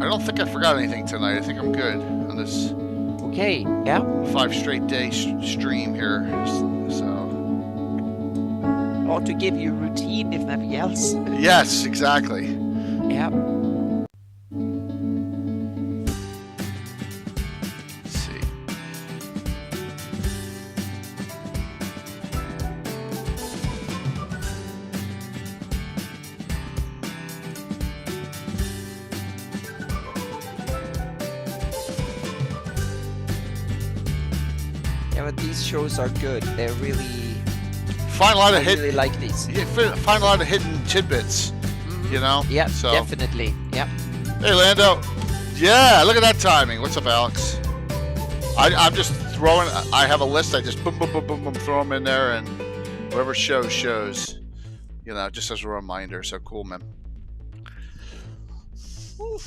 I don't think I forgot anything tonight. I think I'm good on this. Okay, yeah. 5 straight day stream here. So. Ought to give you routine, if nothing else. Yes, exactly. Yeah. Let's see. Yeah, but these shows are good. They're really. Find a lot of I hidden. really like these. Yeah, find a lot of hidden tidbits. You know. Yeah, so. definitely. Yep. Hey, Lando. Yeah, look at that timing. What's up, Alex? I'm just throwing. I have a list. I just boom, boom, boom, boom, boom, throw them in there, and whoever shows. You know, just as a reminder. So cool, man. All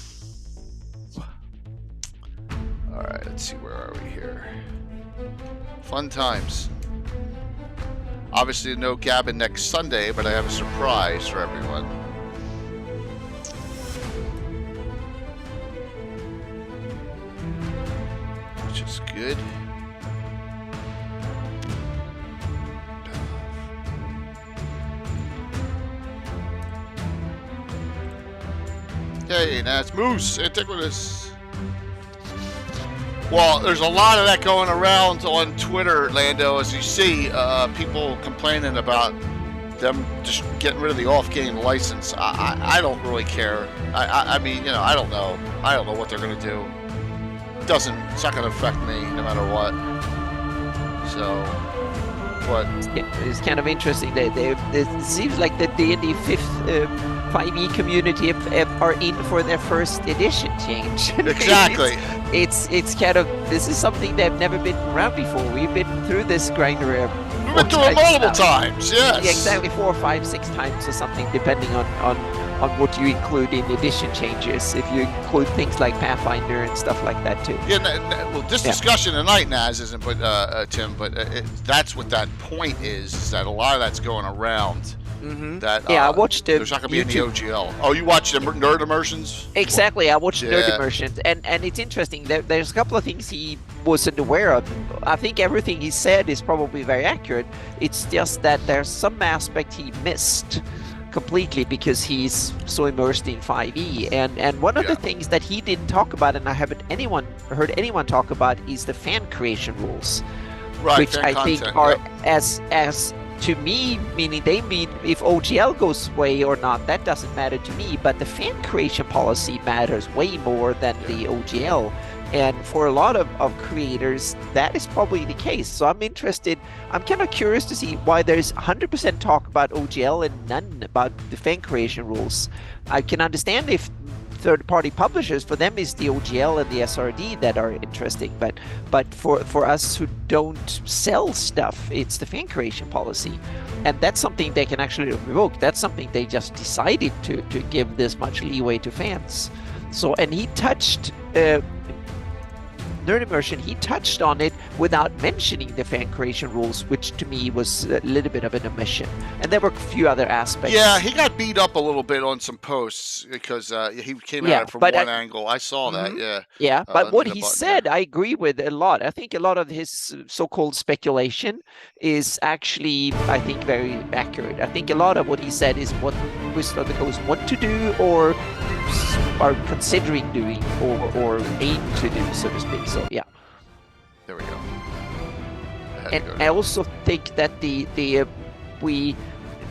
right, let's see. Where are we here? Fun times. Obviously, no Gabbin next Sunday, but I have a surprise for everyone. Which is good. Hey, that's Moose, Antiquitous. Well, there's a lot of that going around on Twitter, Lando, as you see, people complaining about them just getting rid of the off-game license. I don't really care. I mean, you know, I don't know. I don't know what they're going to do. It's not going to affect me no matter what. So, but it's kind of interesting that it seems like the D&D 5e community are in for their first edition change. Exactly. It's kind of, this is something they've never been around before. We've been through this grinder. We went through it multiple times, yes. Yeah, exactly, 4, 5, 6 times or something, depending on what you include in edition changes. If you include things like Pathfinder and stuff like that too. Yeah, well, this discussion tonight, Naz, isn't, but Tim, but that's what that point is that a lot of that's going around. Mm-hmm. That I watched there's not going to be any OGL. Oh, you watched the Nerd Immersions? Exactly, I watched Nerd Immersions, and it's interesting. There's a couple of things he wasn't aware of. I think everything he said is probably very accurate. It's just that there's some aspect he missed completely because he's so immersed in 5e. And one of the things that he didn't talk about, and I haven't heard anyone talk about, is the fan creation rules, right? Which I think are as to me, meaning they mean if OGL goes away or not, that doesn't matter to me, but the fan creation policy matters way more than the OGL. And for a lot of creators, that is probably the case. So I'm kind of curious to see why there's 100% talk about OGL and none about the fan creation rules. I can understand if third-party publishers, for them is the OGL and the SRD that are interesting, but for us who don't sell stuff, it's the fan creation policy, and that's something they can actually revoke. That's something they just decided to give this much leeway to fans. So, and he touched Nerd Immersion, he touched on it without mentioning the fan creation rules, which to me was a little bit of an omission. And there were a few other aspects. Yeah, he got beat up a little bit on some posts because he came at it from one angle. I saw that, yeah. Yeah, but what he said, I agree with a lot. I think a lot of his so-called speculation is actually, I think, very accurate. I think a lot of what he said is what Wizards of the Coast want to do or are considering doing or aim to do, so to speak. So yeah, there we go. And I also think that the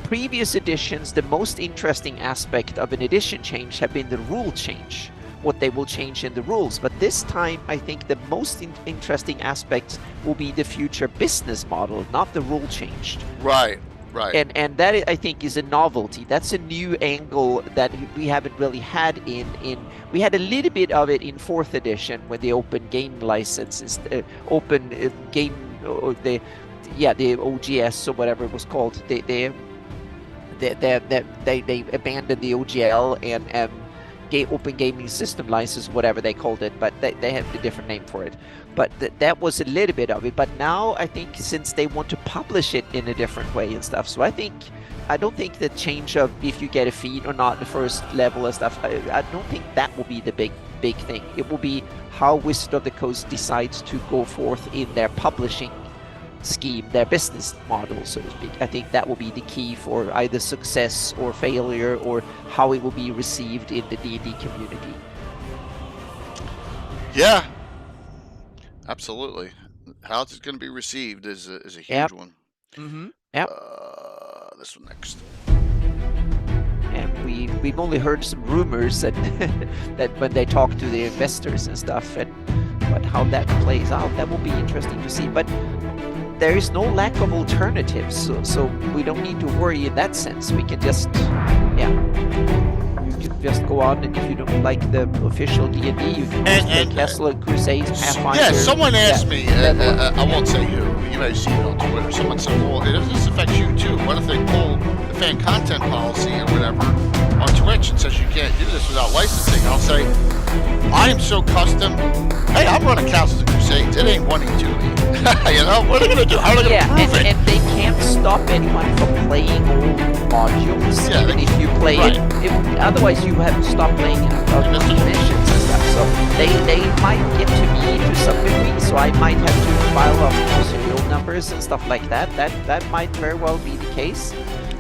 previous editions, the most interesting aspect of an edition change have been the rule change, what they will change in the rules. But this time, I think the most interesting aspects will be the future business model, not the rule changed. Right. Right. And that, I think, is a novelty. That's a new angle that we haven't really had in we had a little bit of it in 4th edition with the open game licenses, open game, the OGS or whatever it was called. They abandoned the OGL and open gaming system license, whatever they called it, but they had a different name for it. But that was a little bit of it. But now I think since they want to publish it in a different way and stuff, so I don't think the change of if you get a feed or not the first level and stuff, I don't think that will be the big big thing. It will be how Wizard of the Coast decides to go forth in their publishing scheme, their business model, so to speak. I think that will be the key for either success or failure, or how it will be received in the D&D community. Yeah, absolutely. How it's going to be received is a huge one. Mm-hmm. Yep. This one next. And we've only heard some rumors that that when they talk to the investors and stuff, but how that plays out, that will be interesting to see. But there is no lack of alternatives, so we don't need to worry in that sense. We can just, you can just go on, and if you don't like the official D&D, you can just play Castle and Crusades, Pathfinder. Yeah, someone asked me, I won't say who, you may have seen it on Twitter, someone said, well, this affects you too. What if they pull the fan content policy or whatever on Twitch and says you can't do this without licensing? I'll say, I am so custom. Hey, I'm running Castles and Crusades. It ain't 1E2E. You know, what are they going to do? How are they going to prove it? And they can't stop anyone from playing old modules, even if you play it. Otherwise, you have to stop playing missions and stuff. So they might get to me to some degree, so I might have to file off serial numbers and stuff like that. That might very well be the case.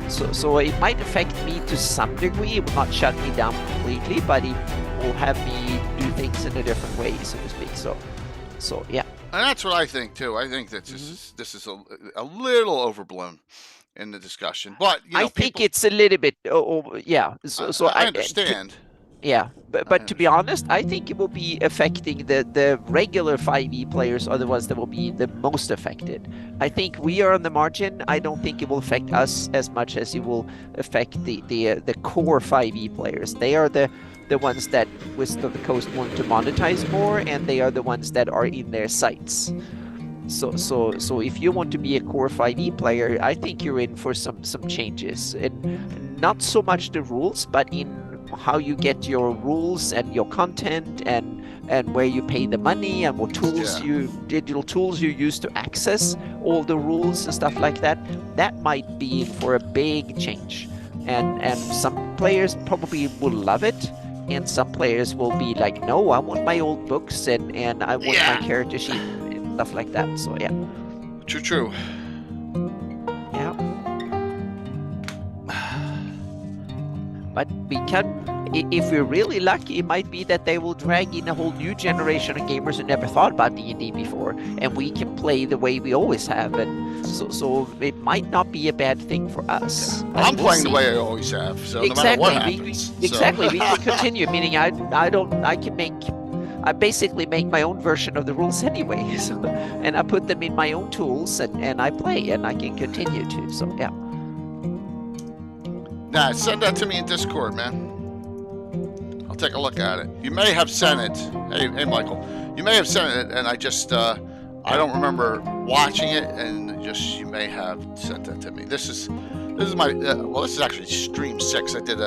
So it might affect me to some degree. It will not shut me down completely, but it will have me do things in a different way, so to speak. So yeah. And that's what I think too. I think that this is a little overblown in the discussion, but you know, I think it's a little bit. So I understand. But to be honest, I think it will be affecting the regular 5e players are the ones that will be the most affected. I think we are on the margin. I don't think it will affect us as much as it will affect the core 5e players. They are the ones that Wizard of the Coast want to monetize more, and they are the ones that are in their sites. So if you want to be a core 5e player, I think you're in for some changes, and not so much the rules, but in how you get your rules and your content, and where you pay the money, and what tools digital tools you use to access all the rules and stuff like that. That might be in for a big change, and some players probably will love it. And some players will be like, no, I want my old books, and I want my character sheet and stuff like that. So yeah. True. Yeah. But we can, if we're really lucky, it might be that they will drag in a whole new generation of gamers who never thought about D&D before, and we can play the way we always have, and so it might not be a bad thing for us. I'm playing the way I always have, so no matter what happens. Exactly, we can continue, meaning I basically make my own version of the rules anyway, and I put them in my own tools, and I play, and I can continue to, so yeah. Nah, send that to me in Discord, man. I'll take a look at it. You may have sent it. Hey, Michael. You may have sent it, and I just, I don't remember watching it, and just, you may have sent that to me. This is my, this is actually stream 6. I did,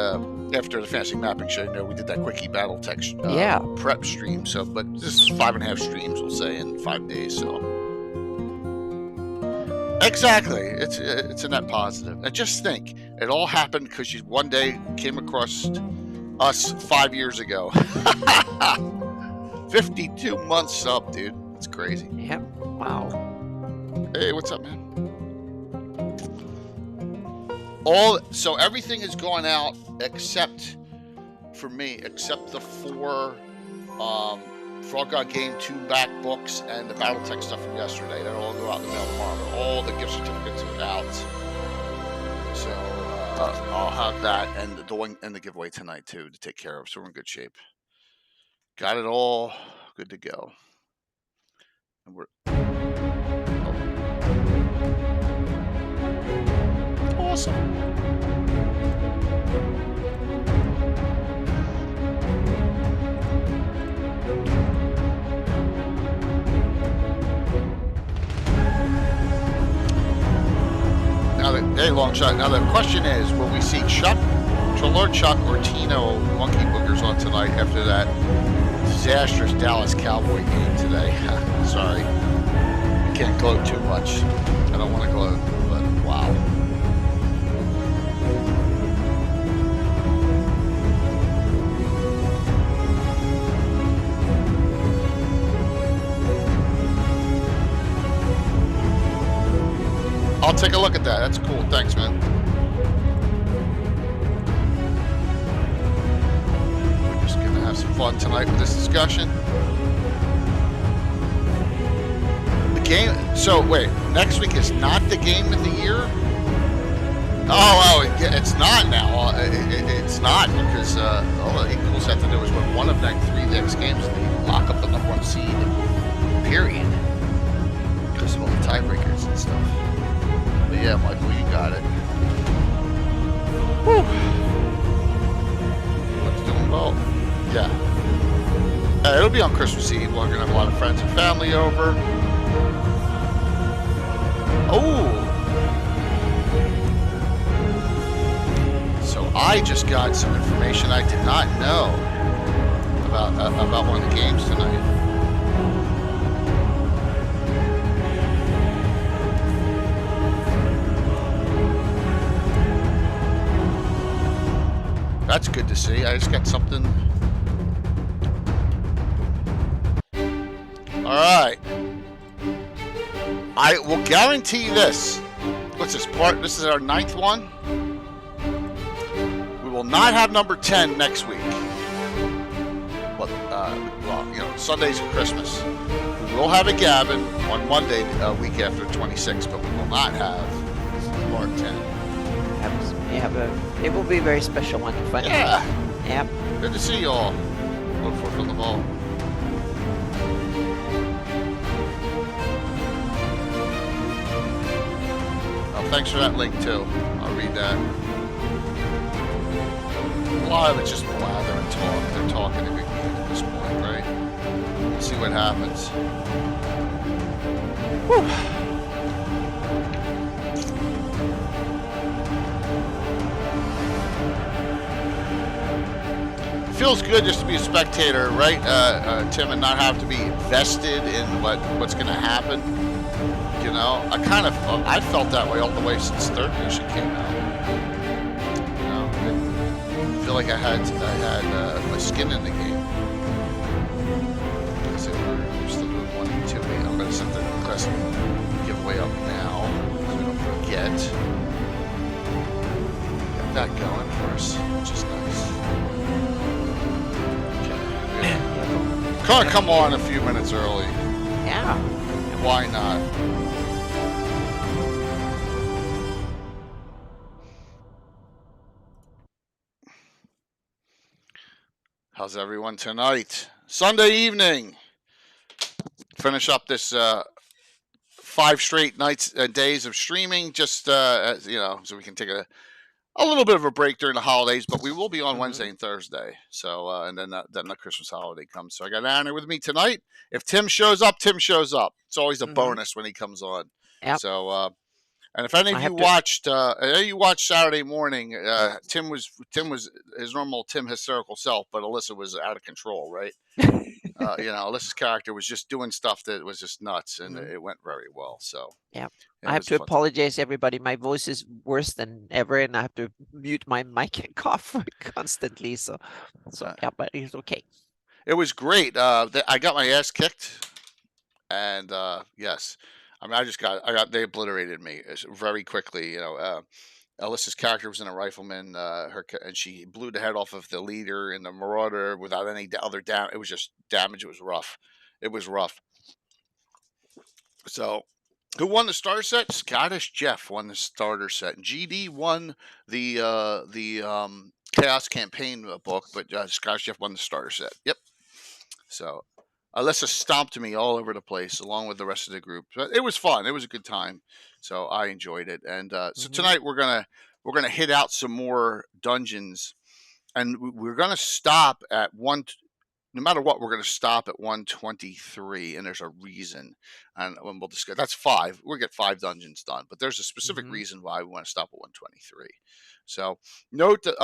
after the Fantasy Mapping Show, you know, we did that Quickie Battletech prep stream, so, but this is 5.5 streams, we'll say, in 5 days, so. Exactly. It's a net positive. And just think, it all happened because you one day came across us 5 years ago. 52 months up, dude. It's crazy. Yep. Wow. Hey, what's up, man? So everything is going out except for me, except the 4 Frog God Game 2 back books and the Battletech stuff from yesterday. That'll all go out in the mail tomorrow. But all the gift certificates are out. So I'll have that and the giveaway tonight too to take care of. So we're in good shape. Got it all good to go. And we're awesome. Hey, long shot. Now the question is, will we see Lord Chuck or Tino Monkey Boogers on tonight after that disastrous Dallas Cowboy game today? Sorry. I can't gloat too much. I don't want to gloat, but wow. take a look at that. That's cool. Thanks, man. We're just gonna have some fun tonight with this discussion. The game. So wait, next week is not the game of the year. Oh, it's not now. It's not because all the Eagles have to do is win one of the next games and they lock up the #1 seed. Period. Because of all the tiebreakers and stuff. But yeah, Michael, you got it. Whew. What's doing well? Yeah. It'll be on Christmas Eve. We're gonna have a lot of friends and family over. Oh. I just got some information I did not know about one of the games tonight. That's good to see. I just got something. All right. I will guarantee this. What's this part? This is our 9th one. Will not have number 10 next week. Well, Sunday's Christmas. We will have a Gabbin on Monday, a week after 26, but we will not have part 10. It will be a very special one. Fun. Yeah. Yep. Good to see you all. Look forward to the ball. Oh, thanks for that link too. I'll read that. A lot of it's just blather and talk. They're talking a good game at this point, right? We'll see what happens. Whew. It feels good just to be a spectator, right, Tim, and not have to be vested in what's going to happen. You know, I felt that way all the way since Third Edition came out. I feel like I had my skin in the game. Because we're still doing 1 and 2. I'm going to set the class giveaway up now, so we don't forget. Got that going for us, which is nice. Okay. Can't come on a few minutes early. Yeah. Why not? How's everyone tonight? Sunday evening. Finish up this 5 straight nights and days of streaming, just so we can take a little bit of a break during the holidays. But we will be on Wednesday and Thursday. So and then the Christmas holiday comes. So I got Anna with me tonight. If Tim shows up, Tim shows up. It's always a bonus when he comes on. Yep. So. And if any of you watched Saturday morning, Tim was his normal Tim hysterical self, but Alyssa was out of control, right? Alyssa's character was just doing stuff that was just nuts, and it went very well. So yeah, I have to apologize, everybody. My voice is worse than ever, and I have to mute my mic and cough constantly. So yeah, but it's okay. It was great. I got my ass kicked, and yes. I mean, they obliterated me very quickly. Alyssa's character was in a rifleman, and she blew the head off of the leader and the marauder without any other damage. It was just damage. It was rough. So, who won the starter set? Scottish Jeff won the starter set. And GD won the Chaos Campaign book, but Scottish Jeff won the starter set. Yep. So. Alyssa stomped me all over the place along with the rest of the group. But it was fun. It was a good time. So I enjoyed it. And so tonight we're gonna hit out some more dungeons, and we're gonna stop at one. No matter what, we're gonna stop at 123, and there's a reason. And when we'll discuss, that's 5. We'll get 5 dungeons done, but there's a specific reason why we want to stop at 123. So note that.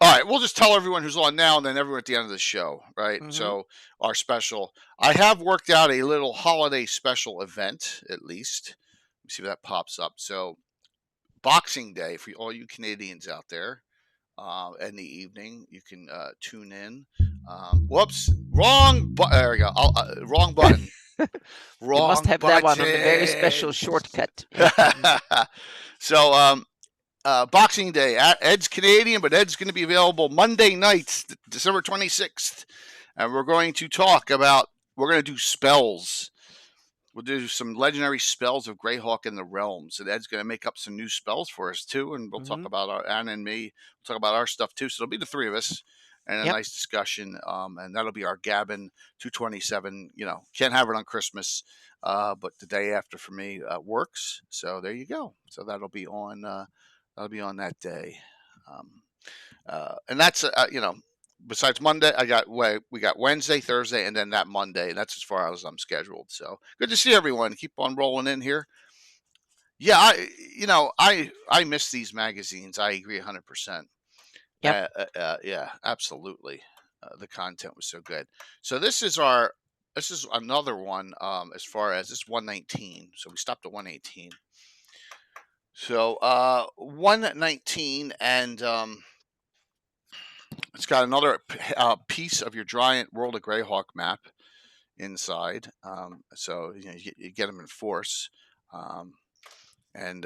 All right, we'll just tell everyone who's on now and then everyone at the end of the show, right? So our special. I have worked out a little holiday special event, at least. Let me see if that pops up. So Boxing Day, for all you Canadians out there, in the evening, you can tune in. Whoops, wrong button. There we go. Wrong button. You must Wrong have that one on a very special button. shortcut. Yeah. So, Boxing Day. Ed's Canadian, but Ed's going to be available Monday nights, December 26th. And we're going to do spells. We'll do some legendary spells of Greyhawk in the Realms. And Ed's going to make up some new spells for us, too. And we'll talk about Anna and me. We'll talk about our stuff, too. So it'll be the three of us and a Yep. nice discussion. And that'll be our Gabbin 227. Can't have it on Christmas. But the day after for me works. So there you go. So that'll be on that day. And that's besides Monday, we got Wednesday, Thursday, and then that Monday. And that's as far as I'm scheduled. So good to see everyone. Keep on rolling in here. Yeah, I miss these magazines. I agree 100%. Yep. Yeah, absolutely. The content was so good. So this is another one. As far as this 119. So we stopped at 118. So 119, and it's got another piece of your giant World of Greyhawk map inside. So you get them in force, and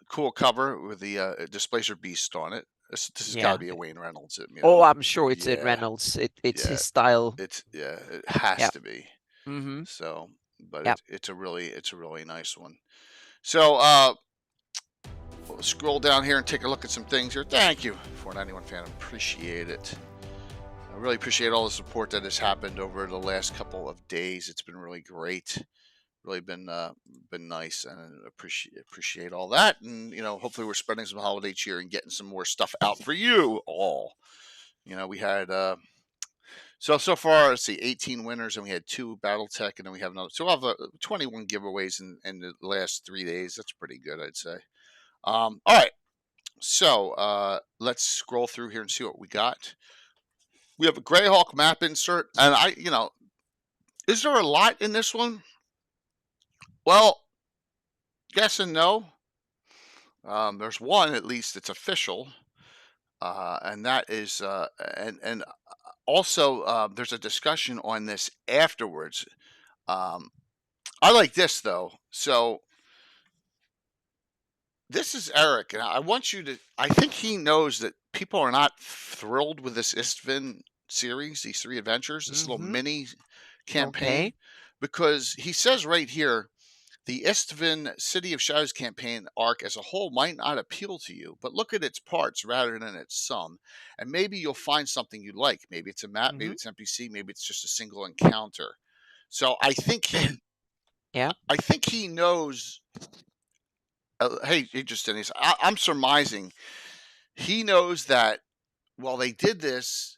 cool cover with the Displacer Beast on it. This has got to be a Wayne Reynolds. I'm sure it's in Reynolds. It's his style. It has to be. Mm-hmm. So, but it's a really nice one. So we'll scroll down here and take a look at some things here. Thank you, 491 fan. Appreciate it. I really appreciate all the support that has happened over the last couple of days. It's been really great. Really been nice, and appreciate all that. And hopefully we're spreading some holiday cheer and getting some more stuff out for you all. We had so far, let's see, 18 winners, and we had 2 BattleTech, and then we have another. So we'll have 21 giveaways in the last 3 days. That's pretty good, I'd say. All right. So let's scroll through here and see what we got. We have a Greyhawk map insert, and is there a lot in this one? Well, yes and no. There's one at least that's official, and that is and also there's a discussion on this afterwards. I like this though. So this is Eric, and I want you to. I think he knows that people are not thrilled with this Istvin series, these 3 adventures, this little mini campaign, because he says right here, the Istvin City of Shadows campaign arc as a whole might not appeal to you, but look at its parts rather than its sum, and maybe you'll find something you like. Maybe it's a map, maybe it's NPC, maybe it's just a single encounter. So I think he knows. Hey, Justin, I'm surmising he knows that while they did this,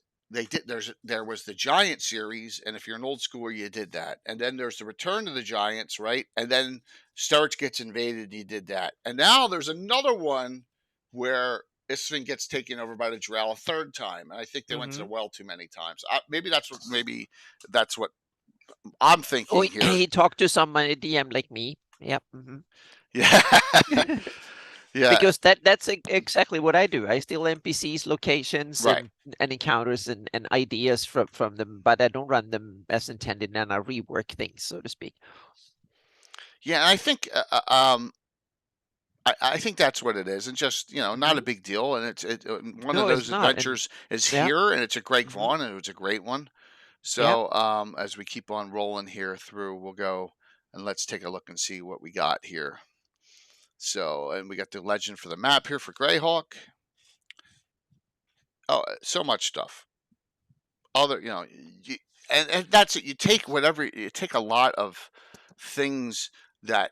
there was the Giant series, and if you're an old schooler, you did that. And then there's the Return to the Giants, right? And then Sturridge gets invaded, and you did that. And now there's another one where Istvin gets taken over by the Drow a 3rd time. And I think they went to the well too many times. Maybe that's what I'm thinking here. He talked to somebody DM like me. Yep. Yeah. Yeah. Because that's exactly what I do. I steal NPCs, locations, and encounters and ideas from them, but I don't run them as intended, and I rework things, so to speak. Yeah, I think I think that's what it is, and just not a big deal. And it's one of those adventures is here, and it's a Greg Vaughn, and it's a great one. So as we keep on rolling here through, we'll go and let's take a look and see what we got here. So, and we got the legend for the map here for Greyhawk. Oh, so much stuff. Other, and that's it. You take a lot of things that,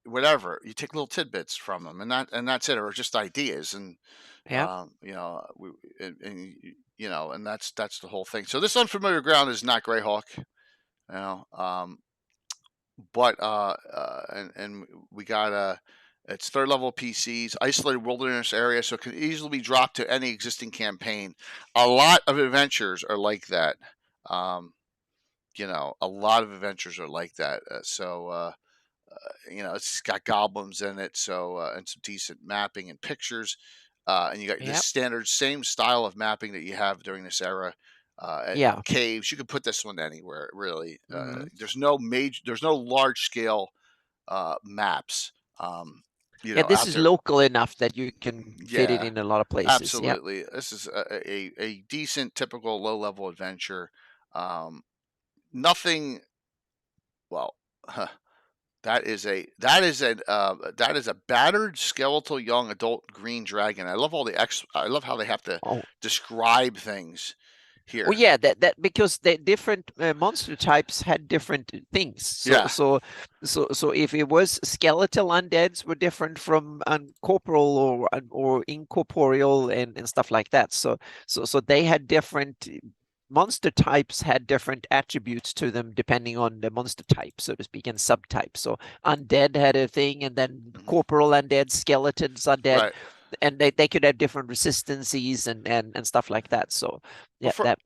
whatever. You take little tidbits from them, and that's it, or just ideas, and and that's the whole thing. So this unfamiliar ground is not Greyhawk, but and we got it's 3rd level PCs, isolated wilderness area, so it can easily be dropped to any existing campaign. A lot of adventures are like that. A lot of adventures are like that. It's got goblins in it, so and some decent mapping and pictures. And you got this standard same style of mapping that you have during this era. Yeah. caves. You could put this one anywhere, really. Hmm. There's no large scale maps, Yeah, this out is there. local enough that you can fit it Yeah, in a lot of places. Yeah. absolutely. This is a decent, typical low level adventure. Um, nothing. Well, that is a battered skeletal young adult green dragon. I love how they have to Oh, describe things oh here. yeah, that because the different monster types had different things. So Yeah. so if it was skeletal undeads were different from corporal or incorporeal and stuff like that. So they had different monster types had different attributes to them depending on the monster type, so to speak, and subtype. So undead had a thing, and then Mhm. corporal undead, skeletons undead, Right. and they could have different resistances and stuff like that. So yeah, Before that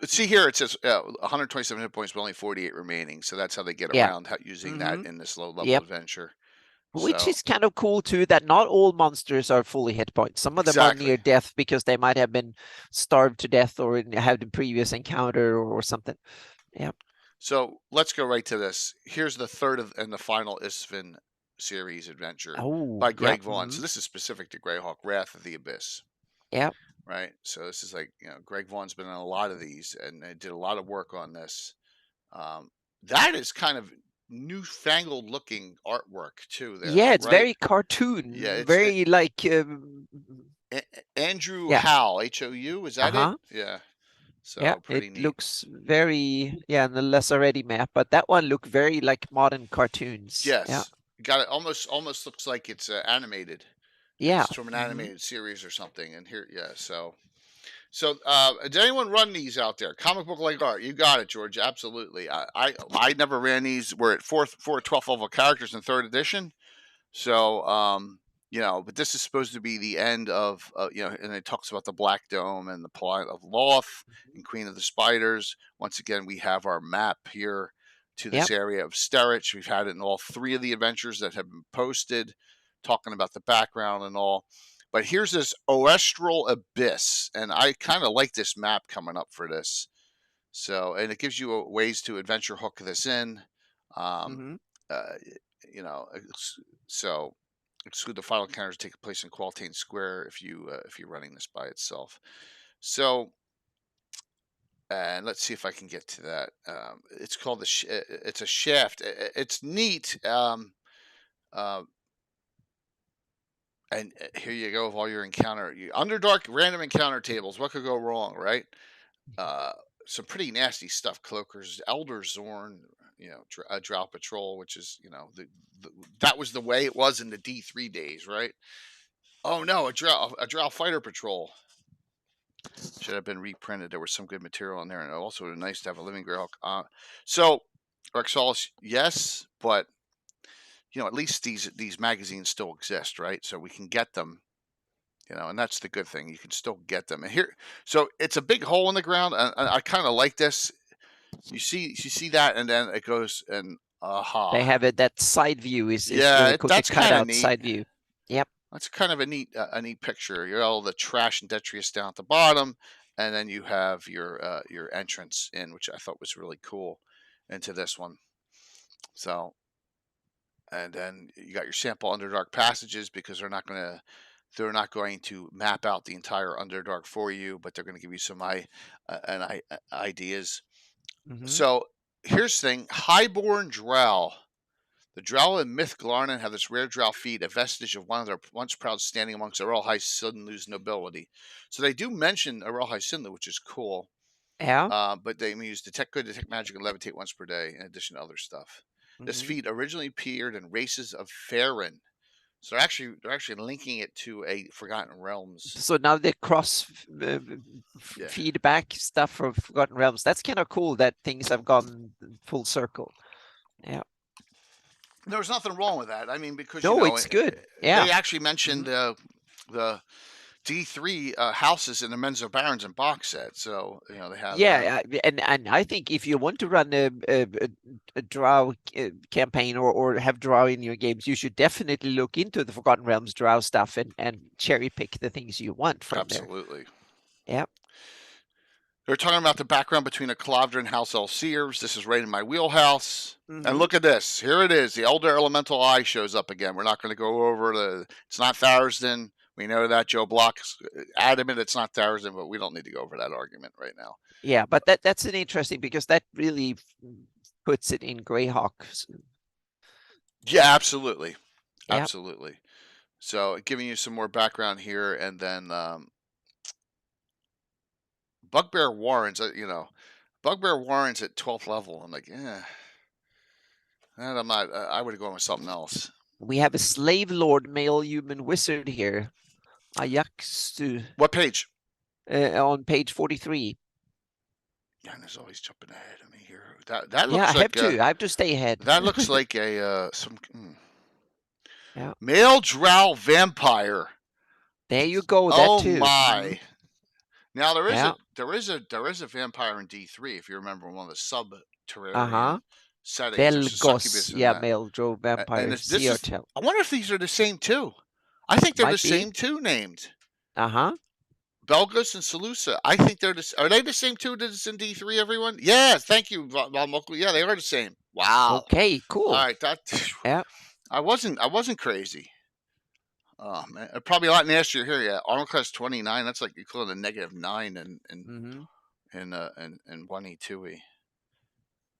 See here, it says 127 hit points, but only 48 remaining. So that's how they get yeah. around using that Hmm. in this low level Yep. adventure. Which So is kind of cool too, that not all monsters are fully hit points. Some of them are exactly. near death because they might have been starved to death or had the previous encounter or something. Yeah. So let's go right to this. Here's the third and the final Isfin series adventure Oh, by yeah. Greg Vaughn. Hmm. So this is specific to Greyhawk, Wrath of the Abyss, Yeah. right? So this is like, Greg Vaughn's been on a lot of these and they did a lot of work on this. Um, that is kind of newfangled looking artwork too there, Yeah, it's right? very Yeah, cartoon, it's very like Andrew yeah. Howe, Hou. Is that it? Uh-huh. Yeah. Yeah, So it pretty neat. looks very, yeah, in the Lesser map, but that one looked very like modern cartoons. Yeah. Yes. Got it. Almost looks like it's animated. Yeah. It's from an Hmm. animated series or something. And here, yeah. So, did anyone run these out there? Comic book like art. You got it, George. Absolutely. I never ran these. We're at 12th level characters in third edition. So, but this is supposed to be the end of, and it talks about the Black Dome and the Planet of Loth and Queen of the Spiders. Once again, we have our map here to this Yep. area of Sterich. We've had it in all three of the adventures that have been posted, talking about the background and all. But here's this Oestral Abyss, and I kind of like this map coming up for this. So, and it gives you ways to adventure hook this in. Um, Hmm. uh, so exclude the final encounters take place in Qualtane Square if you're running this by itself. So, and let's see if I can get to that. It's called it's a shaft. It's neat. Uh, and here you go with all your Underdark random encounter tables. What could go wrong, right? Uh, some pretty nasty stuff. Cloakers, Elder Zorn, Drow Patrol, which is that was the way it was in the D3 days, right? Oh no, a Drow Fighter Patrol should have been reprinted. There was some good material in there, and also nice to have a living Greyhawk. So Rexalis, yes, but at least these magazines still exist, right? So we can get them. And that's the good thing. You can still get them. And here, so it's a big hole in the ground. And I kind of like this. You see that, and then it goes and They aha, have it. That side view is yeah, really cool. The that's kind of cutout neat. side view. Yep. That's kind of a neat picture. You got all the trash and detritus down at the bottom, and then you have your entrance in, which I thought was really cool, into this one. So, and then you got your sample Underdark passages because they're not going to map out the entire Underdark for you, but they're going to give you some ideas. Hmm. So here's the thing: Highborn Drow. The Drow in Myth Glarnon have this rare Drow feat, a vestige of one of their once proud standing amongst Arel High Sinlu's nobility. So they do mention Arel High Sinlu, which is cool. Yeah. But they use detect magic, and levitate once per day, in addition to other stuff. This Hmm. feat originally appeared in Races of Faerun. So they're actually linking it to a Forgotten Realms. So now the cross Yeah. feedback stuff from Forgotten Realms. That's kind of cool that things have gone full circle. Yeah. There's nothing wrong with that. I mean, because No, it's good. Yeah. they actually Hmm. mentioned the D3 houses in the Menzo Barons and box set. So they have them. Yeah, and I think if you want to run a Drow campaign or have Drow in your games, you should definitely look into the Forgotten Realms Drow stuff and cherry pick the things you want from there. Absolutely. Yeah. They're talking about the background between a Calavra and House Elf Seers. This is right in my wheelhouse. Mhm. And look at this. Here it is. The Elder Elemental Eye shows up again. We're not going to go over the. It's not Tharizdun. We know that. Joe Block's adamant it's not Tharizdun, but we don't need to go over that argument right now. Yeah, but that's an interesting, because that really puts it in Greyhawk. Yeah, absolutely. Yep. Absolutely. So giving you some more background here, and then Bugbear Warrens, Bugbear Warrens at 12th level. I'm like, and I'm not. I would have gone with something else. We have a Slave Lord male human wizard here, Ajaxu. What page? On page 43. Yeah, and there's always jumping ahead of me here. That looks Yeah, like I have to stay ahead. That looks like a some Yeah. male drow vampire. There you go. That too. Oh my! Now there is Yeah. a vampire in D3 if you remember one of the subterranean settings. Velgos, yeah, male drow vampire. And I wonder if these are the same two. I think they're the same two named. Belgos and Salusa. I think are they the same two that's in D3, everyone? Yes, thank you, Valmoku. Yeah, they are the same. Wow. Okay, cool. All right, yeah. I wasn't crazy. Oh man, probably a lot nastier here. Yeah, armor class 29. That's like equivalent to -9 and 1E2E.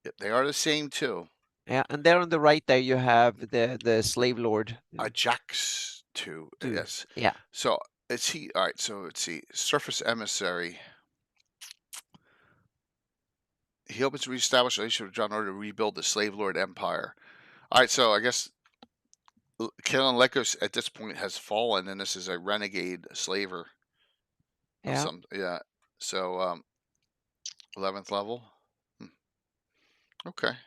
Yep, they are the same too. Yeah, and there on the right there you have the slave lord. Ajax 2. Yes. Yeah. So it's he. All right. So let's see. Surface emissary. He hopes to reestablish a relationship with John in order to rebuild the slave lord empire. All right. So I guess Kalen Lekos at this point has fallen, and this is a renegade slaver. Yeah. Yeah. So 11th level. Okay.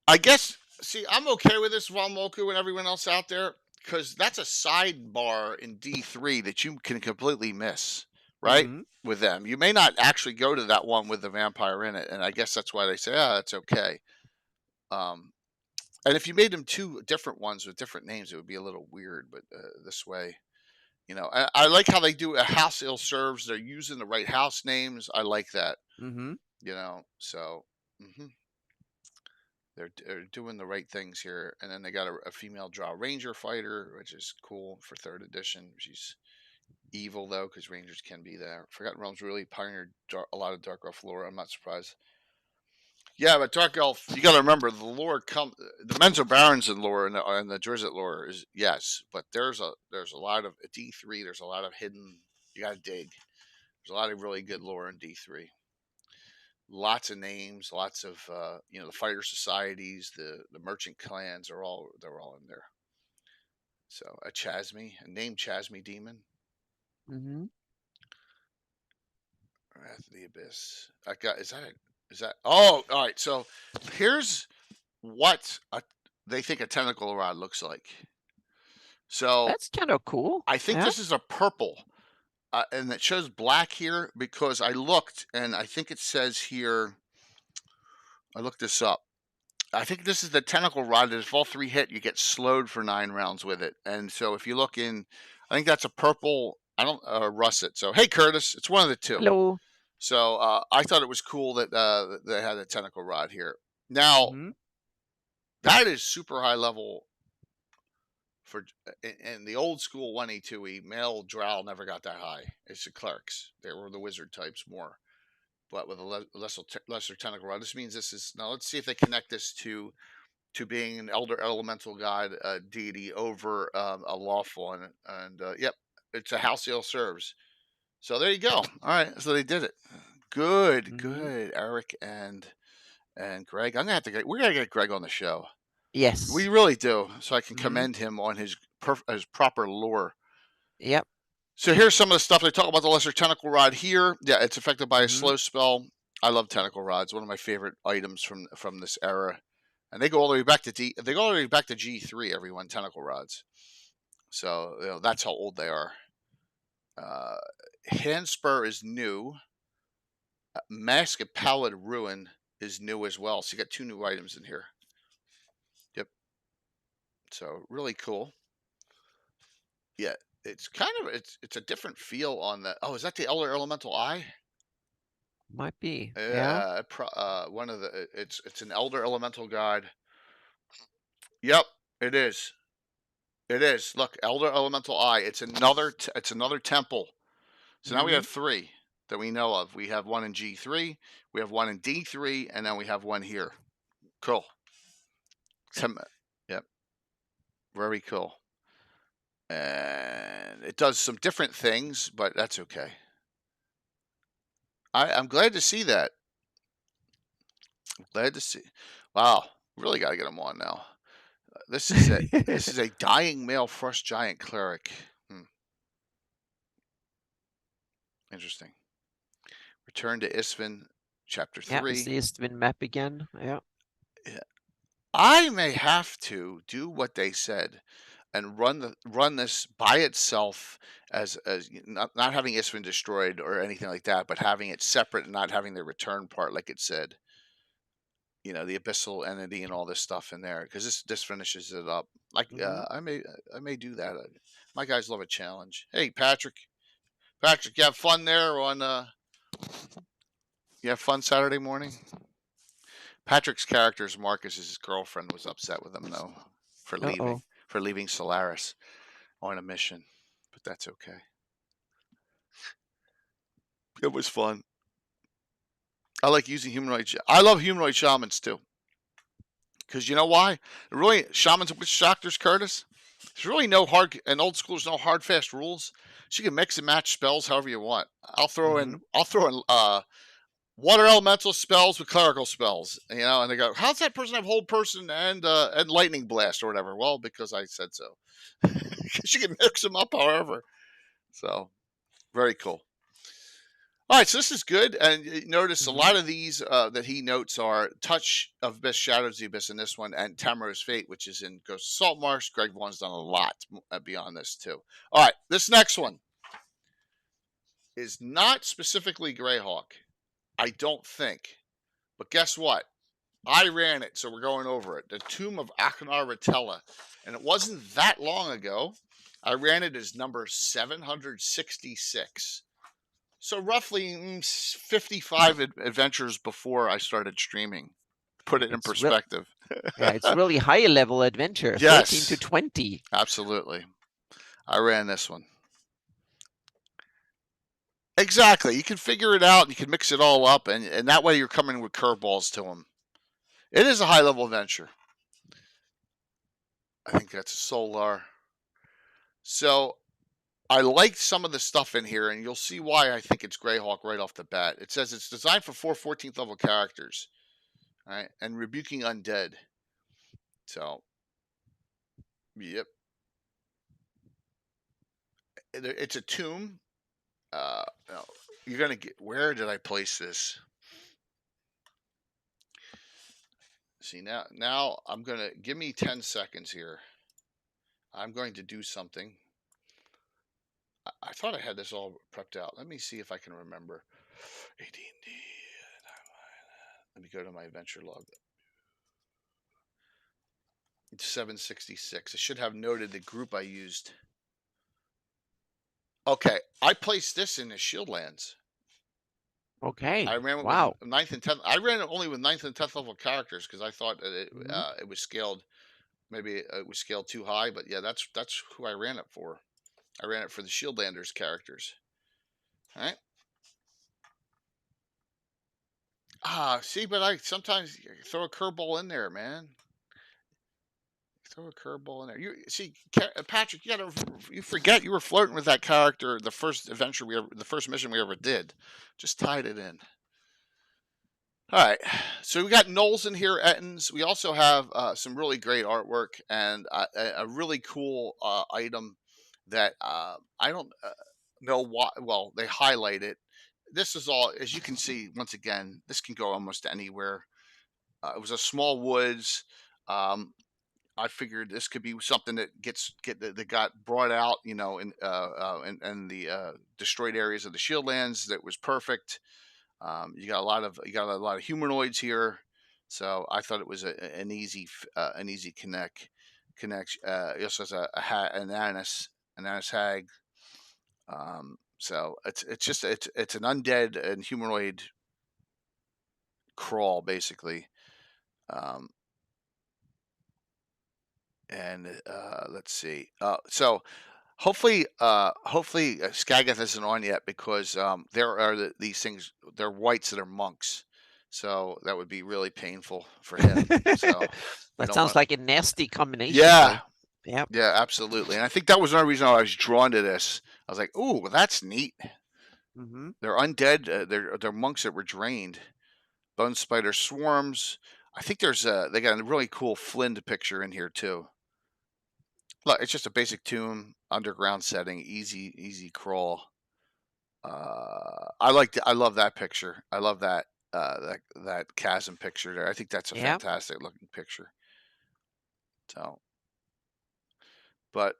I guess. See, I'm okay with this, Valmoku and everyone else out there, because that's a sidebar in D3 that you can completely miss, right? With them, you may not actually go to that one with the vampire in it, and I guess that's why they say, that's okay. And if you made them two different ones with different names, it would be a little weird. But this way, I like how they do a house ill serves. They're using the right house names. I like that. So. They're doing the right things here, and then they got a female drow ranger fighter, which is cool for 3rd edition. She's evil though, because rangers can be there. Forgotten Realms really pioneered a lot of Dark Elf lore. I'm not surprised. Yeah, but Dark Elf, you got to remember the lore. The Menzo Barons in lore and the Drizzt lore is yes, but there's a lot of at D3. There's a lot of hidden. You got to dig. There's a lot of really good lore in D3. Lots of names, lots of the fighter societies, the merchant clans they're all in there. So a named Chasme demon. Wrath of the Abyss. Is that? Oh, all right. So here's what they think a tentacle rod looks like. So that's kind of cool. I think this is a purple. And it shows black here because I looked, and I think it says here, I looked this up. I think this is the tentacle rod that if all 3 hit, you get slowed for 9 rounds with it. And so if you look in, I think that's a purple, I don't, russet. So, hey, Curtis, it's one of the two. Hello. So I thought it was cool that they had a tentacle rod here. Now, that is super high level. In the old school 1E2E, male drow never got that high. It's the clerics. They were the wizard types more. But with a lesser tentacle rod. This means this is... Now, let's see if they connect this to being an elder elemental god deity over a lawful. And yep, it's a house ill serves. So there you go. All right, so they did it. Good, Eric and Greg. We're gonna get Greg on the show. Yes, we really do. So I can commend him on his proper lore. Yep. So here's some of the stuff they talk about. The lesser tentacle rod here. Yeah, it's affected by a slow spell. I love tentacle rods. One of my favorite items from this era. And they go all the way back to G3. Everyone, tentacle rods. So that's how old they are. Handspur is new. Mask of Pallid Ruin is new as well. So you got 2 new items in here. Yep. So really cool. Yeah. it's kind of it's a different feel on the. Oh, is that the Elder Elemental Eye? Might be. Yeah. One of the it's an Elder Elemental God. Yep, it is. It is. Look, Elder Elemental Eye. It's another temple. So now we Mm-hmm. have three that we know of. We have one in G3, we have one in D3, and then we have one here. Cool. Yep. Very cool. And it does some different things, but that's okay. I'm glad to see that. I'm glad to see. Wow, really got to get them on now. This is a dying male frost giant cleric. Interesting. Return to Isfin, chapter Yeah, it's 3. the Eastwind map again. Yeah. Yeah. I may have to do what they said and run this by itself as not having Isfin destroyed or anything like that, but having it separate and not having the return part like it said. The abyssal entity and all this stuff in there because this finishes it up. Like Mm-hmm. I may do that. My guys love a challenge. Hey Patrick, you have fun there on you have fun Saturday morning. Patrick's character's Marcus's girlfriend was upset with him though for leaving Uh-oh. for leaving Solaris on a mission, but that's okay. It was fun. I like using humanoid. I love humanoid shamans too. Because you know why? Really, shamans witch doctors, Curtis. There's really no hard and old school. There's no hard fast rules. So you can mix and match spells however you want. Mm-hmm. I'll throw in water elemental spells with clerical spells. And they go, how's that person have hold person and lightning blast or whatever? Well, because I said so. Because you can mix them up however. So very cool. All right, so this is good, and you notice a Mm-hmm. lot of these that he notes are Touch of Abyss, Shadows of the Abyss in this one, and Tamara's Fate, which is in Ghost of Saltmarsh. Greg Vaughan's done a lot beyond this too. All right, this next one is not specifically Greyhawk, I don't think, but guess what? I ran it, so we're going over it. The Tomb of Akinar Ratella, and it wasn't that long ago. I ran it as number 766. So roughly 55 adventures before I started streaming. Put it in It's real. perspective. Yeah, it's really high level adventure. 13 to Yes, 20. absolutely. I ran this one. Exactly. You can figure it out. You can mix it all up, and that way you're coming with curveballs to them. It is a high level adventure. I think that's a Solar. So I liked some of the stuff in here, and you'll see why I think it's Greyhawk right off the bat. It says it's designed for 4 14th level characters, right? And rebuking undead. So, yep. It's a tomb. No, you're gonna get. Where did I place this? See now I'm gonna give me 10 seconds here. I'm going to do something. I thought I had this all prepped out. Let me see if I can remember. 18D. Let me go to my adventure log. It's 766. I should have noted the group I used. Okay, I placed this in the Shieldlands. I Okay. ran it Wow. with 9th and 10th. I ran it only with 9th and 10th level characters because I thought Mm-hmm. it was scaled. Maybe it was scaled too high, but yeah, that's who I ran it for. I ran it for the Shieldlanders characters. All right. See, but I sometimes throw a curveball in there, man. Throw a curveball in there. You see, Patrick, you forget you were flirting with that character the first the first mission we ever did. Just tied it in. All right, so we got Knowles in here, Ettins. We also have some really great artwork and a really cool item that I don't know why. Well, they highlight it. This is all, as you can see, once again, this can go almost anywhere. It was a small woods. Um, I figured this could be something that that got brought out, in the destroyed areas of the Shieldlands. That was perfect. You got a lot of humanoids here, so I thought it was an easy connect. He also has an an Hag. So it's an undead and humanoid crawl basically. And let's see. So hopefully Skageth isn't on yet because there are these things. They're whites that are monks, so that would be really painful for him. So we That don't sounds want. like a nasty combination. Yeah, Though. Yeah. yeah, absolutely. And I think that was another reason I was drawn to this. I was like, "Ooh, that's neat." Mm-hmm. They're undead. They're monks that were drained. Bone spider swarms. I think there's they got a really cool Flint picture in here too. Look, it's just a basic tomb, underground setting, easy crawl. I love that picture. I love that chasm picture there. I think that's a Yeah. fantastic looking picture. So, but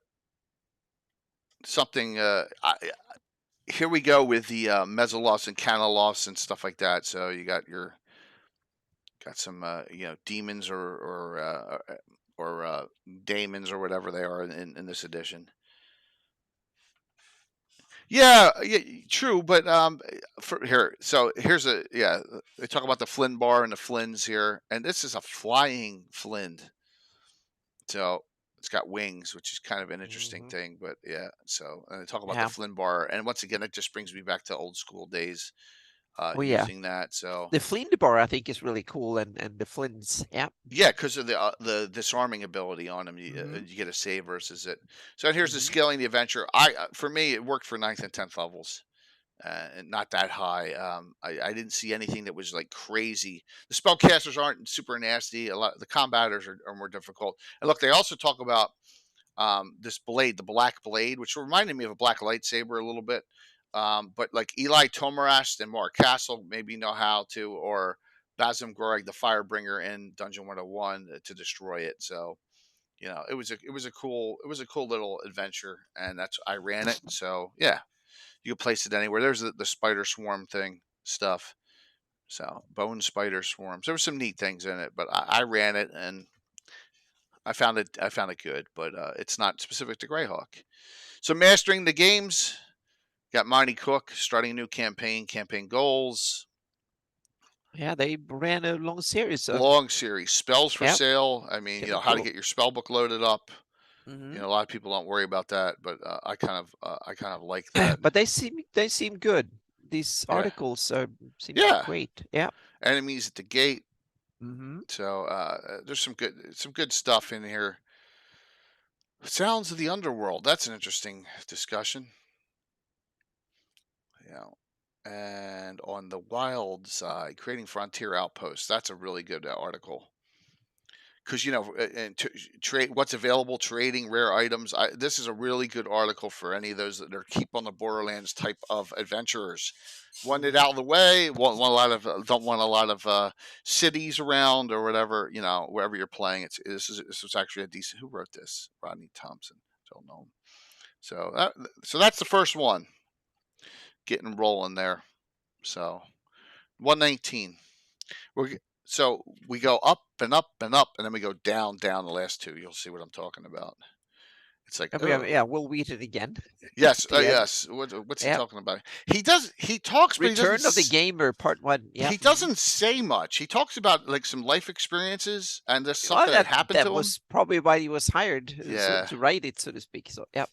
something. Here we go with the mesoliths and canaliths and stuff like that. So you got some demons or daemons or whatever they are in this edition. Yeah, true, but here's they talk about the Flynn bar and the Flynns here, and this is a flying Flynn, so it's got wings, which is kind of an interesting thing. But yeah, so and they talk about the Flynn bar, and once again, it just brings me back to old school days, using that. So the Flint bar I think is really cool, and the Flints, yeah. Yeah, because of the disarming ability on them, you get a save versus it. So here's the scaling the adventure. For me, it worked for 9th and 10th levels, and not that high. I didn't see anything that was like crazy. The spellcasters aren't super nasty. A lot the combaters are more difficult. And look, they also talk about this blade, the black blade, which reminded me of a black lightsaber a little bit. But like Eli Tomarast and Mark Castle maybe know how to, or Basim Goreg, the Firebringer in Dungeon 101 to destroy it. So, it was a cool little adventure, and I ran it. So yeah, you can place it anywhere. There's the spider swarm stuff. So bone spider swarms. There were some neat things in it, but I ran it and I found it good, but it's not specific to Greyhawk. So mastering the games, got Monty Cook starting a new campaign goals. Yeah, they ran a long series. Long series, spells for sale. I mean, how to get your spell book loaded up. A lot of people don't worry about that, but I kind of like that. But they seem good. These articles seem great. Yeah. Enemies at the gate. So there's some good stuff in here. Sounds of the Underworld. That's an interesting discussion. And on the wild side, creating frontier outposts. That's a really good article. Because and trade what's available, trading rare items. This is a really good article for any of those that are keep on the Borderlands type of adventurers. Want it out of the way. Don't want a lot of cities around or whatever. Wherever you're playing, this was actually a decent. Who wrote this? Rodney Thompson. Don't know. So that's the first one. Getting rolling there. So 119. So we go up and up and up, and then we go down the last two. You'll see what I'm talking about. It's like, we'll read it again. Yes, yes. What's he talking about? He talks, but Return of the Gamer Part 1. Yeah. He doesn't say much. He talks about like some life experiences and there's something that happened to him. That was probably why he was hired to write it, so to speak. So, yeah.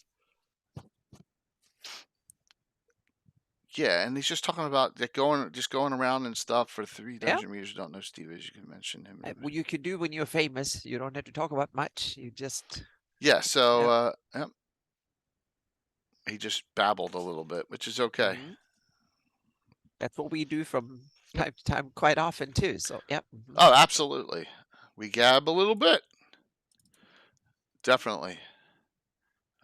Yeah, and he's just talking about going around and stuff for 3 dungeon readers who don't know Steve is. You can mention him. What you can do when you're famous, you don't have to talk about much. You just so he just babbled a little bit, which is okay. That's what we do from time to time quite often too. So Oh, absolutely. We gab a little bit. Definitely.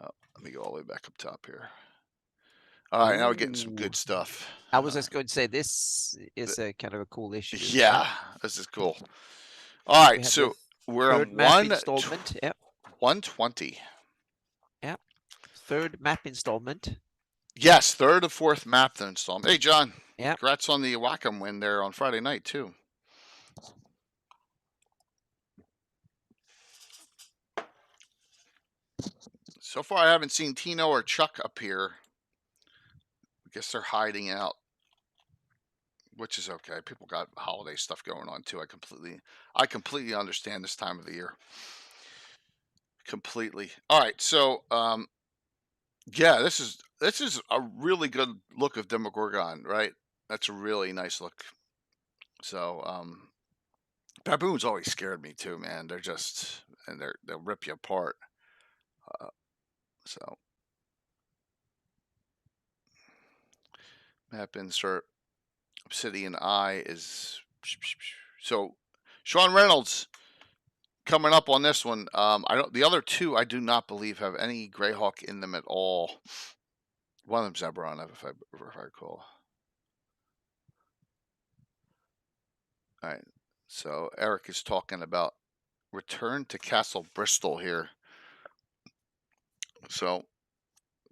Oh, let me go all the way back up top here. All right, now we're getting some good stuff. I was just going to say this is a kind of a cool issue. Yeah, this is cool. All right, so we're on map installment. 120. Yeah, third map installment. Yes, third or fourth map installment. Hey, John. Yeah. Congrats on the Wacom win there on Friday night too. So far, I haven't seen Tino or Chuck appear. I guess they're hiding out, which is okay. People got holiday stuff going on too. I completely understand this time of the year. Completely. All right, so yeah, this is a really good look of Demogorgon, right? That's a really nice look. So baboons always scared me too, man. They're just and they'll rip you apart. Uh, so map insert obsidian eye is so Sean Reynolds coming up on this one. I don't. The other two I do not believe have any Greyhawk in them at all. One of them's Eberron, if I recall. All right. So Eric is talking about return to Castle Bristol here. So,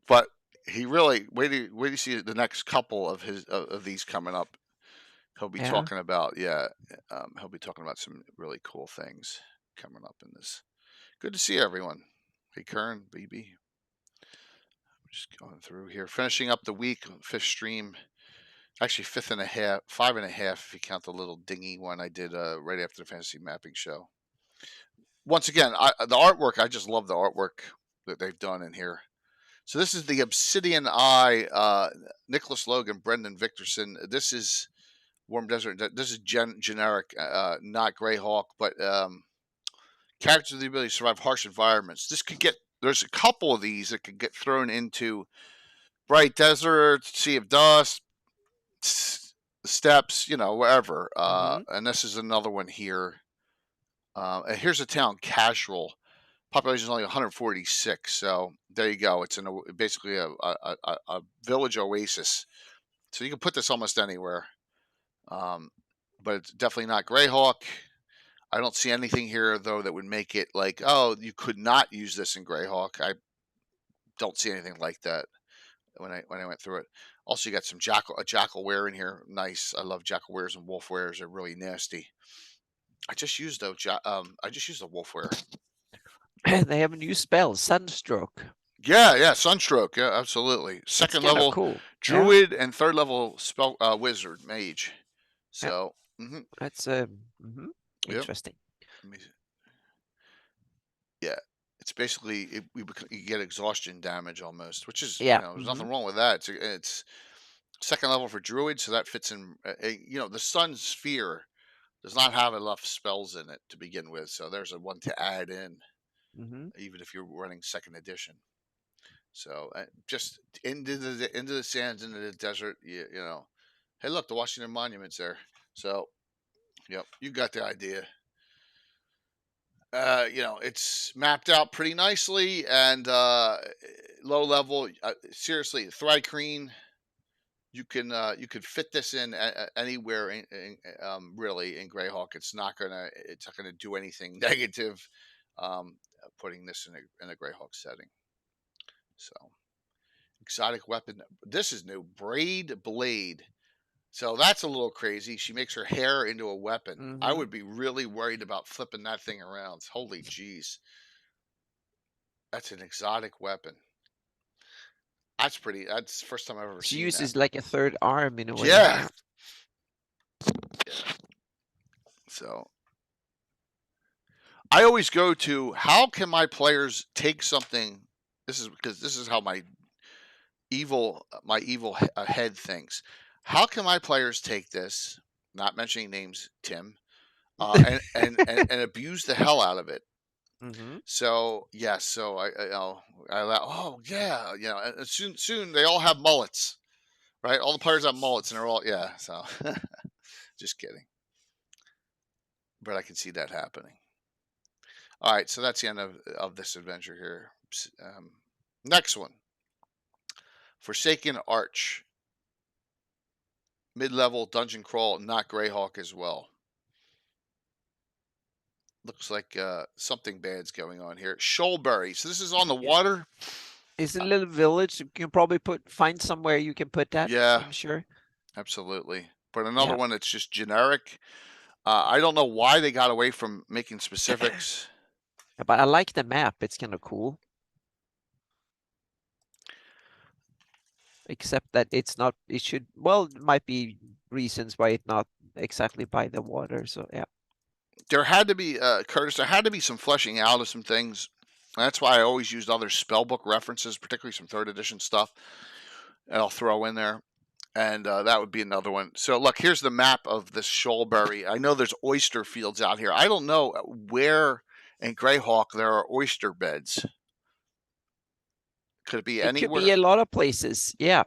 but he really wait do you see the next couple of his of these coming up. He'll be talking about he'll be talking about some really cool things coming up in this. Good to see everyone. Hey Kern, BB. Just going through here, finishing up the week. Fish stream, actually 5.5 if you count the little dingy one I did right after the fantasy mapping show. Once again, the artwork, I just love the artwork that they've done in here. So this is the Obsidian Eye, Nicholas Logan, Brendan Victorson. This is Warm Desert. This is generic, not Greyhawk, but characters with the ability to survive harsh environments. There's a couple of these that could get thrown into Bright Desert, Sea of Dust, Steppes, wherever. And this is another one here. And here's a town, Casual. Population is only 146, so there you go. It's basically a village oasis. So you can put this almost anywhere. But it's definitely not Greyhawk. I don't see anything here though that would make it like, oh, you could not use this in Greyhawk. I don't see anything like that when I went through it. Also, you got some jackal wear in here. Nice. I love jackal wares and wolf wares. They're really nasty. I just used the wolf wear. They have a new spell, Sunstroke. Yeah, Sunstroke. Yeah, absolutely. Second level cool. Druid and third level spell Wizard Mage. So that's interesting. Yeah, it's basically you get exhaustion damage almost, which is there's nothing wrong with that. It's second level for Druid, so that fits in. The Sun Sphere does not have enough spells in it to begin with, so there's a one to add in, even if you're running second edition. So just into the sands, into the desert. Hey, look, the Washington Monument's there. So, yep, you got the idea. It's mapped out pretty nicely and low level. Seriously, Thrycreen, you could fit this in anywhere really in Greyhawk. It's not gonna do anything negative. Putting this in a Greyhawk setting. So, exotic weapon. This is new. Braid Blade. So that's a little crazy. She makes her hair into a weapon. I would be really worried about flipping that thing around. Holy jeez. That's an exotic weapon. That's the first time I've ever seen that. She uses like a third arm in a way. Yeah. So I always go to, how can my players take something? This is how my evil head thinks. How can my players take this, not mentioning names, Tim, and abuse the hell out of it? So yes, so I oh yeah, and soon they all have mullets, right? All the players have mullets, and they're all So just kidding, but I can see that happening. All right, so that's the end of this adventure here. Next one, Forsaken Arch. Mid-level dungeon crawl, not Greyhawk as well. Looks like something bad's going on here. Shoalbury. So this is on the water. It's a little village. You can probably find somewhere you can put that. Yeah, I'm sure. Absolutely. But another one that's just generic. I don't know why they got away from making specifics. But I like the map. It's kind of cool. except that it's not. It should. Well, it might be reasons why it's not exactly by the water. So yeah. There had to be, Curtis. There had to be some fleshing out of some things. That's why I always used other spellbook references, particularly some third edition stuff, and I'll throw in there. And that would be another one. So look, here's the map of this shoalberry. I know there's oyster fields out here. I don't know where in Greyhawk there are oyster beds. Could it be It could be anywhere? a lot of places. Yeah.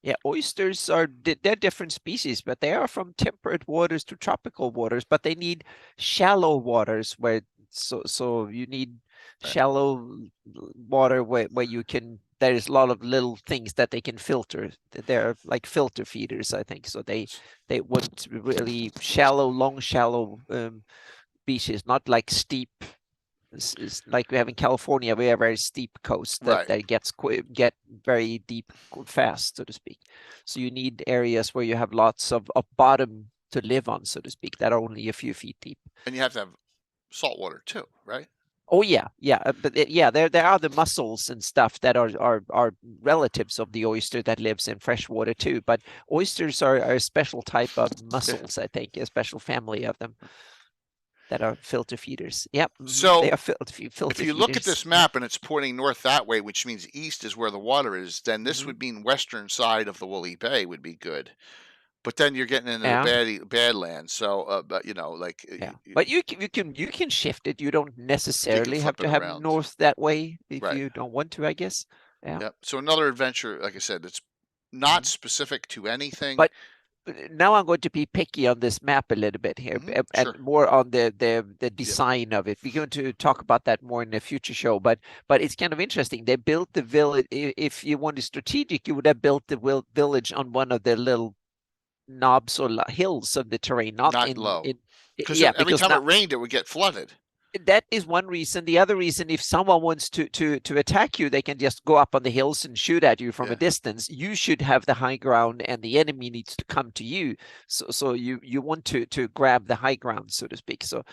Yeah, oysters are they're different species, but they are from temperate waters to tropical waters, but they need shallow waters where so you need shallow water where you can there's a lot of little things that they can filter. They're like filter feeders, I think. So they want really shallow, long, shallow beaches, not like steep is like we have in California. We have a very steep coast that Right. get very deep fast, so to speak. So you need areas where you have lots of bottom to live on, so to speak, that are only a few feet deep. And you have to have salt water too, right? Oh yeah, yeah, yeah, there are the mussels and stuff that are relatives of the oyster that lives in fresh water too. But oysters are a special type of mussels, I think, a special family of them that are filter feeders. Yep, they So are filter if you look at feeders. this map and it's pointing north that way, which means east is where the water is, then this Hmm. would mean western side of the Woolly Bay would be good. But then you're getting into the Yeah. badlands. So, but like Yeah, but you can shift it. You don't you can necessarily have flip it to have around, north that way if right? you don't want to, I guess. Yeah. Yep. So another adventure, like I said, it's not Mhm. specific to anything. But now I'm going to be picky on this map a little bit here, Sure. and more on the Yep. design of it. We're going to talk about that more in a future show, but it's kind of interesting. They built the village. If you wanted strategic, you would have built the village on one of the little knobs or hills of the terrain, not Not low, in because yeah, every because time now it rained, it would get flooded. that is one reason. The other reason, if someone wants to attack you, they can just go up on the hills and shoot at you from a Yeah. distance. You should have the high ground, and the enemy needs to come to you. So you want to grab the high ground, so to speak. So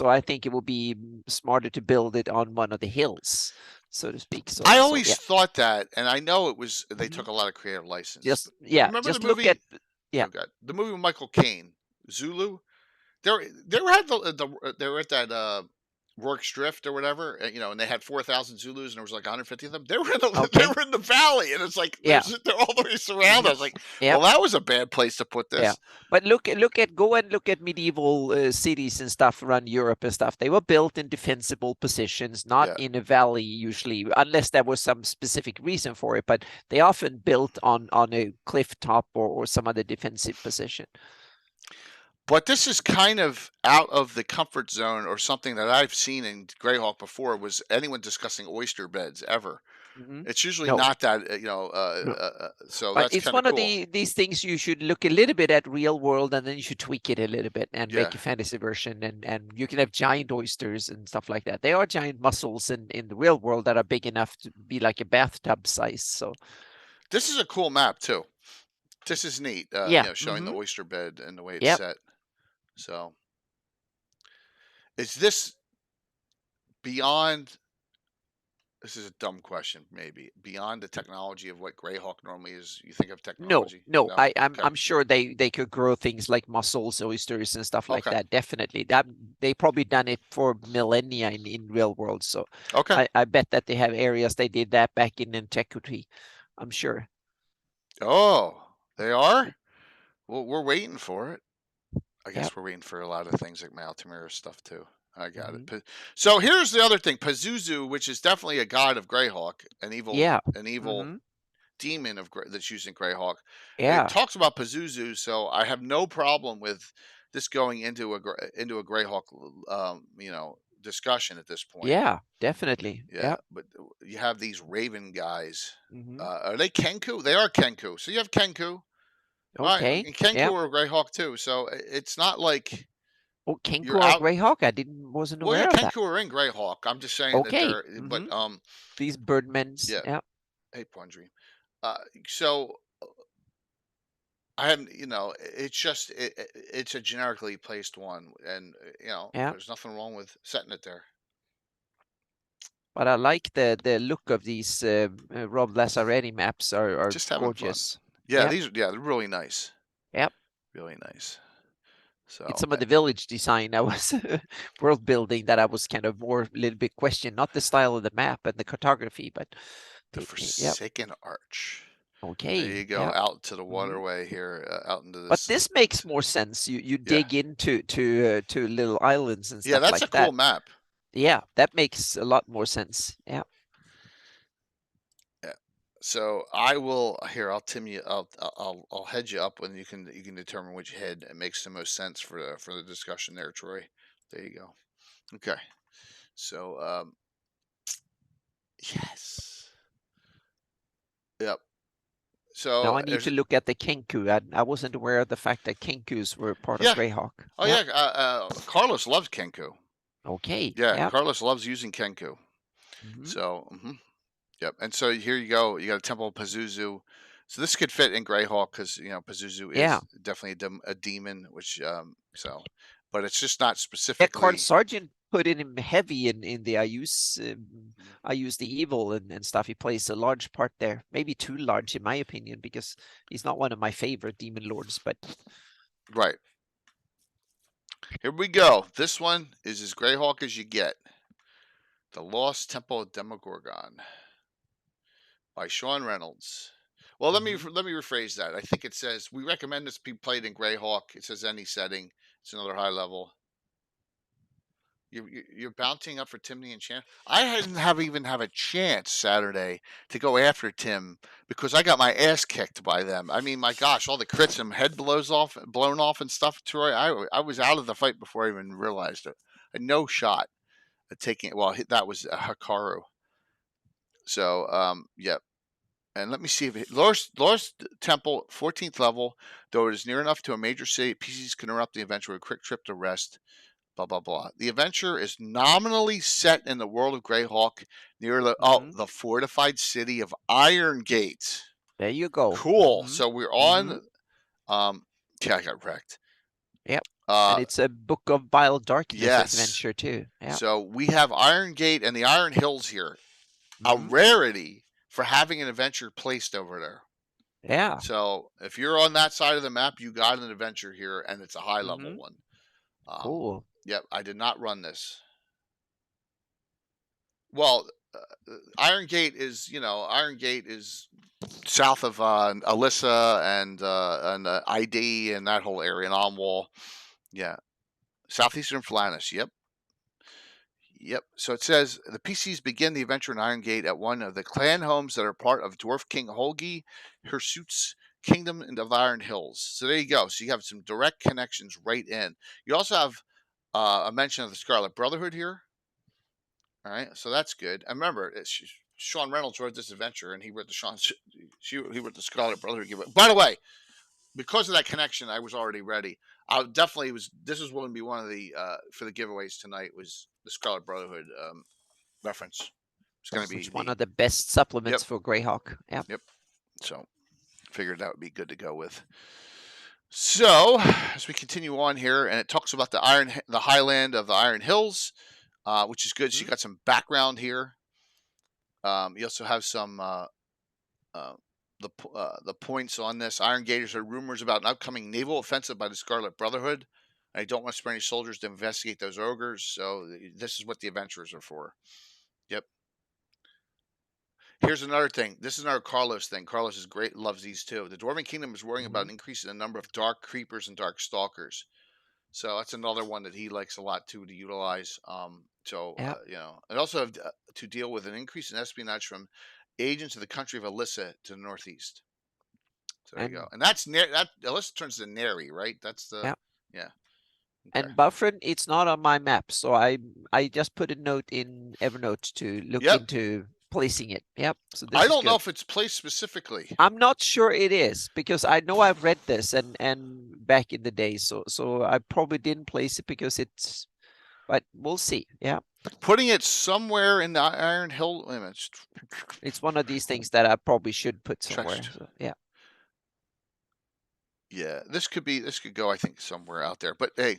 I think it will be smarter to build it on one of the hills, so to speak. I So always yeah. thought that, and I know it was they Mhm. took a lot of creative license. Just But yeah, remember the just look at movie? yeah. Oh God, the movie with Michael Caine, Zulu. They were at they were at that Rorke's Drift or whatever, and they had 4,000 Zulus and there was like 150 of them. They were in the they Okay. were in the valley, and it's like Yeah. they're all the way surrounded. I Hmm. was like, Yeah. well, that was a bad place to put Yeah, this. but go and look at medieval cities and stuff around Europe and stuff. They were built in defensible positions, not Yeah, in a valley usually, unless there was some specific reason for it. But they often built on a cliff top or some other defensive position. but this is kind of out of the comfort zone or something that I've seen in Greyhawk before. Was anyone discussing oyster beds ever? Hmm. It's usually No, not that, no. so But that's it's kind of one of cool. these things you should look a little bit at real world, and then you should tweak it a little bit and Yeah. make a fantasy version, and you can have giant oysters and stuff like that. They are giant mussels in the real world that are big enough to be like a bathtub size. So This is a cool map too. This is neat, yeah, showing the oyster bed and the way it's yep. set. So, is this beyond? This is a dumb question, maybe beyond the technology of what Greyhawk normally is. You think of No, technology? no, No. I'm Okay. I'm sure they could grow things like mussels, oysters, and stuff like Okay. that. Definitely, that they probably done it for millennia in real world. So Okay. I bet that they have areas they did that back in antiquity. I'm sure. Oh, they are. Well, we're waiting for it. I Yep. guess we're waiting for a lot of things like Maltamir stuff too. I got it. Hmm. So here's the other thing: Pazuzu, which is definitely a god of Greyhawk, Yeah. an evil Hmm. demon that's using Greyhawk. It Yeah. talks about Pazuzu, so I have no problem with this going into a Greyhawk, discussion at this point. Yeah. Definitely. Yeah, Yeah. but you have these Raven guys. Hmm. Are they Kenku? They are Kenku. So you have Kenku. All right, Okay. and Kenku Yeah. are Greyhawk too. So it's not like Oh, Kenku you're or out. Greyhawk? I didn't wasn't Well, yeah, aware of that. Kenku are in Greyhawk. I'm just saying that Okay. they're, but Hmm. These birdmen's. yeah. Yeah. Hey, Pondry. Uh, so I haven't, it's just it's a generically placed one, and Yeah. there's nothing wrong with setting it there. But I like the look of these Rob Lazzaretti maps are Just having fun. gorgeous. Yeah, Yep. they're really nice. Yep. Really nice. So It's some of the village design that was world building that I was kind of more a little bit questioned, not the style of the map and the cartography, but the yep. Forsaken Arch. There Okay. you go, Yep. out to the Mhm. waterway here, out into But this. this makes more sense. You Yeah. dig into to little islands and Yeah, stuff that's like a cool that. map. Yeah, that makes a lot more sense. Yeah. Yeah. So I will here. I'll Tim you. I'll head you up when you can determine which head makes the most sense for the discussion there, Troy. There you go. Okay. So yes. Yep. Now So I need there's to look at the Kenku. I wasn't aware of the fact that Kenkus were part of yeah. Greyhawk. Oh Yeah. yeah. Carlos loves Kenku. Okay. Yeah, Yeah. Carlos loves using Kenku. Mhm. So yep. And so here you go. You got a Temple of Pazuzu. So this could fit in Greyhawk because Pazuzu Yeah. is definitely a demon, which but it's just not Yeah, specifically. Sergeant put in him heavy in the I use the evil and stuff. He plays a large part there, maybe too large in my opinion, because he's not one of my favorite demon lords. But Right. Here we go. This one is as Greyhawk as you get. The Lost Temple of Demogorgon by Sean Reynolds. Well, let me rephrase that. I think it says we recommend this be played in Greyhawk. It says any setting. It's another high level. You're bouncing up for Timney and Chan. I didn't even have a chance Saturday to go after Tim because I got my ass kicked by them. I mean, my gosh, all the crits and head blown off and stuff. Troy, I was out of the fight before I even realized it. I had no shot at taking it. Well, that was Hikaru. So, yeah. And let me see if Lost Temple, 14th level, though it is near enough to a major city, PCs can interrupt the adventure with a quick trip to rest. Blah blah blah. The adventure is nominally set in the world of Greyhawk near the fortified city of Iron Gate. there you go. Cool. So we're on. Yeah, I got wrecked. Yep. And it's a Book of Vile Darkness yes. adventure too. Yeah. So we have Iron Gate and the Iron Hills here. A rarity for having an adventure placed over there. Yeah. So if you're on that side of the map, you got an adventure here, and it's a high level one. Cool. Yep, I did not run this. Well, Iron Gate is south of Alyssa and ID and that whole area and Almwall. Yeah, southeastern Flannis. Yep. Yep. So it says the PCs begin the adventure in Iron Gate at one of the clan homes that are part of Dwarf King Holgi Hirsut's kingdom of the Iron Hills. So there you go. So you have some direct connections right in. You also have a mention of the Scarlet Brotherhood here. All right, so that's good. And remember, Sean Reynolds wrote this adventure, and he wrote he wrote the Scarlet Brotherhood. By the way, because of that connection, I was already ready. I definitely was. This was going to be one of the for the giveaways tonight was the Scarlet Brotherhood reference. It's going to be one of the best supplements for Greyhawk. Yeah. Yep. So figured that would be good to go with. So as we continue on here, and it talks about the highland of the Iron Hills, which is good. So you got some background here. You also have some the points on this. Iron Gators are rumors about an upcoming naval offensive by the Scarlet Brotherhood. I don't want to spare any soldiers to investigate those ogres, so this is what the adventurers are for. Yep. Here's another thing. This is another Carlos thing. Carlos is great, loves these too. The Dwarven Kingdom is worrying about an increase in the number of dark creepers and dark stalkers. So that's another one that he likes a lot too to utilize. And also have to deal with an increase in espionage from agents of the country of Alyssa to the northeast. So there you go. And that's that Alyssa turns to Neri, right? That's the yeah. Okay. And Buffrin, it's not on my map, so I just put a note in Evernote to look into placing it. Yep. So this I don't know if it's placed specifically. I'm not sure it is because I know I've read this and back in the day, so I probably didn't place it because it's, but we'll see. Yeah. Putting it somewhere in the Iron Hill image. It's one of these things that I probably should put somewhere. So, yeah. Yeah, this could go, I think, somewhere out there. But hey,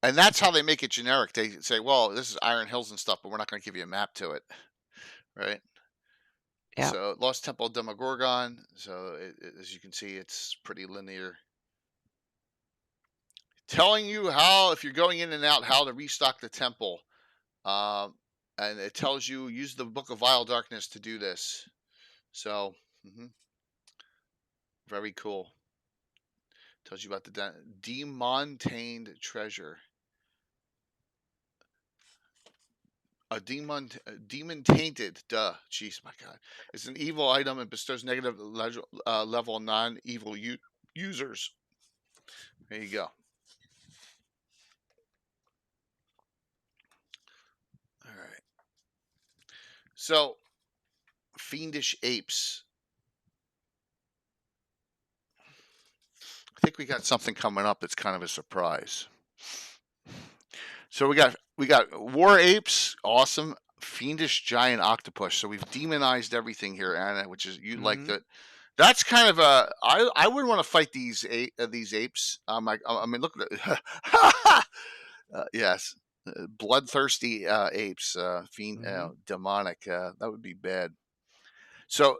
And that's how they make it generic. They say, well, this is Iron Hills and stuff, but we're not going to give you a map to it, right? Yeah. So Lost Temple of Demogorgon. So as you can see, it's pretty linear. Telling you how, if you're going in and out, how to restock the temple. Um, and it tells you use the Book of Vile Darkness to do this. So, very cool. Tells you about the demontained treasure. A demon tainted, jeez, my God. It's an evil item and bestows negative level non-evil users. There you go. All right. So, fiendish apes. I think we got something coming up that's kind of a surprise. So we got war apes, awesome. Fiendish giant octopus. So we've demonized everything here, Anna, which is you like that. That's kind of a. I wouldn't want to fight these apes. I mean, look at it. Yes, bloodthirsty apes, demonic. That would be bad. So,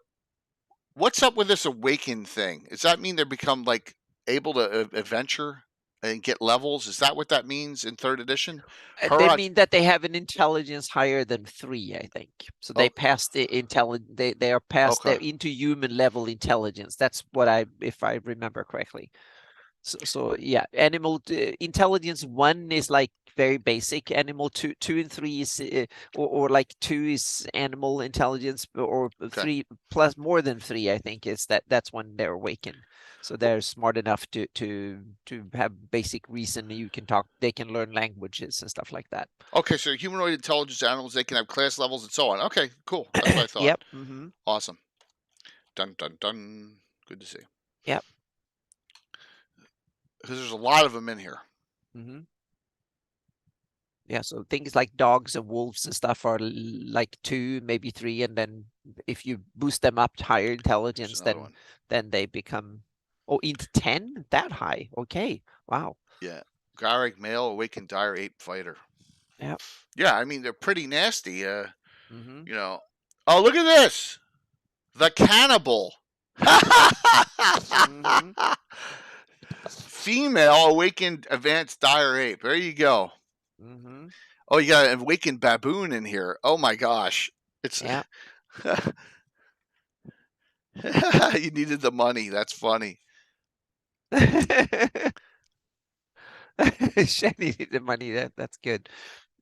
what's up with this awakened thing? Does that mean they become like able to adventure and get levels? Is that what that means in third edition? They mean that they have an intelligence higher than 3, I think. So they passed the they are past their into human level intelligence. That's what if I remember correctly. So yeah, animal intelligence 1 is like very basic. Animal 2 and 3 is or like 2 is animal intelligence, or 3 plus more than 3, I think, is that's when they're awakened. So they're smart enough to have basic reason. You can talk. They can learn languages and stuff like that. Okay, so humanoid intelligence animals, they can have class levels and so on. Okay, cool. That's what I thought. Yep. Awesome. Dun dun dun. Good to see. Yep. Because there's a lot of them in here. Yeah, so things like dogs and wolves and stuff are like 2, maybe 3, and then if you boost them up to higher intelligence, then they become into 10, that high. Okay, wow. Yeah, Garrick male awakened dire ape fighter. Yeah. Yeah, I mean they're pretty nasty. You know. Oh, look at this, the cannibal. Female awakened advanced dire ape. There you go. Oh, you got an awakened baboon in here. Oh my gosh, it's you needed the money. That's funny. She needed the money. That's good.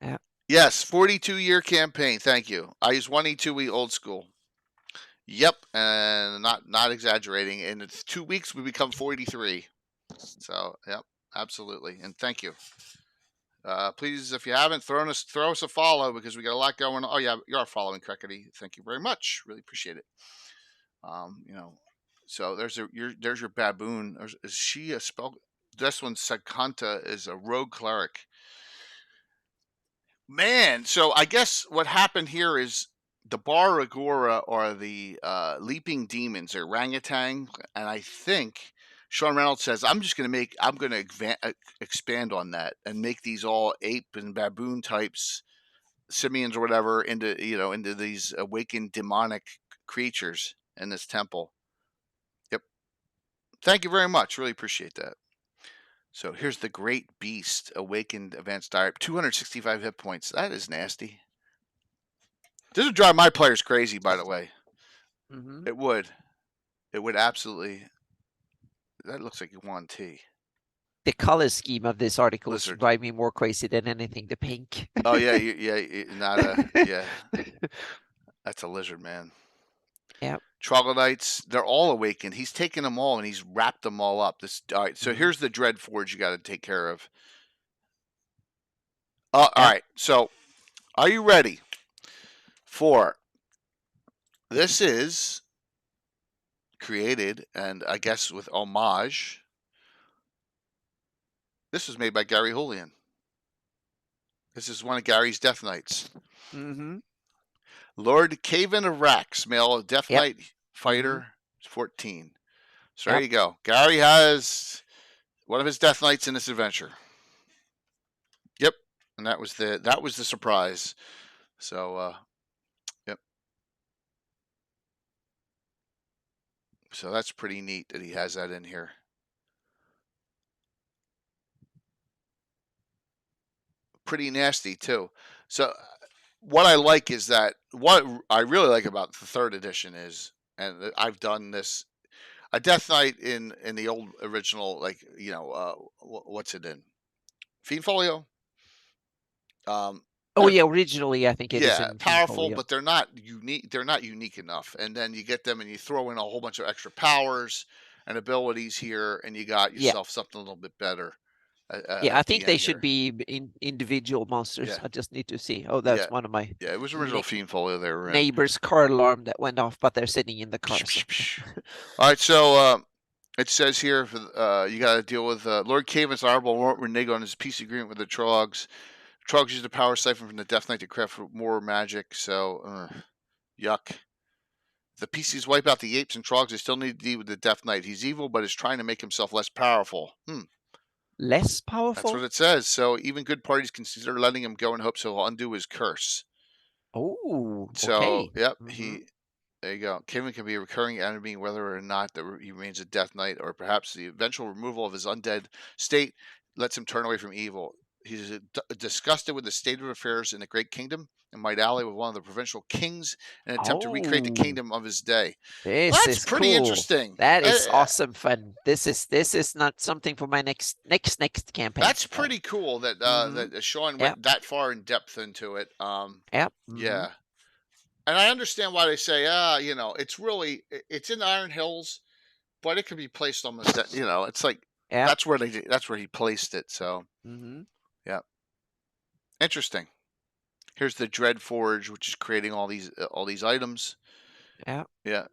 Yeah. Yes, 42-year campaign. Thank you. I use 1E2E old school. Yep, and not exaggerating. In 2 weeks, we become 43. So, yep, absolutely. And thank you. Please, if you haven't, throw us a follow, because we got a lot going on. Oh yeah, you are following Crackety. Thank you very much. Really appreciate it. So there's your baboon. Is she a spell? This one, Sakanta, is a rogue cleric. Man, so I guess what happened here is the Bar Agora are the leaping demons. They're orangutan, and I think Sean Reynolds says I'm going to expand on that and make these all ape and baboon types, simians or whatever, into these awakened demonic creatures in this temple. Yep. Thank you very much. Really appreciate that. So here's the Great Beast, awakened advanced dire, 265 hit points. That is nasty. This would drive my players crazy, by the way. It would. It would absolutely. That looks like Yuan T. The color scheme of this article is driving me more crazy than anything. The pink. Oh yeah, yeah. That's a lizard, man. Yeah. Troglodytes, they're all awakened. He's taken them all and he's wrapped them all up. All right, so here's the Dread Forge you got to take care of. All right, so are you ready for this? Is created, and I guess with homage. This was made by Gary Julian. This is one of Gary's Death Knights. Lord Caven of Rax, male Death Knight fighter, 14. So there you go. Gary has one of his Death Knights in this adventure. and that was the surprise. So yep. So that's pretty neat that he has that in here. Pretty nasty too. So what I like is that what I really like about the third edition is, and I've done this, a Death Knight in the old original, like what's it in Fiend Folio. Oh yeah, originally I think it is Yeah, in Fiend powerful, Folio. but they're not unique. They're not unique enough. And then you get them, and you throw in a whole bunch of extra powers and abilities here, and you got Yeah. yourself something a little bit better. Yeah, I At the think they end should here. be individual monsters. Yeah, I just need to see. Oh, yeah, that's one of my yeah. It was original Fiend Folio they were in. neighbor's car alarm that went off, but they're sitting in the car. So. All right, so it says here you got to deal with Lord Caven's honorable won't renege on his peace agreement with the Trogs. Trogs use the power siphon from the Death Knight to craft more magic. So yuck. The PCs wipe out the apes and Trogs. They still need to deal with the Death Knight. He's evil, but is trying to make himself less powerful. Less That's what powerful? it says. So even good parties consider letting him go in hopes he'll undo his curse. Oh, So, okay. yep, Mm-hmm. there you go. Kevin can be a recurring enemy, whether or not he remains a Death Knight, or perhaps the eventual removal of his undead state lets him turn away from evil. He's disgusted with the state of affairs in the Great Kingdom and might ally with one of the provincial kings in an attempt to recreate the Oh, kingdom of his day. Well, this that's is pretty cool. interesting. That is awesome fun. This is not something for my next campaign. That's pretty cool that Mm-hmm. that Sean Yep. went that far in depth into it. Yep. Mm-hmm. Yeah, and I understand why they say, it's in Iron Hills, but it could be placed almost, it's like Yep. that's where he placed it. So Mm-hmm. yeah, interesting. Here's the Dread Forge, which is creating all these items. Yep. Yeah,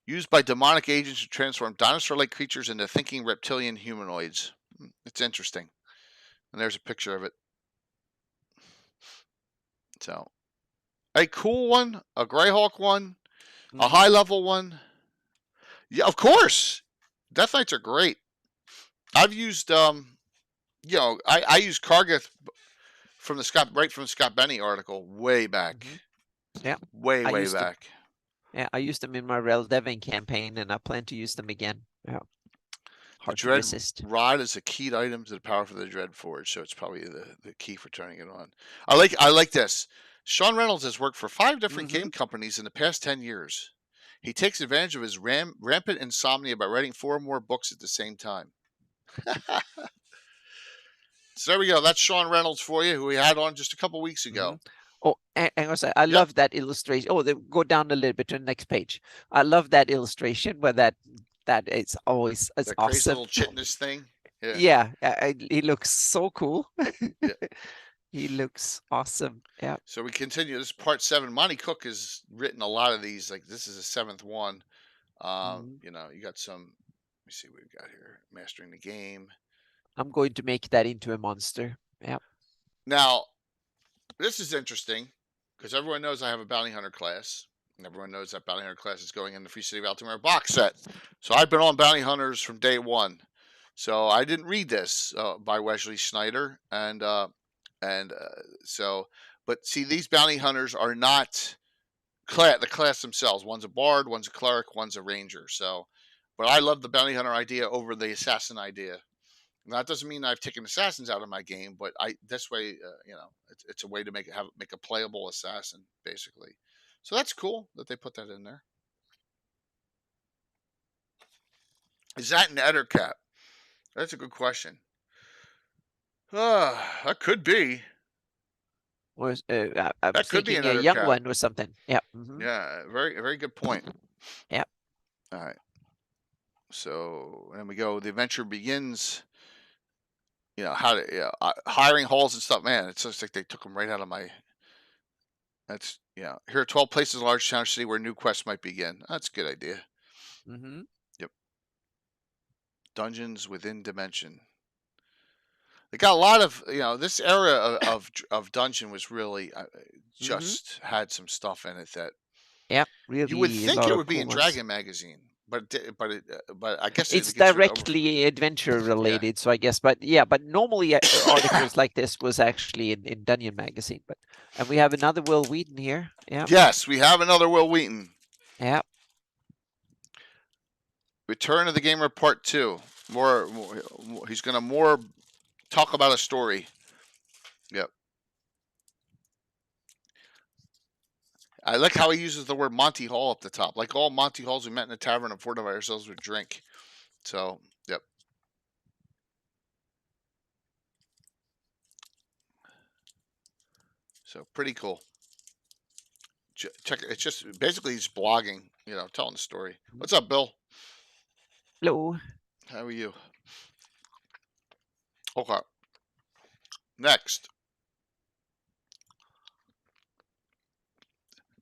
used by demonic agents to transform dinosaur-like creatures into thinking reptilian humanoids. It's interesting, and there's a picture of it. So a cool one, a Greyhawk one, a Mm-hmm. high level one. Yeah, of course. Death Knights are great. I've used I used Kargath from the Scott Benny article way back. Mm-hmm. Yeah. Way back. Yeah, I used them in my Rel Devin campaign, and I plan to use them again. Yeah. The Hard to Dread resist. Rod is a keyed item to the power for the Dread Forge, so it's probably the key for turning it on. I like this. Sean Reynolds has worked for 5 different Mm-hmm. game companies in the past 10 years. He takes advantage of his rampant insomnia by writing 4 or more books at the same time. So there we go. That's Sean Reynolds for you, who we had on just a couple weeks ago. Mm-hmm. Oh, and also, I love that illustration. Oh, go down a little bit to the next page. I love that illustration where that it's always it's That crazy awesome. little chitness thing. Yeah, he looks so cool. Yeah. He looks awesome. Yeah. So we continue. This is part 7. Monty Cook has written a lot of these. Like this is the 7th one. Mhm. You got some. Let me see what we've got here. Mastering the game. I'm going to make that into a monster. Yeah. Now, this is interesting because everyone knows I have a bounty hunter class, and everyone knows that bounty hunter class is going in the Free City of Altamira box set. So I've been on bounty hunters from day one. So I didn't read this by Wesley Snyder, so, but see, these bounty hunters are not the class themselves. One's a bard, one's a cleric, one's a ranger. So, but I love the bounty hunter idea over the assassin idea. Now, that doesn't mean I've taken assassins out of my game, but this way, it's a way to make a playable assassin basically. So that's cool that they put that in there. Is that an Ettercap? That's a good question. That could be. Was I was That could be thinking an a young Ettercap. one or something. Yeah. Mm-hmm. Yeah, very good point. Yeah. All right. So then we go. The adventure begins. Hiring halls and stuff. Man, it's just like they took them right out of my. That's Here are 12 places in a large town or city where new quests might begin. That's a good idea. Mm-hmm. Yep. Dungeons within dimension. They got a lot of this era of dungeon was really just had some stuff in it that Yeah, you would really a think lot it of would be cool in ones. Dragon Magazine. but I guess It's it gets you over. directly adventure related, so I guess. But yeah, but normally articles like this was actually in Dungeon Magazine. And we have another Will Wheaton here. Yeah. Yes, we have another Will Wheaton. Yeah. Return of the Gamer Part 2. More he's gonna more talk about a story. Yep. I like how he uses the word Monty Hall up the top. Like all Monty Halls we met in a tavern and fortified ourselves with drink. So, yep. So pretty cool. Check it. It's just basically he's blogging, telling the story. What's up, Bill? Hello. How are you? Okay. Next.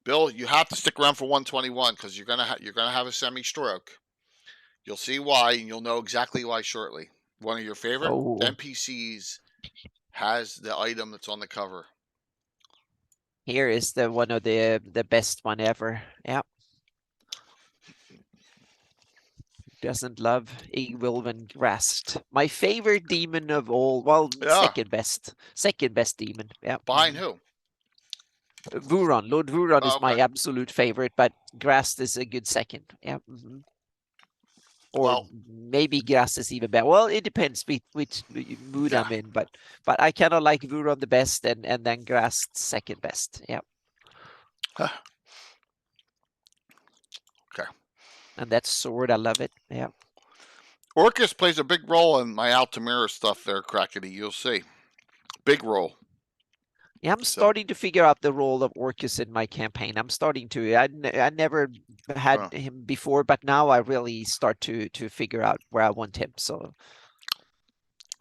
Bill, you have to stick around for 121 because you're gonna have a semi-stroke. You'll see why, and you'll know exactly why shortly. One of your favorite NPCs has the item that's on the cover. Here is one of the best one ever. Yeah. Doesn't love Igwilven Grast. My favorite demon of all. Well, second best demon. Yeah. Behind who? Vuron. Lord Vuron is my absolute favorite, but Grast is a good second. Yeah. Or maybe Grast is even better. Well, it depends which mood I'm in, but I kind of like Vuron the best, and then Grast second best. Yeah. Okay. And that sword, I love it. Yeah. Orcus plays a big role in my Altamira stuff there, Crackety. You'll see. Big role. Yeah, I'm starting to figure out the role of Orcus in my campaign. I'm starting to. I never had him before, but now I really start to figure out where I want him. So,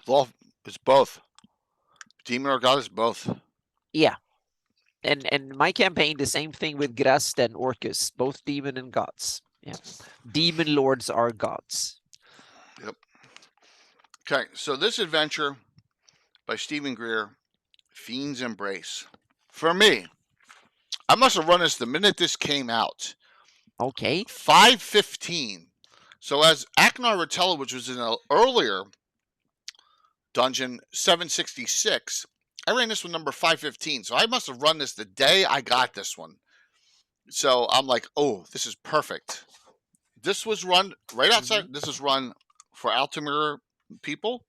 well, it's both. Demon or God is both. Yeah, and my campaign, the same thing with Grast and Orcus, both demon and gods. Yeah, demon lords are gods. Yep. Okay, so this adventure by Stephen Greer, Fiend's Embrace. For me, I must have run this the minute this came out. Okay. 5:15. So as Aknar Rotella, which was in an earlier dungeon, 766, I ran this one number 515. So I must have run this the day I got this one. So I'm like, oh, this is perfect. This was run right outside. This is run for Altamira people,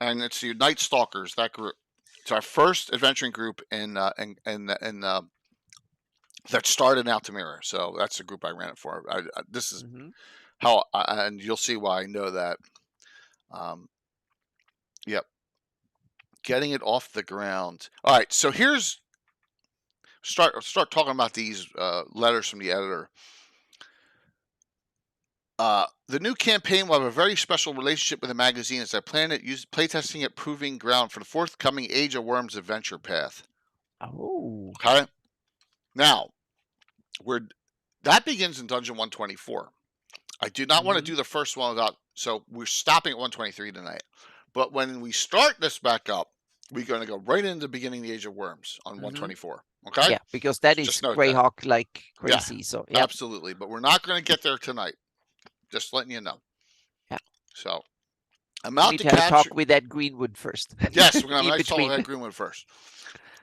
and it's the Night Stalkers, that group. It's our first adventuring group in that started in Altamira. So that's the group I ran it for. This is how, and you'll see why I know that. Yep. Getting it off the ground. All right. So here's start talking about these letters from the editor. The new campaign will have a very special relationship with the magazine as I plan it, playtesting it, proving ground for the forthcoming Age of Worms adventure path. Oh. Okay. Now, that begins in Dungeon 124. I do not want to do the first one so we're stopping at 123 tonight. But when we start this back up, we're going to go right into the beginning of the Age of Worms on 124. Okay? Yeah, because that is Greyhawk like crazy. Yeah, so absolutely. But we're not going to get there tonight. Just letting you know. Yeah. So I'm out we to need to talk with that Greenwood first. Yes, we're going to talk with that Greenwood first.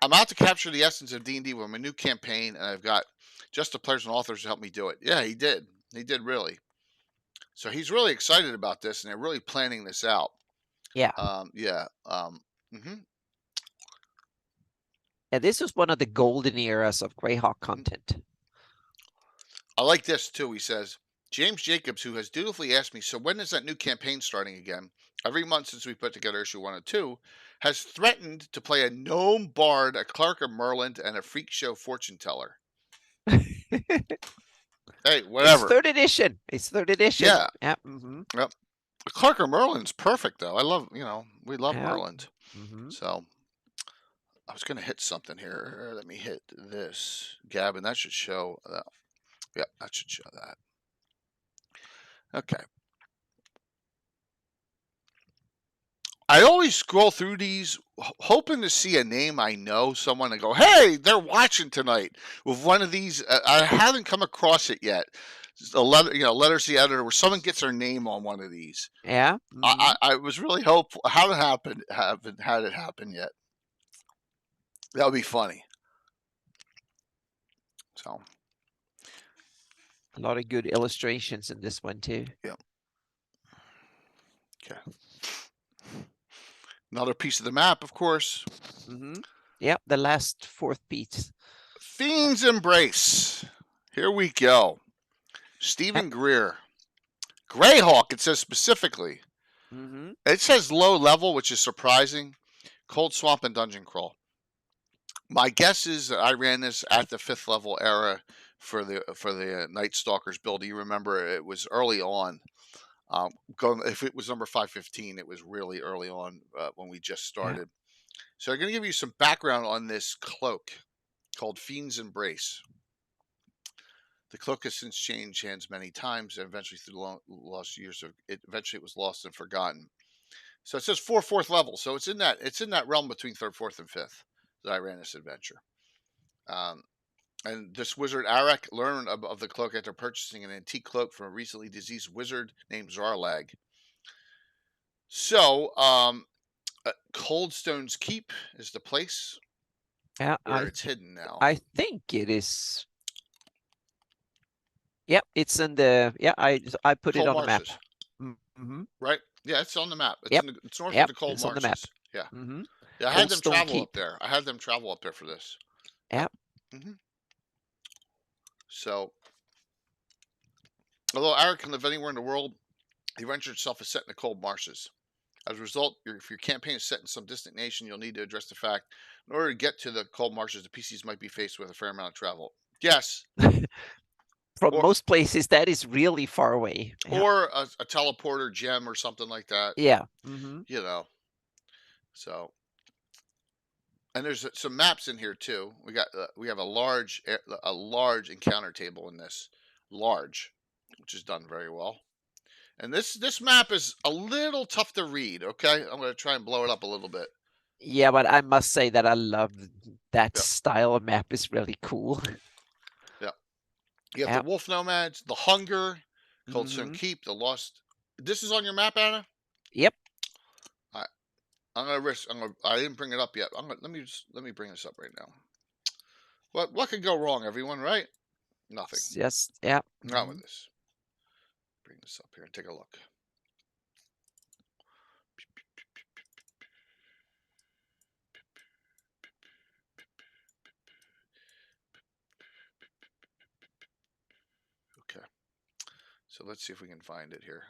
I'm out to capture the essence of D&D with my new campaign, and I've got just the players and authors to help me do it. Yeah, he did. He did really. So he's really excited about this, and they're really planning this out. Yeah. Yeah. Yeah, this was one of the golden eras of Greyhawk content. I like this too. He says, James Jacobs, who has dutifully asked me, so when is that new campaign starting again? Every month since we put together issue 1 and 2, has threatened to play a gnome bard, a clerk of Merlin, and a freak show fortune teller. Hey, whatever. It's third edition. Yeah. Yeah. Yep. The clerk of Merlin's perfect, though. I love, we love Merlin. So I was going to hit something here. Let me hit this. Gabbin, that should show that. Yeah, that should show that. Okay. I always scroll through these hoping to see a name I know, someone and go, hey, they're watching tonight with one of these. I haven't come across it yet. a letter C editor where someone gets their name on one of these. Yeah. I was really hopeful. How it happened? Haven't had it happen yet. That would be funny. So A lot of good illustrations in this one too. yeah. Okay. Another piece of the map, of course. Yep, the last fourth piece. Fiend's Embrace. Here we go. Stephen Greer. Greyhawk, it says specifically. It says low level, which is surprising. Cold Swamp and Dungeon Crawl. My guess is that I ran this at the 5th level era for the Night Stalkers build. You remember it was early on. If it was number 515, it was really early on when we just started. Yeah. So I'm going to give you some background on this cloak called Fiend's Embrace. The cloak has since changed hands many times, and eventually through the lost years of it, eventually it was lost and forgotten. So it says 4th level, so it's in that realm between 3rd, 4th, and 5th that I ran this adventure. And this wizard Arak learned of the cloak after purchasing an antique cloak from a recently deceased wizard named Zarlag. So, Coldstone's Keep is the place where it's hidden now. I think it is. Yep, it's in the. Yeah, I put it on the map. Right? Yeah, it's on the map. It's, it's north of the Cold Marshes. On the map. Yeah. Yeah, I had them travel up there. I had them travel up there for this. Yeah. So, although Arak can live anywhere in the world, the adventure itself is set in the Cold Marshes. As a result, if your campaign is set in some distant nation, you'll need to address the fact, in order to get to the Cold Marshes, the PCs might be faced with a fair amount of travel. Yes. From most places, that is really far away. Or a teleporter gem or something like that. Yeah. You know. So, and there's some maps in here too. We have a large encounter table in this, which is done very well. And this map is a little tough to read. Okay, I'm going to try and blow it up a little bit. Yeah, but I must say that I love that style of map. Is really cool. Yeah. You have the Wolf Nomads, the Hunger, Coldstone Keep, the Lost. This is on your map, Anna? Yep. All right. I'm gonna risk. I didn't bring it up yet. Let me bring this up right now. What could go wrong, everyone? Right? Nothing. Yes. Yeah. Not with this. Bring this up here and take a look. Okay. So let's see if we can find it here.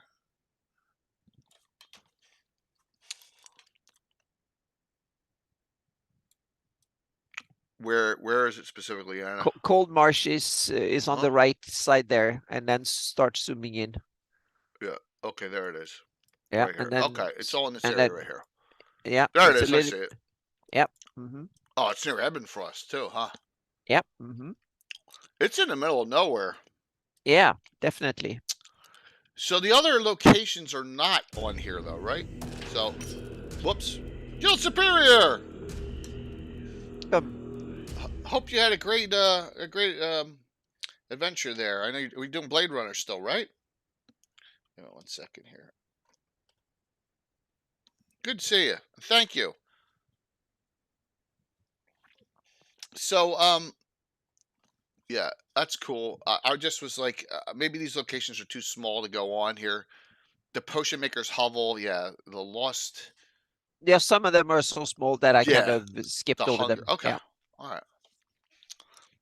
Where is it specifically, Anna? Cold Marshes is on the right side there, and then start zooming in. Yeah. Okay, there it is. Yeah. Right here. And then, okay, it's all in this area right here. Yeah. There it is. I see it. Yep. Oh, it's near Ebbenfrost too, huh? Yep. It's in the middle of nowhere. Yeah, definitely. So the other locations are not on here though, right? So, whoops. Guild Superior! Hope you had a great adventure there. I know we're doing Blade Runner still, right? Hang on 1 second here. Good to see you. Thank you. So, yeah, that's cool. I just was like, maybe these locations are too small to go on here. The Potion Maker's Hovel, yeah, the Lost. Yeah, some of them are so small that I kind of skipped over them. Okay, yeah. All right.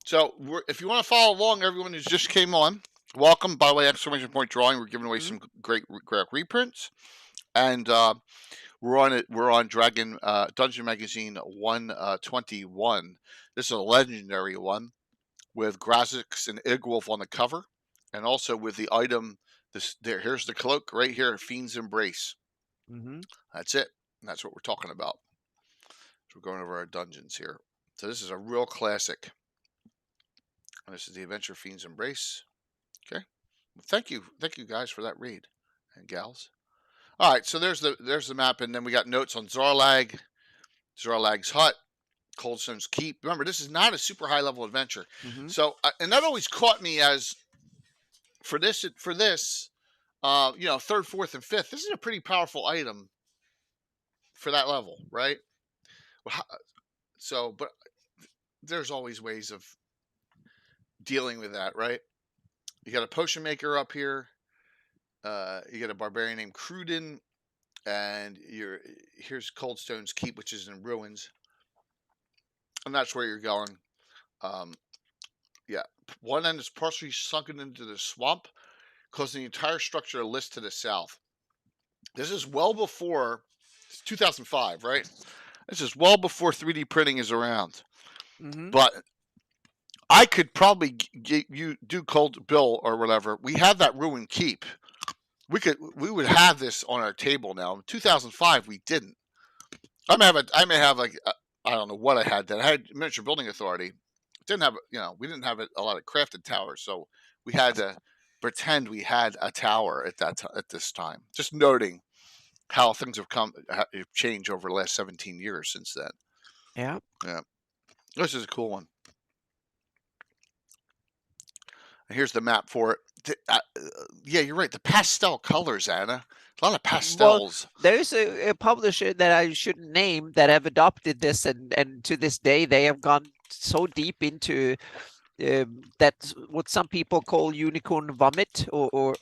So, if you want to follow along, everyone who just came on, welcome. By the way, exclamation point drawing. We're giving away some great reprints, and we're on Dragon Dungeon Magazine 121. This is a legendary one with Grazix and Igwolf on the cover, and also with the item. Here's the cloak right here, Fiend's Embrace. That's it. And that's what we're talking about. So we're going over our dungeons here. So this is a real classic. And this is the Adventure Fiend's Embrace. Okay. Well, thank you guys for that read, and gals. All right, so there's the map, and then we got notes on Zarlag, Zarlag's hut, Coldstone's Keep. Remember, this is not a super high level adventure. So, and that always caught me as for this, third, fourth, and fifth, this is a pretty powerful item for that level, right? So, but there's always ways of dealing with that, right? You got a potion maker up here. You got a barbarian named Cruden, and here's Coldstone's Keep, which is in ruins. And that's where you're going. Yeah, one end is partially sunken into the swamp, causing the entire structure to list to the south. This is well before, it's 2005, right? This is well before 3D printing is around. Mm-hmm. But I could probably get you do Cold Bill or whatever. We have that ruined keep. We would have this on our table now. In 2005, we didn't. I may have like I don't know what I had then. I had Miniature Building Authority. Didn't have we didn't have a lot of crafted towers, so we had to pretend we had a tower at this time. Just noting how things have changed over the last 17 years since then. Yeah. Yeah, this is a cool one. Here's the map for it. Yeah, you're right. The pastel colors, Anna. A lot of pastels. Well, there's a publisher that I shouldn't name that have adopted this, and to this day they have gone so deep into that's what some people call unicorn vomit or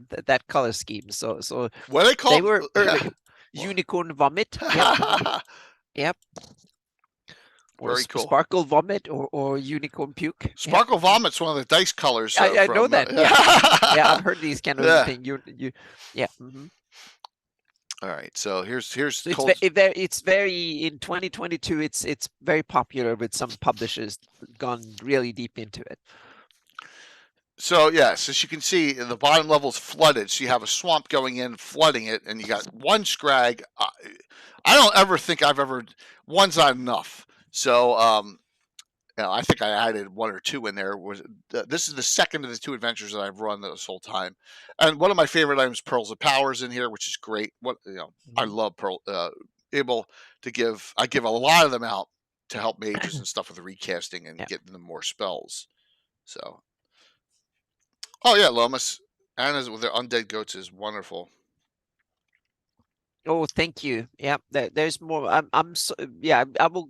that color scheme. So what they call they were early unicorn vomit. Yep. Yep. Or very cool. Sparkle vomit or unicorn puke. Sparkle vomit's one of the dice colors. I know that. Yeah. Yeah, I've heard these kind of things. Yeah. Mm-hmm. All right, so here's so it's very in 2022. It's very popular with some publishers gone really deep into it. So yes, as you can see, the bottom level is flooded. So you have a swamp going in, flooding it, and you got one scrag. I don't ever think I've ever one's not enough. So I think I added one or two in there. This is the second of the two adventures that I've run this whole time, and one of my favorite items, Pearls of Powers, in here, which is great. I love Pearl. Able to give a lot of them out to help mages and stuff with the recasting and getting them more spells. So, oh yeah, Lomas, Anna's with their undead goats is wonderful. Oh, thank you. Yeah, there's more. I'm so, yeah, I will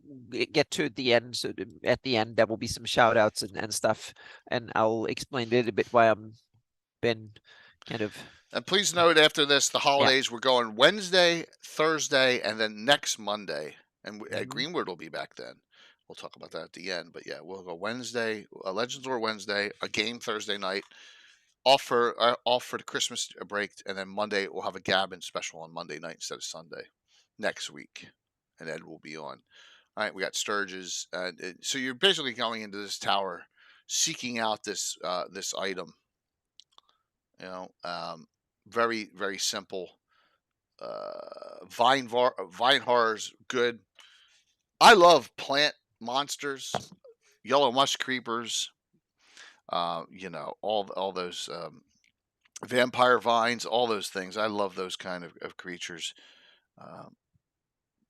get to the end. So at the end, there will be some shout outs and stuff, and I'll explain a little bit why I'm been kind of. And please note, after this, the holidays, we're going Wednesday, Thursday, and then next Monday. And Greenwood will be back then. We'll talk about that at the end. But yeah, we'll go Wednesday, Legends Lore Wednesday, a game Thursday night. Off for the Christmas break, and then Monday we'll have a Gabbin special on Monday night instead of Sunday next week, and Ed will be on. All right, we got Sturges, so you're basically going into this tower, seeking out this this item. Very very simple. Vine horrors good. I love plant monsters, yellow musk creepers. All those vampire vines, all those things. I love those kind of creatures.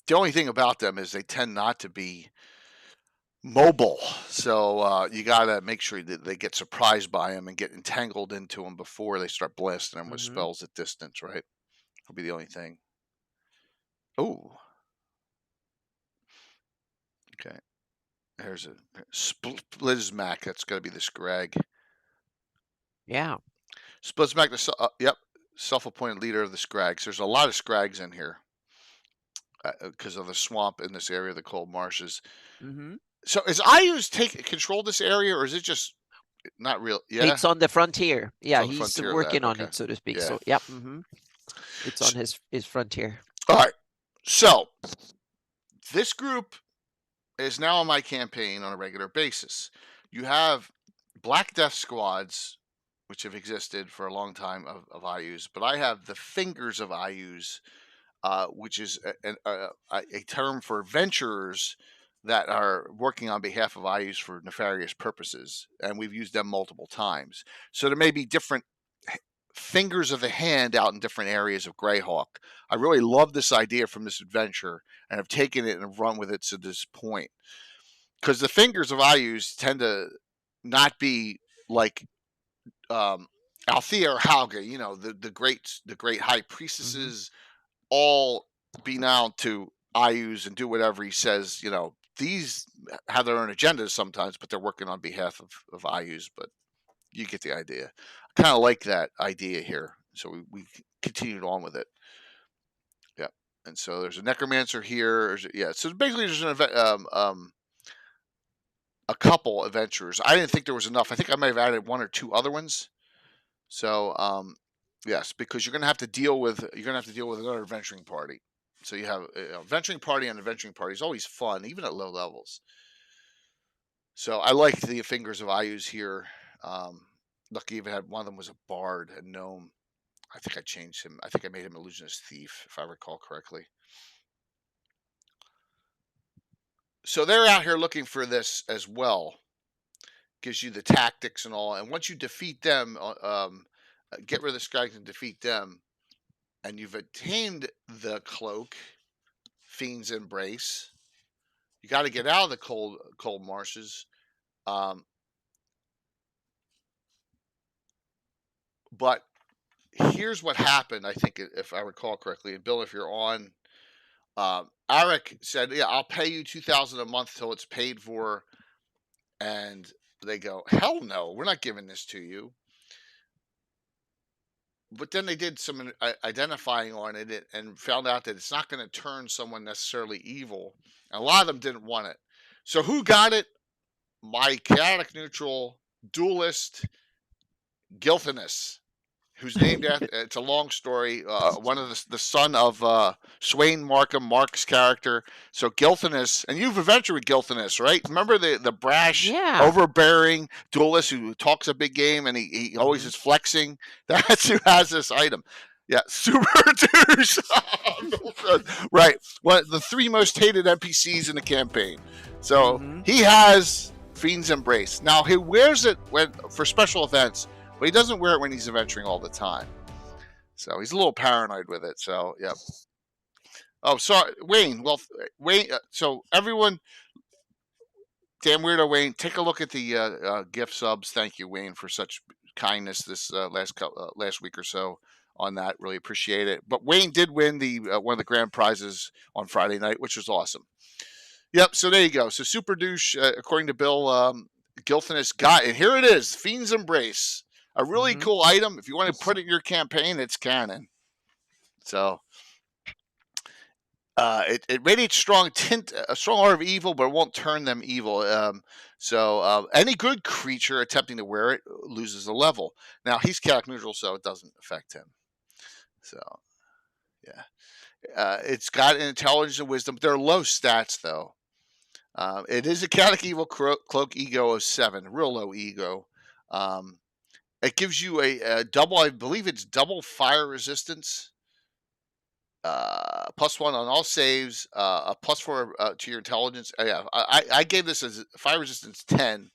The only thing about them is they tend not to be mobile. So you got to make sure that they get surprised by them and get entangled into them before they start blasting them with spells at distance, right? That'll be the only thing. Oh. Okay. There's a Splizmac. That's got to be the scrag. Yeah. Splizmac, self-appointed leader of the scrags. There's a lot of scrags in here because of the swamp in this area, the cold marshes. Mm-hmm. So is Ayu's control this area, or is it just not real? Yeah, it's on the frontier. Yeah, he's frontier working on it, so to speak. Yeah. So yeah, it's on his frontier. All right. So this group is now on my campaign on a regular basis. You have Black Death squads, which have existed for a long time of IUs, but I have the Fingers of IUs, which is a term for adventurers that are working on behalf of IUs for nefarious purposes, and we've used them multiple times. So there may be different fingers of the hand out in different areas of Greyhawk. I really love this idea from this adventure and have taken it and run with it to this point. Because the fingers of IUs tend to not be like Althea or Halga, the great high priestesses, all be now to Ayus and do whatever he says. These have their own agendas sometimes, but they're working on behalf of Ayus. But you get the idea. I kind of like that idea here, so we continued on with it. Yeah, and so there's a necromancer here. Yeah, so basically there's a couple adventurers. I didn't think there was enough. I think I might have added one or two other ones. So yes, because you're gonna have to deal with another adventuring party. So you have a venturing party, and adventuring party is always fun, even at low levels. So I like the fingers of Ayus here. Lucky even had one of them was a bard, a gnome. I think I changed him. I think I made him illusionist thief, if I recall correctly. So they're out here looking for this as well. Gives you the tactics and all. And once you defeat them, get rid of the Skygs and defeat them, and you've attained the cloak, Fiend's Embrace. You got to get out of the cold marshes. But here's what happened, I think, if I recall correctly. And Bill, if you're on, Arik said, "Yeah, I'll pay you 2,000 a month till it's paid for." And they go, "Hell no, we're not giving this to you." But then they did some identifying on it and found out that it's not going to turn someone necessarily evil. And a lot of them didn't want it. So who got it? My chaotic neutral duelist, Gilthinus, who's named after. It's a long story. One of the son of Swain Markham, Mark's character. So Gilthinus, and you've adventured with Gilthinus, right? Remember the brash, overbearing duelist who talks a big game and he always is flexing. That's who has this item. Yeah, super douche. Right. One of the three most hated NPCs in the campaign. So he has Fiend's Embrace. Now he wears it for special events. But he doesn't wear it when he's adventuring all the time. So he's a little paranoid with it. So, yeah. Oh, sorry, Wayne. Well, Wayne, so everyone, damn weirdo Wayne, take a look at the gift subs. Thank you, Wayne, for such kindness this last week or so on that. Really appreciate it. But Wayne did win the one of the grand prizes on Friday night, which was awesome. Yep, so there you go. So Super Douche, according to Bill, Gilthinus got, and here it is, Fiend's Embrace. A really cool item. If you want to put it in your campaign, it's canon. So it radiates a strong aura of evil, but it won't turn them evil. So any good creature attempting to wear it loses a level. Now he's chaotic neutral, so it doesn't affect him. So yeah, it's got an intelligence and wisdom. They're low stats though. It is a chaotic evil cloak ego of 7, real low ego. It gives you a double, I believe it's double fire resistance, +1 on all saves, a +4 to your intelligence. Yeah, I gave this as fire resistance 10.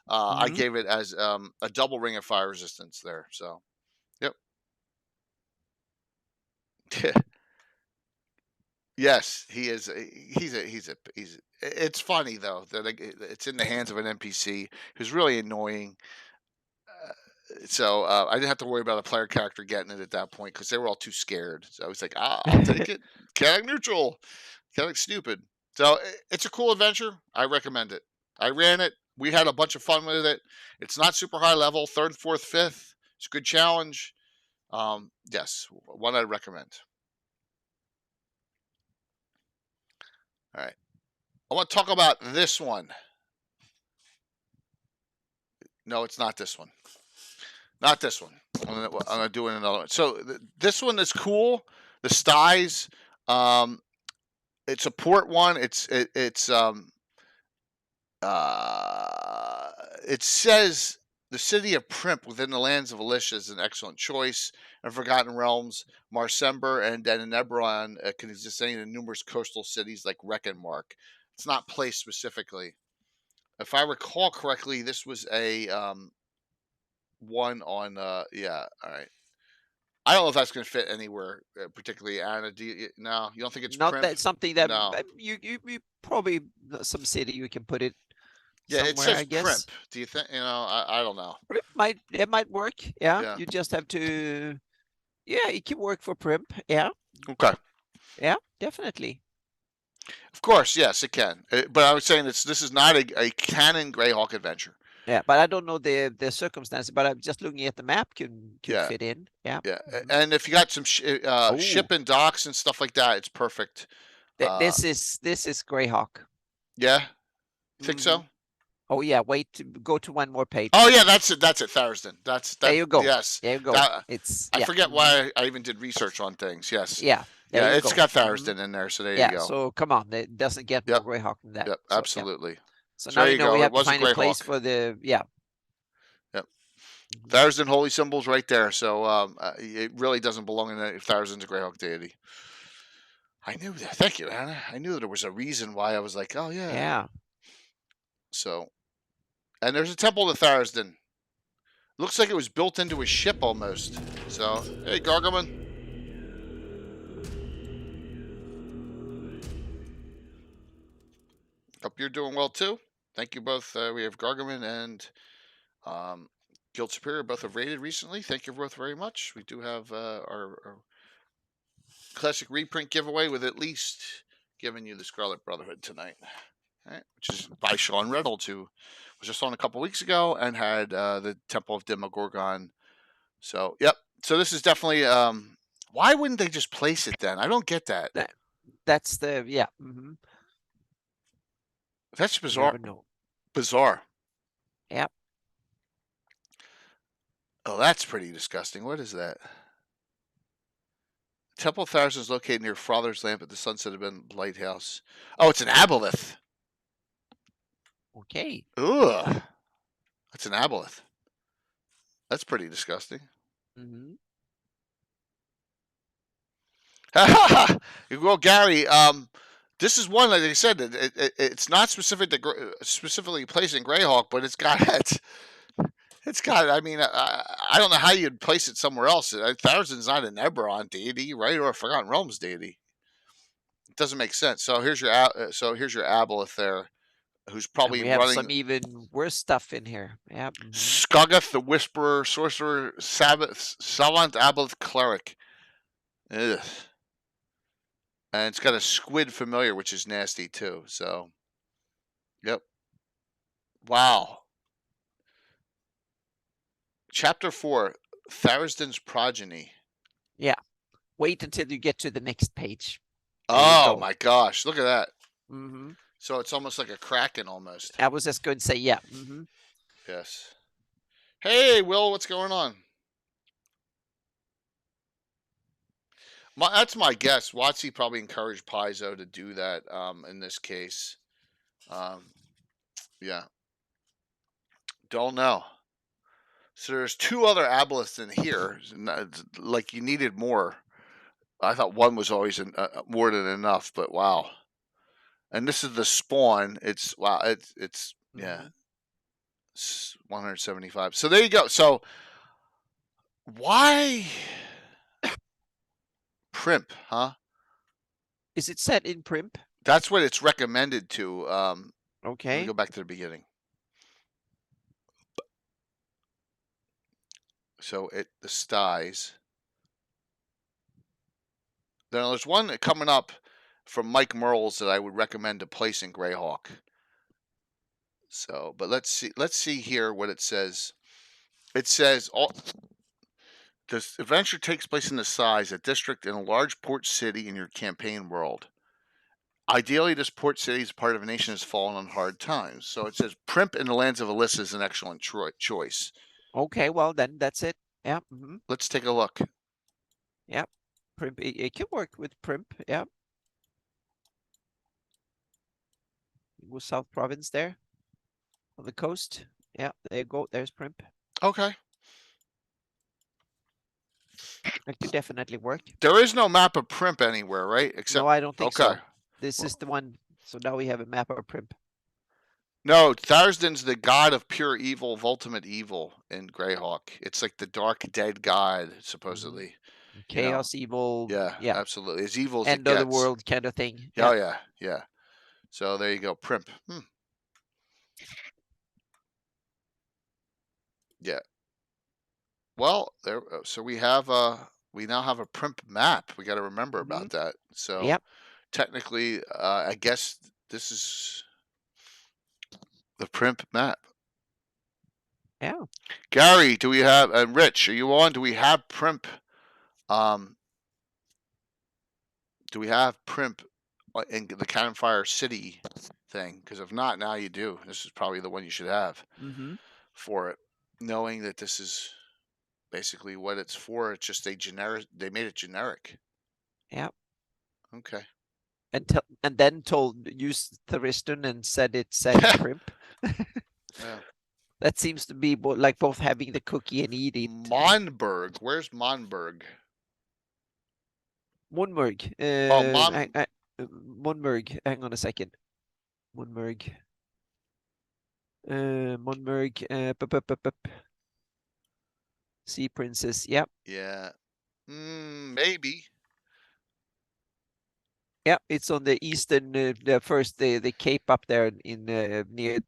I gave it as a double ring of fire resistance there. So, yep. Yes, he is. He's. It's funny though that it's in the hands of an NPC who's really annoying. So I didn't have to worry about a player character getting it at that point because they were all too scared. So I was like, I'll take it. Chaotic neutral, chaotic stupid. So it's a cool adventure. I recommend it. I ran it. We had a bunch of fun with it. It's not super high level. 3rd, 4th, 5th. It's a good challenge. Yes, one I recommend. All right. I want to talk about this one. No, it's not this one. Not this one. I'm gonna do another one. So this one is cool. The styes. It's a port one. It says the city of Primp within the lands of Alicia is an excellent choice. And Forgotten Realms, Marsember, and then Nebron can exist in numerous coastal cities like Reckenmark. It's not placed specifically. If I recall correctly, this was a one on yeah, all right. I don't know if that's going to fit anywhere particularly. Anna, no, you don't think it's not Primp? that something that No. you probably some city you can put it. Yeah, it somewhere, says I guess. primp. Do you think? I don't know. It might work. Yeah. Yeah. You just have to. Yeah, it can work for primp. Yeah. Okay. Yeah, definitely. Of course, yes, it can. But I was saying this is not a canon Greyhawk adventure. Yeah, but I don't know the circumstances. But I'm just looking at the map can Yeah. fit in. Yeah. Yeah, and if you got some Oh, ship and docks and stuff like that, it's perfect. this is Greyhawk. Yeah, think so. Mhm. Oh yeah, wait, go to one more page. Oh yeah, that's it. That's it, Thurston. That's that. There you go. Yes, There you go. It's I yeah. forget why I even did research on things. Yes. Yeah. There Yeah, you it's go. got Thurston in there, so there you Yeah. go. So come on, it doesn't get more Yep. Greyhawk than that. Yep, So, yeah. absolutely. So So now there you know go. we It have to was a find a place Greyhawk. for the yeah. Yep. Thurston holy symbols right there. So it really doesn't belong in the Thurston's a Greyhawk deity. I knew that. Thank you, Anna. I knew there was a reason why I was like, oh yeah. Yeah. So, and there's a temple to Thurston. Looks like it was built into a ship almost. So, hey, Gargamon. Hope you're doing well too. Thank you both. We have Gargamon and Guild Superior both have raided recently. Thank you both very much. We do have our classic reprint giveaway with at least giving you the Scarlet Brotherhood tonight, right? Which is by Sean Reynolds, who was just on a couple weeks ago and had the Temple of Demogorgon. So, yep. So this is definitely. Why wouldn't they just place it then? I don't get that. That's the yeah. Mm-hmm. That's bizarre. Never know. Bizarre. Yep. Oh, that's pretty disgusting. What is that? Temple of Thurston is located near Father's Lamp at the Sunset of Ben Lighthouse. Oh, it's an aboleth. Okay. Ugh. That's an aboleth. That's pretty disgusting. Mm-hmm. Well, Gary, this is one, like I said, it's not specific to specifically placed in Greyhawk, but it's got it's got. I mean, I don't know how you'd place it somewhere else. Thurston's not an Eberron deity, right, or a Forgotten Realms deity. It doesn't make sense. So here's your aboleth there, who's probably and we have running. some even worse stuff in here. Yeah. Mm-hmm. Skuggoth, the Whisperer, Sorcerer, Savant Aboleth Cleric. Ugh. And it's got a squid familiar, which is nasty too. So, yep. Wow. Chapter 4, Thurston's Progeny. Yeah. Wait until you get to the next page. Oh my gosh. Look at that. Mm-hmm. So it's almost like a Kraken almost. I was just going to say, yeah. Mm-hmm. Yes. Hey, Will, what's going on? That's my guess. WotC probably encouraged Paizo to do that in this case. Yeah. Don't know. So there's two other aboleths in here. Like you needed more. I thought one was always more than enough, but wow. And this is the spawn. It's wow. It's yeah. 175. So there you go. So why primp, huh? Is it set in primp? That's what it's recommended to. Okay. Let me go back to the beginning. So the styes. Then there's one coming up from Mike Merles that I would recommend to place in Greyhawk. So, but let's see here what it says. It says this adventure takes place in the size, a district in a large port city in your campaign world. Ideally, this port city is part of a nation that's fallen on hard times. So it says Primp in the Lands of Alyssa is an excellent choice. Okay, well then that's it. Yeah. Mm-hmm. Let's take a look. Yep. Primp. It can work with primp. Yeah. South Province there on the coast. Yeah, there you go. There's primp. Okay. That could definitely work. There is no map of Primp anywhere, right? Except no, I don't think so. Okay. This is the one. So now we have a map of primp. No, Thurston's the god of pure evil, of ultimate evil in Greyhawk. It's like the dark dead god, supposedly. Chaos, evil. Yeah, Yeah. absolutely. As evil as End it of gets. the world kind of thing. Oh yeah, yeah. So there you go, Primp. Yeah. Well, there. So we have we now have a primp map. We got to remember Mm-hmm. about that. So Yep. technically, I guess this is the primp map. Yeah. Gary, do we have and Rich? Are you on? Do we have primp? Um, do we have primp in the Cannon Fire City thing? Because if not, now you do. This is probably the one you should have Mm-hmm. for it, knowing that this is basically what it's for. It's just a generic. They made it generic. Yep. Okay. And then used Thuriston and said it said primp. Yeah. That seems to be like both having the cookie and eat it. Monberg. Where's Monberg? Munmurg. Oh, Mon. Munmurg. Hang on a second. Munmurg. Munmurg. Sea Princess. Yep. Yeah. Maybe. Yep. It's on the eastern, the cape up there in near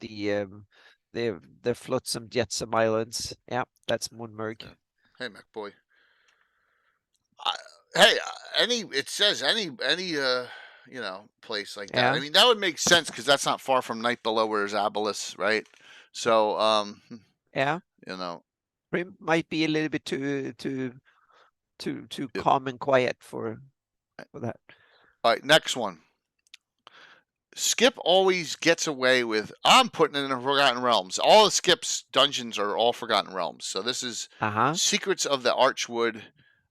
the Flotsam Jetsam Islands. Yep. That's Munmurg. Yeah. Hey, McBoy. Hey, it says any place like that. Yeah. I mean, that would make sense because that's not far from Night Below, where's Abylos, right? So, Yeah. Primp might be a little bit too Yep. calm and quiet for that. All right, next one. Skip always gets away with, I'm putting it in Forgotten Realms. All the Skip's dungeons are all Forgotten Realms. So this is Secrets of the Archwood.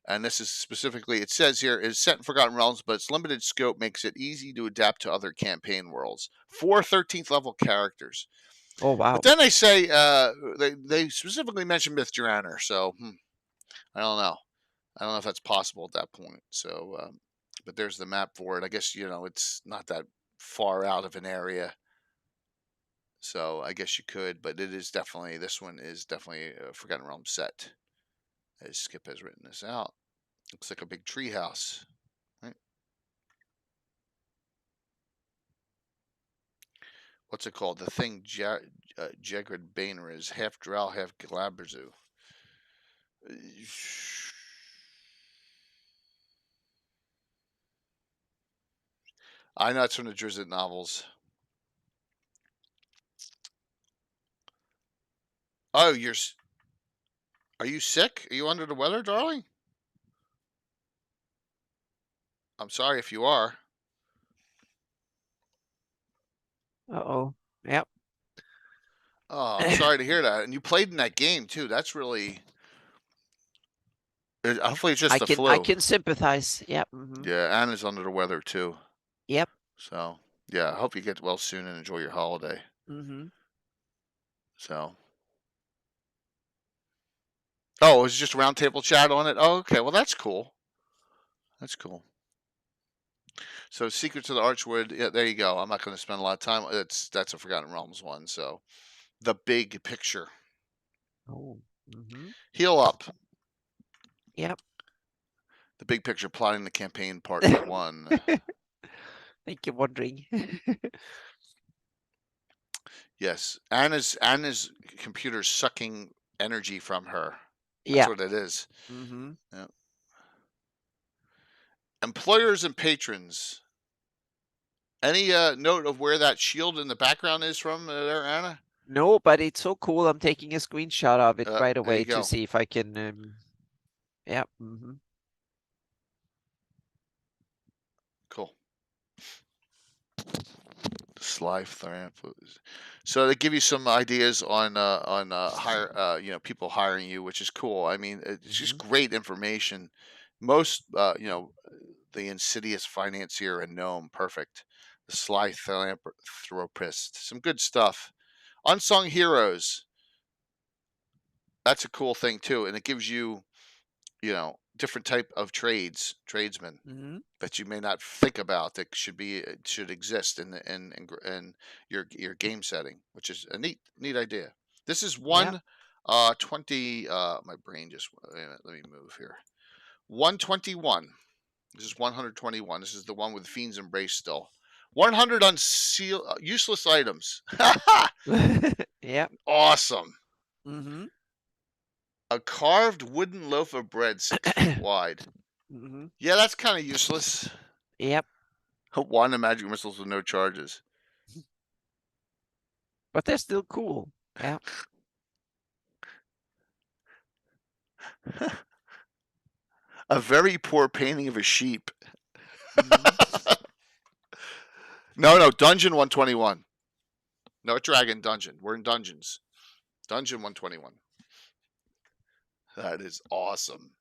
And this is specifically, it says here, is set in Forgotten Realms, but its limited scope makes it easy to adapt to other campaign worlds. 4 13th level characters. Oh, wow. But then they say, they specifically mention Myth Joranner. So, I don't know. I don't know if that's possible at that point. So, but there's the map for it. I guess, it's not that far out of an area. So I guess you could, but this one is definitely a Forgotten Realms set. As Skip has written this out. Looks like a big tree house. Right? What's it called? The thing Jagrid Boehner is half drow, half Glaberzu. I know it's from the Drizzt novels. Oh, are you sick? Are you under the weather, darling? I'm sorry if you are. Uh-oh. Yep. Oh, I'm sorry to hear that. And you played in that game too. That's really. Hopefully, it's just the flu. I can sympathize. Yep. Yeah, Anna's under the weather too. Yep. So yeah, I hope you get well soon and enjoy your holiday. So. Oh, it was just roundtable chat on it. Oh, okay. Well, that's cool. That's cool. So, Secrets of the Archwood. Yeah, there you go. I'm not going to spend a lot of time. That's a Forgotten Realms one. So, the big picture. Oh. Heal up. Yep. The big picture, plotting the campaign, part 1. Think you're wondering. Yes, Anna's computer's sucking energy from her. That's what it is. Yeah. Employers and patrons. Any note of where that shield in the background is from there, Anna? No, but it's so cool. I'm taking a screenshot of it right away to see if I can. Yep. Cool. Sly Tramp. So they give you some ideas on hire people hiring you, which is cool. I mean, it's just great information. Most the insidious financier and gnome, perfect. The sly philanthropist, some good stuff. Unsung heroes. That's a cool thing too, and it gives you different type of tradesmen that you may not think about that should exist in your game setting, which is a neat idea. This is 120. My brain just wait a minute, let me move here. 121. This is 121. This is the one with Fiend's Embrace still. 100 useless items. Yeah. Awesome. A carved wooden loaf of bread 6 feet wide. Hmm. Yeah, that's kind of useless. Yep. Wand of magic missiles with no charges. But they're still cool. Yeah. A very poor painting of a sheep. Hmm. No, Dungeon 121. No dragon dungeon. We're in dungeons. Dungeon 121. That is awesome.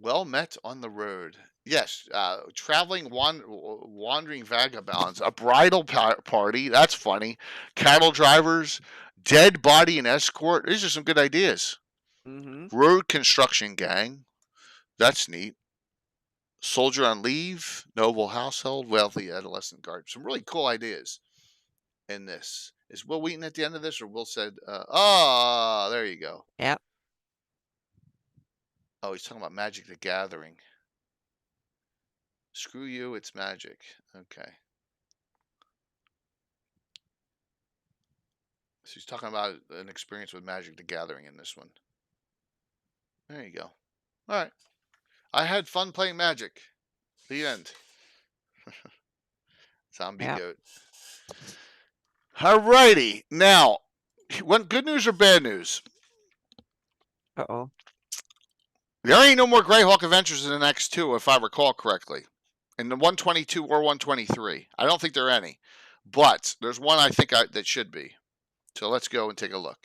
Well met on the road. Yes, traveling wandering vagabonds, a bridal party. That's funny. Cattle drivers, dead body and escort. These are some good ideas. Hmm. Road construction gang. That's neat. Soldier on leave, noble household, wealthy adolescent guard. Some really cool ideas in this. Is Will Wheaton at the end of this, or Will said, "Oh, there you go." Yeah. Oh, he's talking about Magic the Gathering. Screw you, it's magic. Okay. So he's talking about an experience with Magic the Gathering in this one. There you go. All right. I had fun playing Magic. The end. Zombie Yeah. goat. Alrighty. Now, good news or bad news? Uh-oh. There ain't no more Greyhawk Adventures in the next two, if I recall correctly. In the 122 or 123. I don't think there are any. But there's one I think that should be. So let's go and take a look.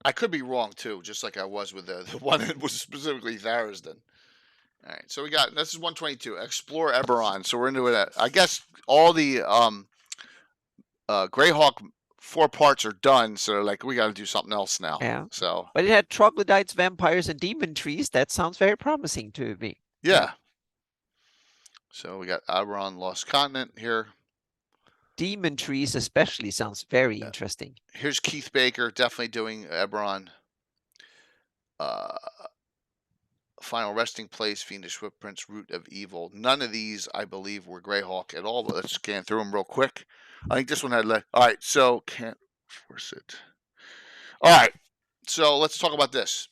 I could be wrong too, just like I was with the one that was specifically Tharisden. All right, so we got this is 122. Explore Eberron. So we're into it. I guess all the Greyhawk 4 parts are done. So like we got to do something else now. Yeah. So But it had troglodytes, vampires, and demon trees. That sounds very promising to me. yeah. So we got Eberron Lost Continent here. Demon trees especially sounds very interesting. Here's Keith Baker, definitely doing Eberron. Final Resting Place, Fiendish Footprints, Root of Evil. None of these, I believe, were Greyhawk at all, but let's scan through them real quick. I think this one had... All right, so can't force it. All right, so let's talk about this.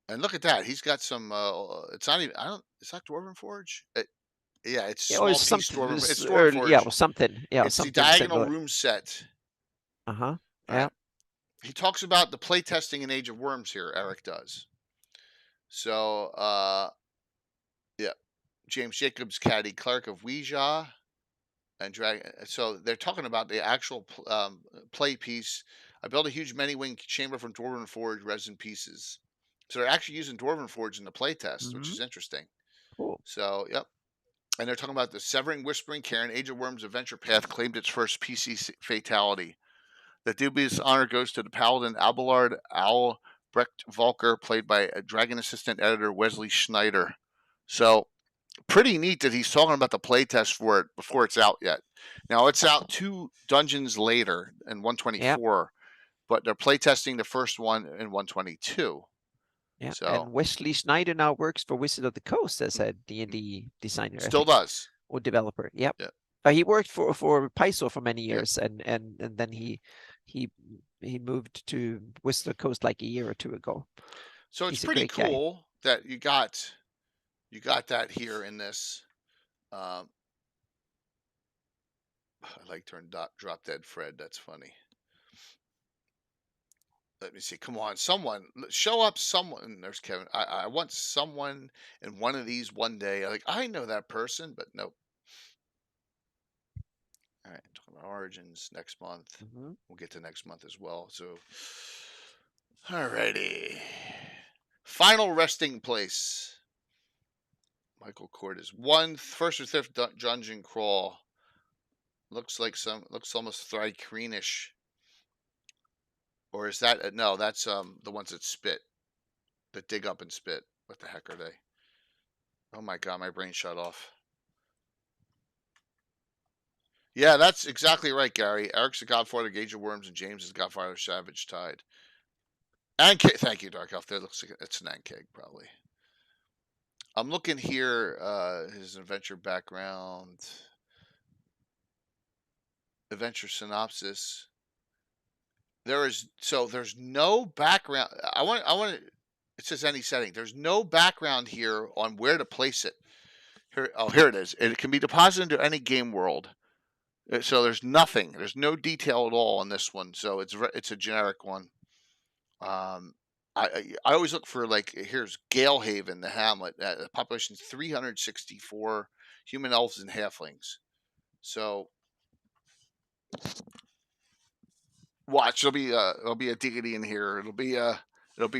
And look at that. He's got some... it's not even... Is that Dwarven Forge? Yeah, it's small piece Dwarven... It's Dwarven Forge. Yeah, well, something. Yeah, it's something the diagonal similar. room set. Uh-huh. Yeah. Right. He talks about the playtesting in Age of Worms here, Eric does. So, yeah, James Jacobs, Caddy, Cleric of Ouija, and Dragon. So they're talking about the actual play piece. I built a huge many-wing chamber from Dwarven Forge resin pieces. So they're actually using Dwarven Forge in the play test, which is interesting. Cool. So, yep. And they're talking about the Severing Whispering Cairn, Age of Worms Adventure Path claimed its first PC fatality. The dubious honor goes to the Paladin Abelard Albrecht Volker, played by a Dragon Assistant editor Wesley Schneider. So, pretty neat that he's talking about the playtest for it before it's out yet. Now, it's out 2 dungeons later in 124, but they're playtesting the first one in 122. Yeah, so, and Wesley Schneider now works for Wizard of the Coast as a D&D designer. Still does. Or developer. Yep. Yeah. He worked for Paizo for many years, and then he moved to Wizard of the Coast like a year or 2 ago. So it's pretty cool that you got that here in this. I like Drop Dead Fred. That's funny. Let me see. Come on, someone show up. Someone. There's Kevin. I want someone in one of these one day. I know that person, but nope. All right, talking about Origins next month. We'll get to next month as well. So, alrighty. Final Resting Place. Michael Cordes. First or fifth dungeon crawl. Looks almost Thrycreenish. Or is that no? That's the ones that spit, that dig up and spit. What the heck are they? Oh my god, my brain shut off. Yeah, that's exactly right, Gary. Eric's the Godfather of Age of Worms, and James is the Godfather of Savage Tide. And thank you, Dark Elf. There looks like it's an Ankeg, probably. I'm looking here. His adventure background. adventure synopsis. There's no background. It says any setting. There's no background here on where to place it. Here it is. It can be deposited into any game world. So there's nothing. There's no detail at all on this one. So it's a generic one. I always look for, like, here's Galehaven, the hamlet. The population's 364 human, elves, and halflings. So watch, there'll be a deity in here. It'll be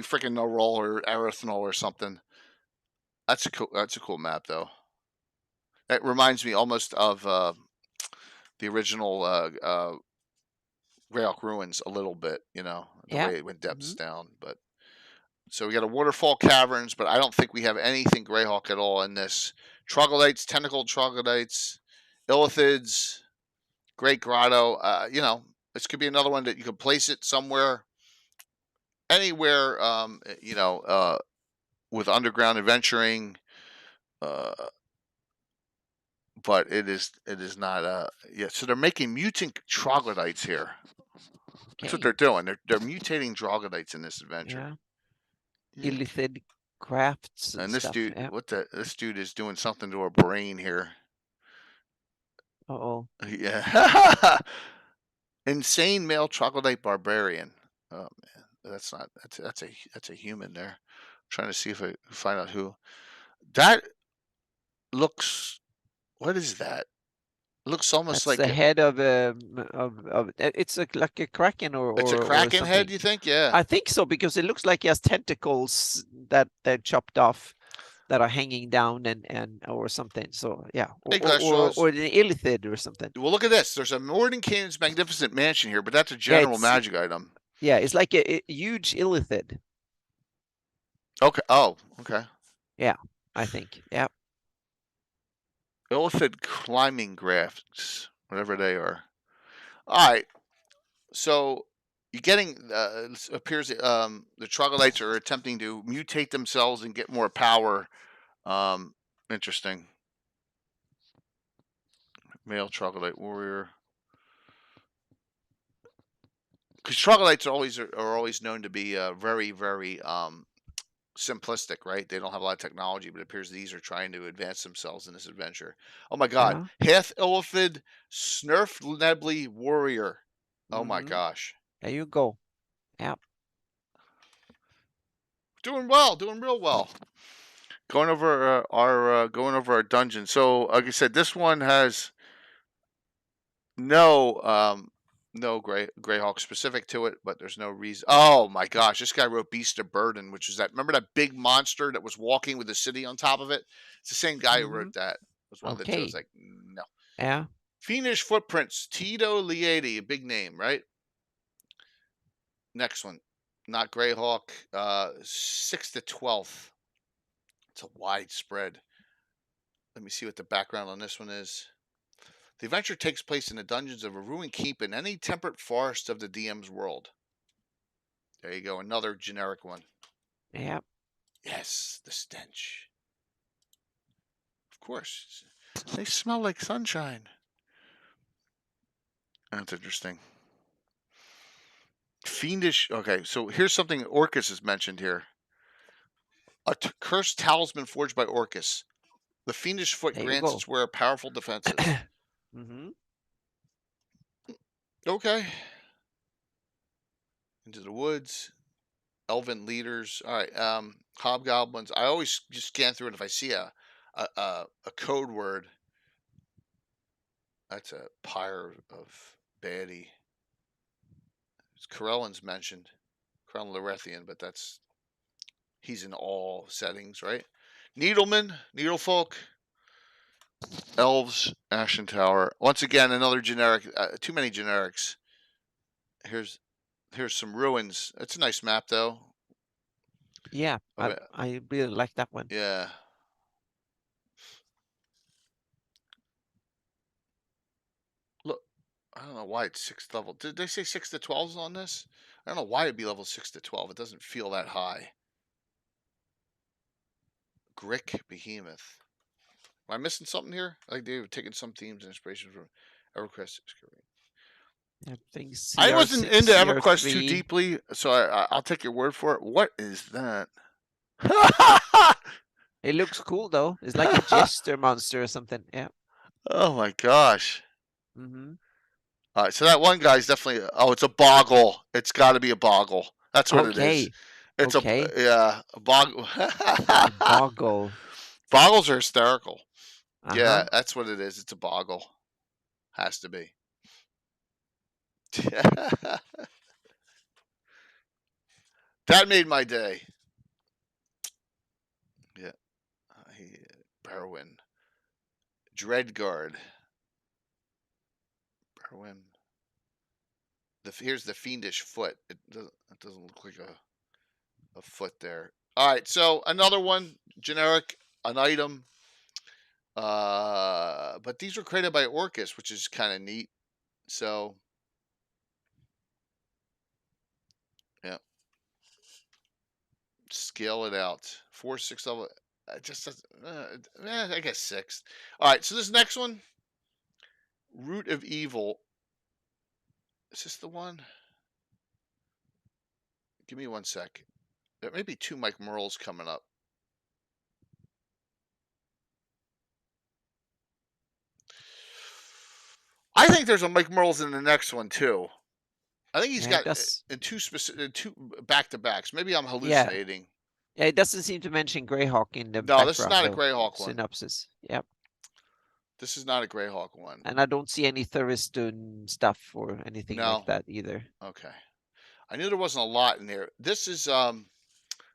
freaking no roll or Arathnol or something. That's a cool map though. That reminds me almost of the original Greyhawk Ruins a little bit, the Yeah. way it went depths down. But so we got a waterfall caverns, but I don't think we have anything Greyhawk at all in this. Troglodytes, tentacled troglodytes, illithids, Great Grotto. This could be another one that you could place it somewhere, anywhere. With underground adventuring. But it is not yeah. So they're making mutant troglodytes here. That's what they're doing. They're mutating troglodytes in this adventure. Yeah. Illithid crafts and this stuff. dude, Yeah. this dude is doing something to her brain here. Uh-oh. Yeah. Insane male troglodyte barbarian. Oh man, that's a human there. I'm trying to see if I can find out who that looks. What is that? Looks almost That's like the head of it's like a kraken or it's a kraken or head. You think? Yeah, I think so, because it looks like he has tentacles that they're chopped off that are hanging down and or something. So yeah, or an illithid or something. Well, look at this. There's a Mordenkainen's magnificent mansion here, but that's a general magic item. Yeah, it's like a huge illithid. Okay. Oh, okay. Yeah, I think. Yeah. Illithid climbing grafts, whatever they are. All right. So you're getting appears the troglodytes are attempting to mutate themselves and get more power. Interesting. Male troglodyte warrior. Because troglodytes are always known to be very, very simplistic, right? They don't have a lot of technology, but it appears these are trying to advance themselves in this adventure. Oh my God. Hath Illithid Snurf Nebly Warrior. Oh my gosh. There you go. Yeah. Doing real well. Going over our dungeon. So, like I said, this one has no Greyhawk specific to it, but there's no reason. Oh my gosh, this guy wrote Beast of Burden, which is remember that big monster that was walking with the city on top of it? It's the same guy who wrote that. It was one of the two. I was like, no. Yeah. Fiendish Footprints, Tito Lieti, a big name, right? Next one, not Greyhawk, 6th to 12th. It's a wide spread. Let me see what the background on this one is. The adventure takes place in the dungeons of a ruined keep in any temperate forest of the DM's world. There you go, another generic one. Yeah. Yes, the stench. Of course. They smell like sunshine. That's interesting. Fiendish. Okay, so here's something Orcus is mentioned here. A cursed talisman forged by Orcus. The fiendish foot grants its wearer powerful defenses. Okay. Into the woods. Elven leaders. All right. Hobgoblins. I always just scan through it if I see a code word. That's a pyre of baddie. Corellan's mentioned. Corellan Larethian, but he's in all settings, right? Needleman, Needlefolk, Elves, Ashen Tower. Once again, another generic. Too many generics. Here's some ruins. It's a nice map, though. Yeah, I really like that one. Yeah. Look, I don't know why it's 6th level. Did they say 6 to 12s on this? I don't know why it'd be level 6 to 12. It doesn't feel that high. Grick Behemoth. Am I missing something here? Like they've taken some themes and inspiration from EverQuest. I think I wasn't CR6, into EverQuest too CR3. deeply, so I'll take your word for it. What is that? It looks cool though. It's like a jester monster or something. Yeah. Oh my gosh. Mm-hmm. All right, so that one guy's definitely. Oh, it's a boggle. It's got to be a boggle. That's what it is. Okay. It's Okay. a boggle. A boggle. Boggles are hysterical. Uh-huh. Yeah, that's what it is. It's a boggle. Has to be. That made my day. Yeah. Berwyn. Dreadguard. Berwyn. Here's the fiendish foot. It doesn't look like a foot there. All right, so another one, generic, an item. But these were created by Orcus, which is kind of neat. So, yeah, scale it out. 4, 6 level. Just I guess 6. All right, so this next one, Root of Evil. Is this the one? Give me 1 sec. There may be 2 Mike Merles coming up. I think there's a Mike Merles in the next one too. I think he's got in two back to backs. Maybe I'm hallucinating. Yeah, it doesn't seem to mention Greyhawk in the No, this is background not a though. Greyhawk one. Synopsis. Yep. This is not a Greyhawk one. And I don't see any Thuriston stuff or anything like that either. Okay. I knew there wasn't a lot in there. This is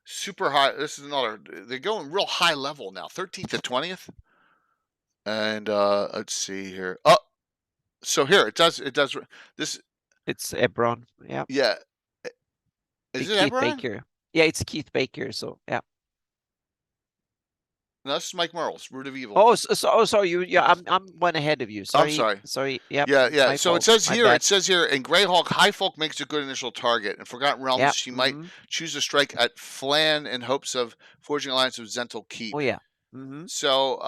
super high. This is another. They're going real high level now, 13th to 20th. And let's see here. Oh, so here it does this. It's Ebron. Yeah. Yeah. Is it Keith Ebron? Baker. Yeah, it's Keith Baker. So yeah. No, this is Mike Merles, Root of Evil. Oh, sorry. I'm one ahead of you. Sorry. I'm sorry. Yep. Yeah. So it says here. It says here in Greyhawk, High Folk makes a good initial target. In Forgotten Realms, she might choose to strike at Flan in hopes of forging alliance with Zental Keep. Oh yeah. So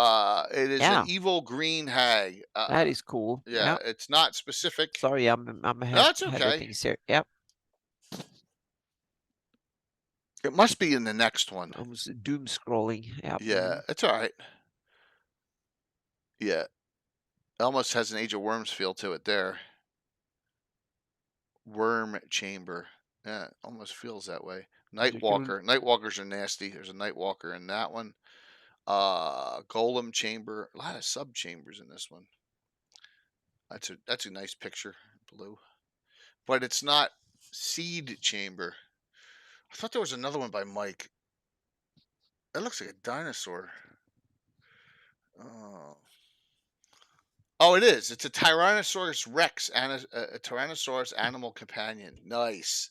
it is an evil green hag. That is cool. Yeah, it's not specific. Sorry, I'm ahead. No, that's okay. Ahead of things here. Yep. It must be in the next one. Almost doom scrolling. Yep. Yeah, it's all right. Yeah, it almost has an Age of Worms feel to it there. Worm Chamber. Yeah, it almost feels that way. Nightwalker. Nightwalkers are nasty. There's a Nightwalker in that one. Golem Chamber. A lot of sub chambers in this one. That's a nice picture. Blue. But it's not Seed Chamber. I thought there was another one by Mike. That looks like a dinosaur. Oh, it is. It's a Tyrannosaurus Rex and a Tyrannosaurus animal companion. Nice.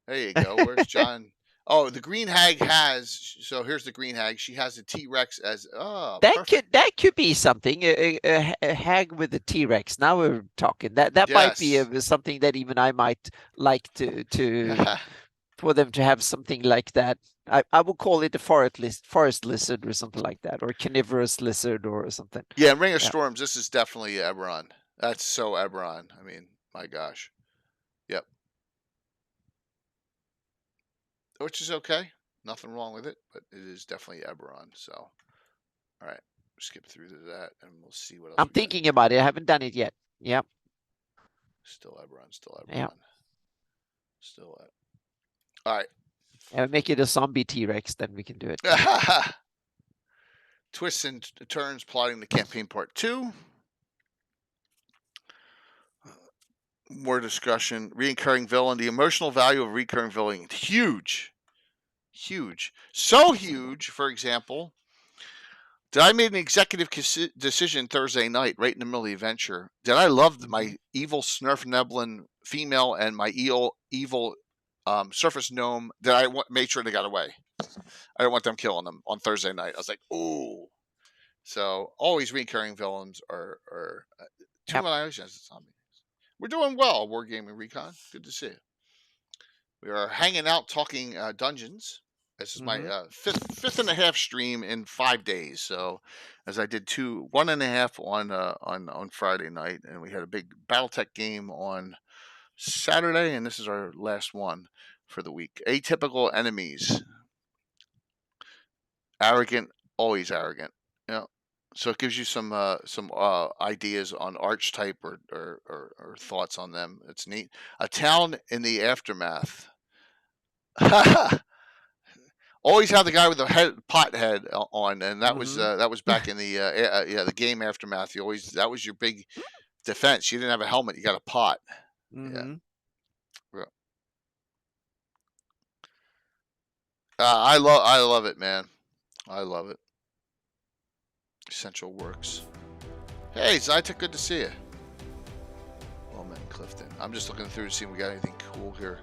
There you go. Where's John? Oh, the green hag has. So here's the green hag. She has a T-Rex as. Oh, that could be something. A hag with a T-Rex. Now we're talking. That might be something that even I might like to for them to have something like that. I would call it a forest lizard or something like that, or a carnivorous lizard or something. Yeah, Ring of Storms. This is definitely Eberron. That's so Eberron. I mean, my gosh. Yep. Which is okay. Nothing wrong with it, but it is definitely Eberron. So, all right, skip through to that, and we'll see what else. I'm thinking about it. I haven't done it yet. Yep. Still Eberron. Still Eberron. Yep. Still Eberron. All right. Make it a zombie T-Rex, then we can do it. Twists and turns plotting the campaign part 2. More discussion. Recurring villain. The emotional value of recurring villain. Huge. Huge. So huge, for example, that I made an executive decision Thursday night, right in the middle of the adventure, that I loved my evil Snurf Neblin female and my evil surface gnome, that I made sure they got away. I don't want them killing them on Thursday night. I was like, ooh. So always recurring villains are two annihilations. We're doing well, Wargaming Recon. Good to see you. We are hanging out talking dungeons. This is my fifth and a half stream in 5 days. So, as I did 1.5 on Friday night, and we had a big BattleTech game on Saturday, and this is our last one for the week. Atypical enemies. Arrogant, always arrogant. Yeah. So it gives you some ideas on archetype or thoughts on them. It's neat. A town in the aftermath. Always have the guy with the pot head on, and that was back in the the game Aftermath. You always, that was your big defense. You didn't have a helmet, you got a pot. Mm-hmm. Yeah. I love it, man. I love it. Essential Works. Hey, Zytek, good to see you. Wellman Clifton. I'm just looking through to see if we got anything cool here.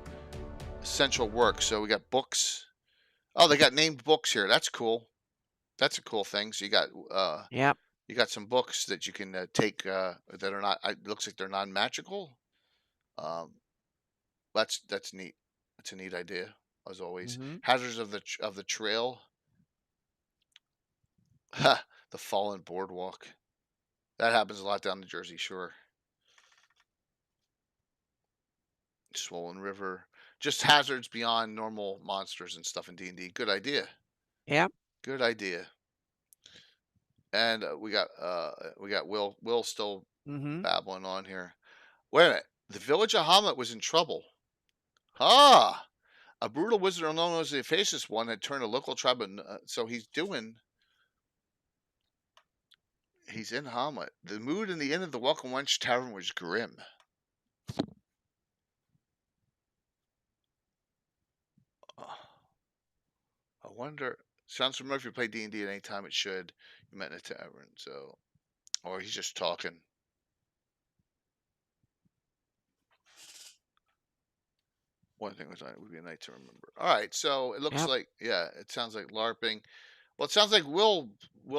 Essential Works. So we got books. Oh, they got named books here. That's cool. That's a cool thing. So you got Yeah. you got some books that you can take that are not. It looks like they're non-magical. That's neat. That's a neat idea, as always. Mm-hmm. Hazards of the trail. Ha! The fallen boardwalk. That happens a lot down the Jersey Shore. Swollen River. Just hazards beyond normal monsters and stuff in D&D. Good idea. Yeah. Good idea. And we got Will still babbling on here. Wait a minute. The village of Hamlet was in trouble. Ah! A brutal wizard known as the Faceless One had turned a local tribe. So he's in Hamlet. The mood in the inn of the Welcome Wench Tavern was grim. I wonder. Sounds familiar. If you play D&D at any time, it should. You met in a tavern, so, or he's just talking. One thing would be a night to remember. All right, so it looks like, yeah, it sounds like LARPing. Well, it sounds like Will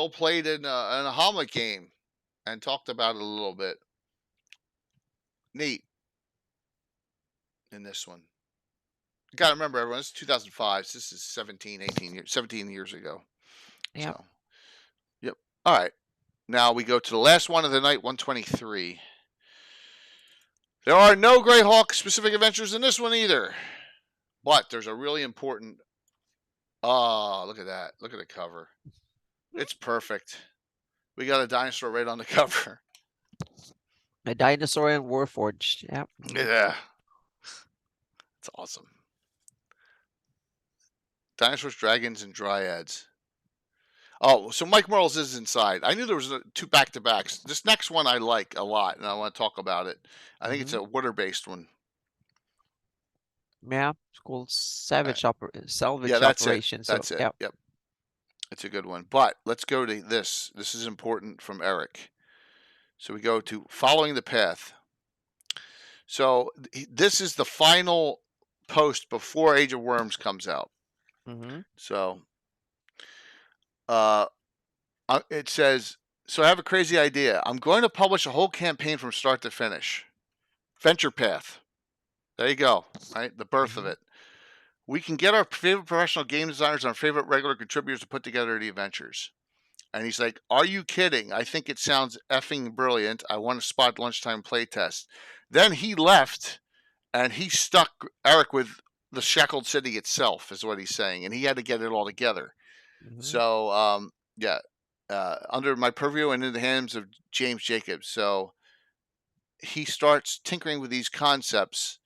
played in a Hamlet game and talked about it a little bit. Neat. In this one. You got to remember, everyone, this is 2005. So this is 17 years ago. Yeah. So, yep. All right. Now we go to the last one of the night, 123. There are no Greyhawk specific adventures in this one either. But there's a really important... Oh, look at that. Look at the cover. It's perfect. We got a dinosaur right on the cover. A dinosaur and Warforged. Yeah. Yeah. It's awesome. Dinosaurs, dragons, and dryads. Oh, so Mike Merles is inside. I knew there was two back-to-backs. This next one I like a lot, and I want to talk about it. I think it's a water-based one. Yeah, it's called Salvage yeah, Operation. That's it. Yep. It's a good one. But let's go to this. This is important from Eric. So we go to Following the Path. So this is the final post before Age of Worms comes out. So it says, so I have a crazy idea. I'm going to publish a whole campaign from start to finish. Venture Path. There you go. Right? The birth of it. We can get our favorite professional game designers and our favorite regular contributors to put together the adventures. And he's like, are you kidding? I think it sounds effing brilliant. I want a spot lunchtime playtest. Then he left and he stuck Eric with the Shackled City itself, is what he's saying. And he had to get it all together. So, under my purview and in the hands of James Jacobs. So he starts tinkering with these concepts,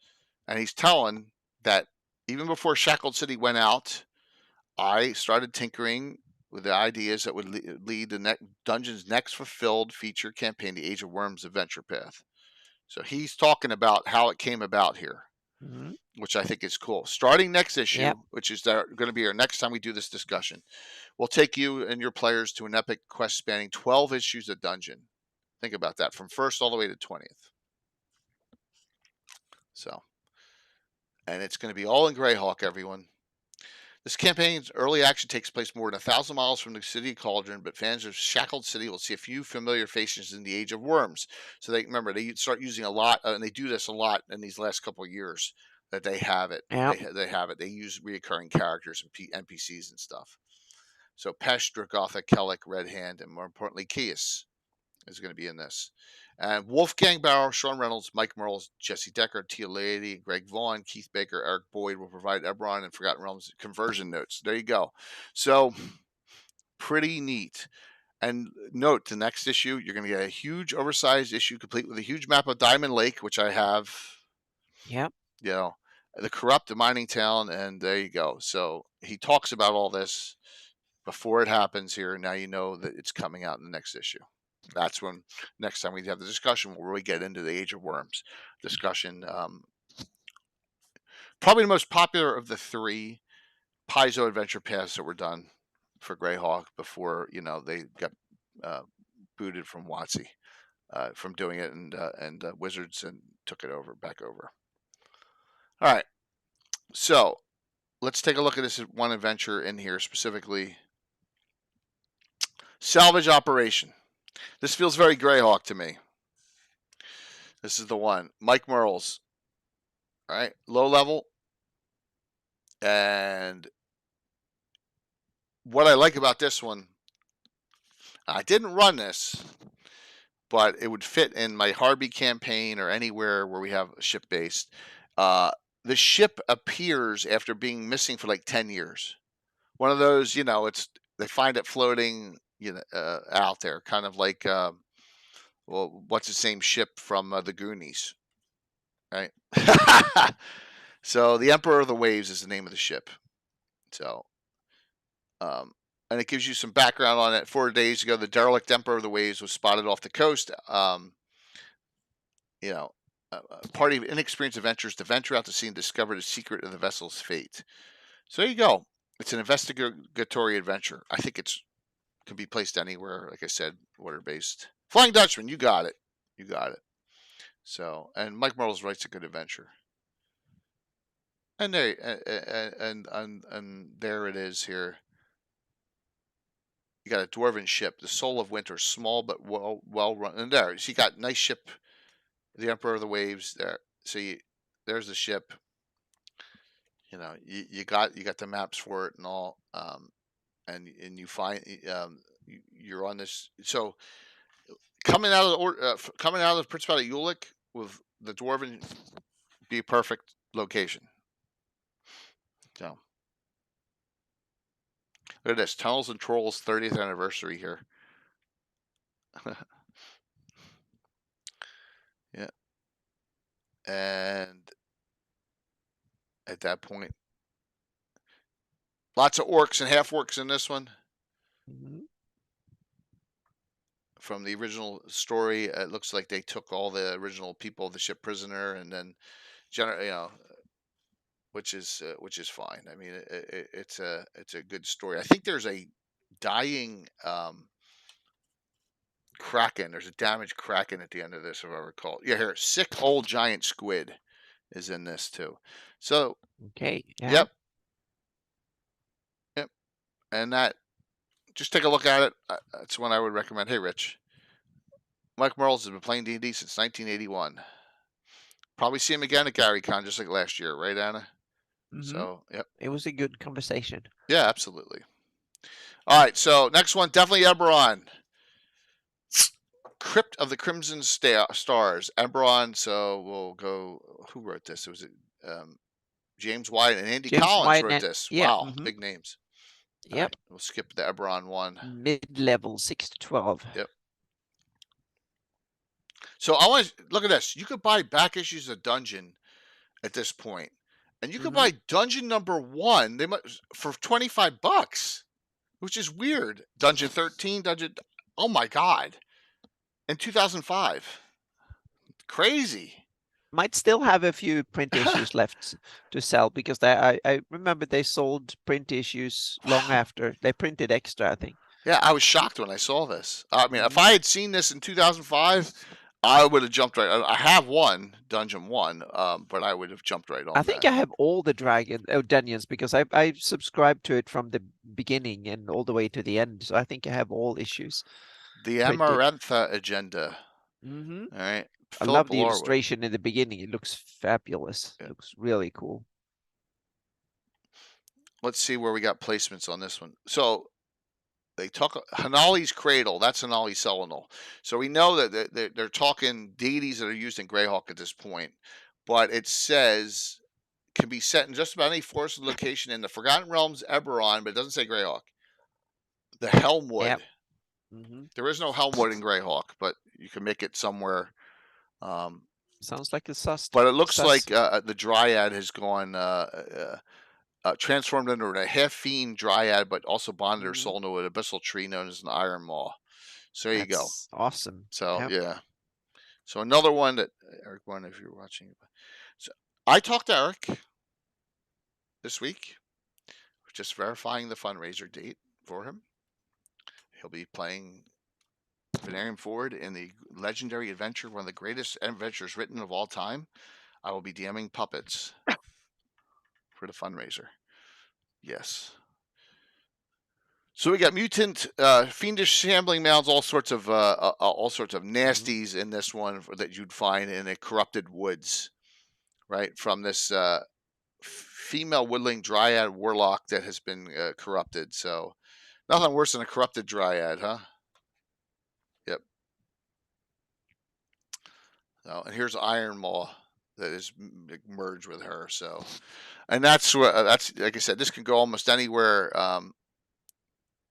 and he's telling that even before Shackled City went out, I started tinkering with the ideas that would lead the Dungeon's next fulfilled feature campaign, the Age of Worms Adventure Path. So he's talking about how it came about here, which I think is cool. Starting next issue, which is going to be our next time we do this discussion, we'll take you and your players to an epic quest spanning 12 issues of Dungeon. Think about that, from 1st all the way to 20th. So, and it's going to be all in Greyhawk, everyone. This campaign's early action takes place more than 1,000 miles from the city of Cauldron, but fans of Shackled City will see a few familiar faces in the Age of Worms. So they start using a lot, and they do this a lot in these last couple of years. That they have it. They have it. They use reoccurring characters and NPCs and stuff. So Pesh, Dragotha, Kellic, Red Hand, and more importantly, Kias is going to be in this. And Wolfgang Bauer, Sean Reynolds, Mike Merles, Jesse Decker, Tia Lady, Greg Vaughn, Keith Baker, Eric Boyd will provide Eberron and Forgotten Realms conversion notes. There you go. So pretty neat. And note, the next issue, you're going to get a huge oversized issue complete with a huge map of Diamond Lake, which I have. Yep. You know, the corrupt, the mining town, and there you go. So he talks about all this before it happens here. Now you know that it's coming out in the next issue. That's when next time we have the discussion, we'll really get into the Age of Worms discussion. Probably the most popular of the 3 Paizo adventure paths that were done for Greyhawk before they got booted from WotC from doing it, and Wizards and took it back over. All right, so let's take a look at this one adventure in here specifically. Salvage Operation. This feels very Greyhawk to me. This is the one. Mike Merles. All right, low level. And what I like about this one, I didn't run this, but it would fit in my Harby campaign or anywhere where we have a ship based. The ship appears after being missing for like 10 years. One of those, they find it floating, out there, kind of like, what's the same ship from the Goonies, right? So the Emperor of the Waves is the name of the ship. So, and it gives you some background on it. 4 days ago, the derelict Emperor of the Waves was spotted off the coast. A party of inexperienced adventurers to venture out to sea and discover the secret of the vessel's fate. So there you go. It's an investigatory adventure. I think it can be placed anywhere. Like I said, water-based. Flying Dutchman, you got it. You got it. So, and Mike Merles writes a good adventure. And there, and there it is here. You got a dwarven ship, the Soul of Winter, small but well run. And there, so you got nice ship, the Emperor of the Waves. There, so there's the ship. You got the maps for it and all, and you find you're on this. So coming out of the Principality of Ulick with the dwarven, be a perfect location. So look at this, Tunnels and Trolls 30th anniversary here. Yeah. And at that point, lots of orcs and half-orcs in this one. Mm-hmm. From the original story, it looks like they took all the original people of the ship prisoner, and then, which is fine. I mean, it's a good story. I think there's a dying kraken. There's a damaged kraken at the end of this, if I recall. Yeah, here, sick old giant squid is in this too. So okay, yeah. Yep. And that, just take a look at it. That's one I would recommend. Hey, Rich. Mike Merles has been playing D&D since 1981. Probably see him again at GaryCon, just like last year, right, Anna? Mm-hmm. So, yep. It was a good conversation. Yeah, absolutely. All right, so next one, definitely Eberron. Crypt of the Crimson Stars. Eberron, so we'll go, who wrote this? It was James White and Andy Collins wrote this. Yeah, wow, big names. Yep. Right, we'll skip the Eberron one. Mid-level 6 to 12. Yep. So I want to look at this. You could buy back issues of Dungeon at this point, and you could buy Dungeon number 1. They might for $25, which is weird. Dungeon 13, oh my God, in 2005, crazy. Might still have a few print issues left to sell, because I remember they sold print issues long after they printed extra, I think. Yeah, I was shocked when I saw this. I mean, if I had seen this in 2005, I would have jumped right. I have one, Dungeon 1, but I would have jumped right on. I think I have all the Dungeons, because I subscribed to it from the beginning and all the way to the end. So I think I have all issues. The Amarantha Agenda. Mm-hmm. All right. I love the illustration in the beginning. It looks fabulous. It looks really cool. Let's see where we got placements on this one. So they talk Hanali's Cradle. That's Hanali Selenol. So we know that they're talking deities that are used in Greyhawk at this point, but it says can be set in just about any forested location in the Forgotten Realms, Eberron, but it doesn't say Greyhawk. The Helmwood. Yep. Mm-hmm. There is no Helmwood in Greyhawk, but you can make it somewhere. Sounds like a sus. But it looks like the Dryad has gone transformed into a half fiend Dryad, but also bonded her soul into an abyssal tree known as an Iron Maw. So there you go. Awesome. So yeah. So another one that Eric won if you're watching. So I talked to Eric this week, just verifying the fundraiser date for him. He'll be playing Venarium Forward in the legendary adventure, one of the greatest adventures written of all time. I will be DMing puppets for the fundraiser. Yes. So we got mutant, fiendish shambling mounds, all sorts of nasties in this one that you'd find in a corrupted woods, right? From this female woodling dryad warlock that has been corrupted. So nothing worse than a corrupted dryad, huh? Yep. Oh, and here's Iron Maw that is merged with her. So, and that's like I said, this can go almost anywhere.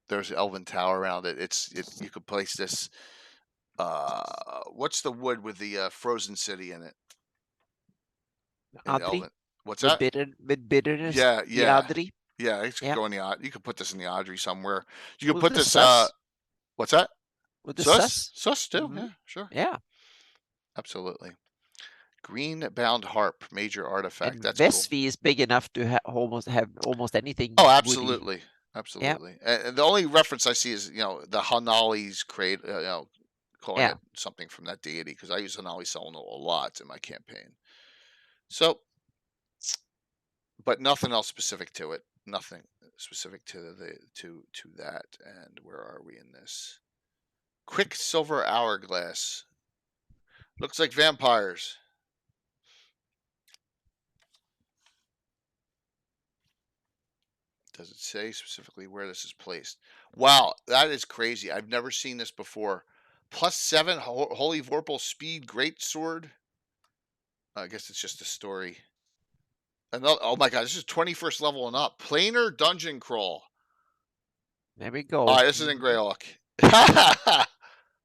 There's an Elven Tower around it. You could place this. What's the wood with the frozen city in it? Adri. What's with that? With bitterness. Yeah. The Adri. Yeah, it could go in the. You could put this in the Audrey somewhere. You could With put the this. sus. What's that? With the sus. Sus too. Yeah, sure. Yeah. Absolutely. Green bound harp, major artifact. And That's Vesvi cool. is big enough to have almost anything. Oh, absolutely, woody. absolutely. And the only reference I see is the Hanali's crate. Calling it something from that deity because I use Hanali Selenol a lot in my campaign. So, but nothing else specific to it. Nothing specific to that. And where are we in this? Quicksilver Hourglass. Looks like vampires. Does it say specifically where this is placed? Wow, that is crazy. I've never seen this before. +7 Holy Vorpal Speed Greatsword. I guess it's just a story. Another, oh my god, this is 21st level and up. Planar Dungeon Crawl. There we go. All right, this is in Greyhawk.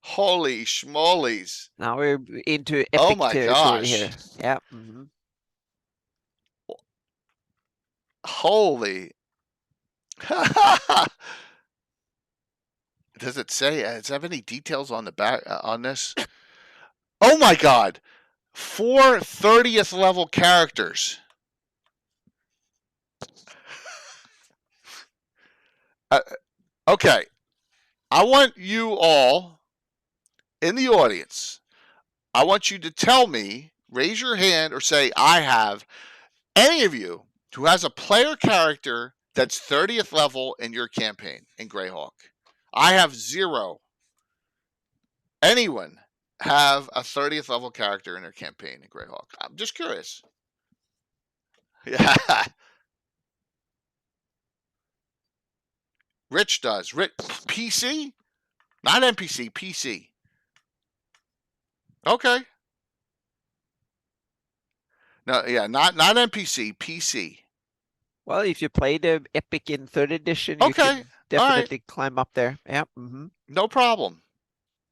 Holy schmolies. Now we're into epic territory here. Yeah. Holy. Does it say? Does it have any details on the back on this? Oh my god. 4 30th level characters. Okay. I want you all in the audience. I want you to tell me, raise your hand or say, I have any of you who has a player character that's 30th level in your campaign in Greyhawk. I have 0. Anyone have a 30th level character in their campaign in Greyhawk? I'm just curious. Yeah. Rich does. PC? Not NPC, PC. Okay. No, yeah, not NPC, PC. Well, if you play the Epic in 3rd edition, you can definitely climb up there. Yeah. No problem.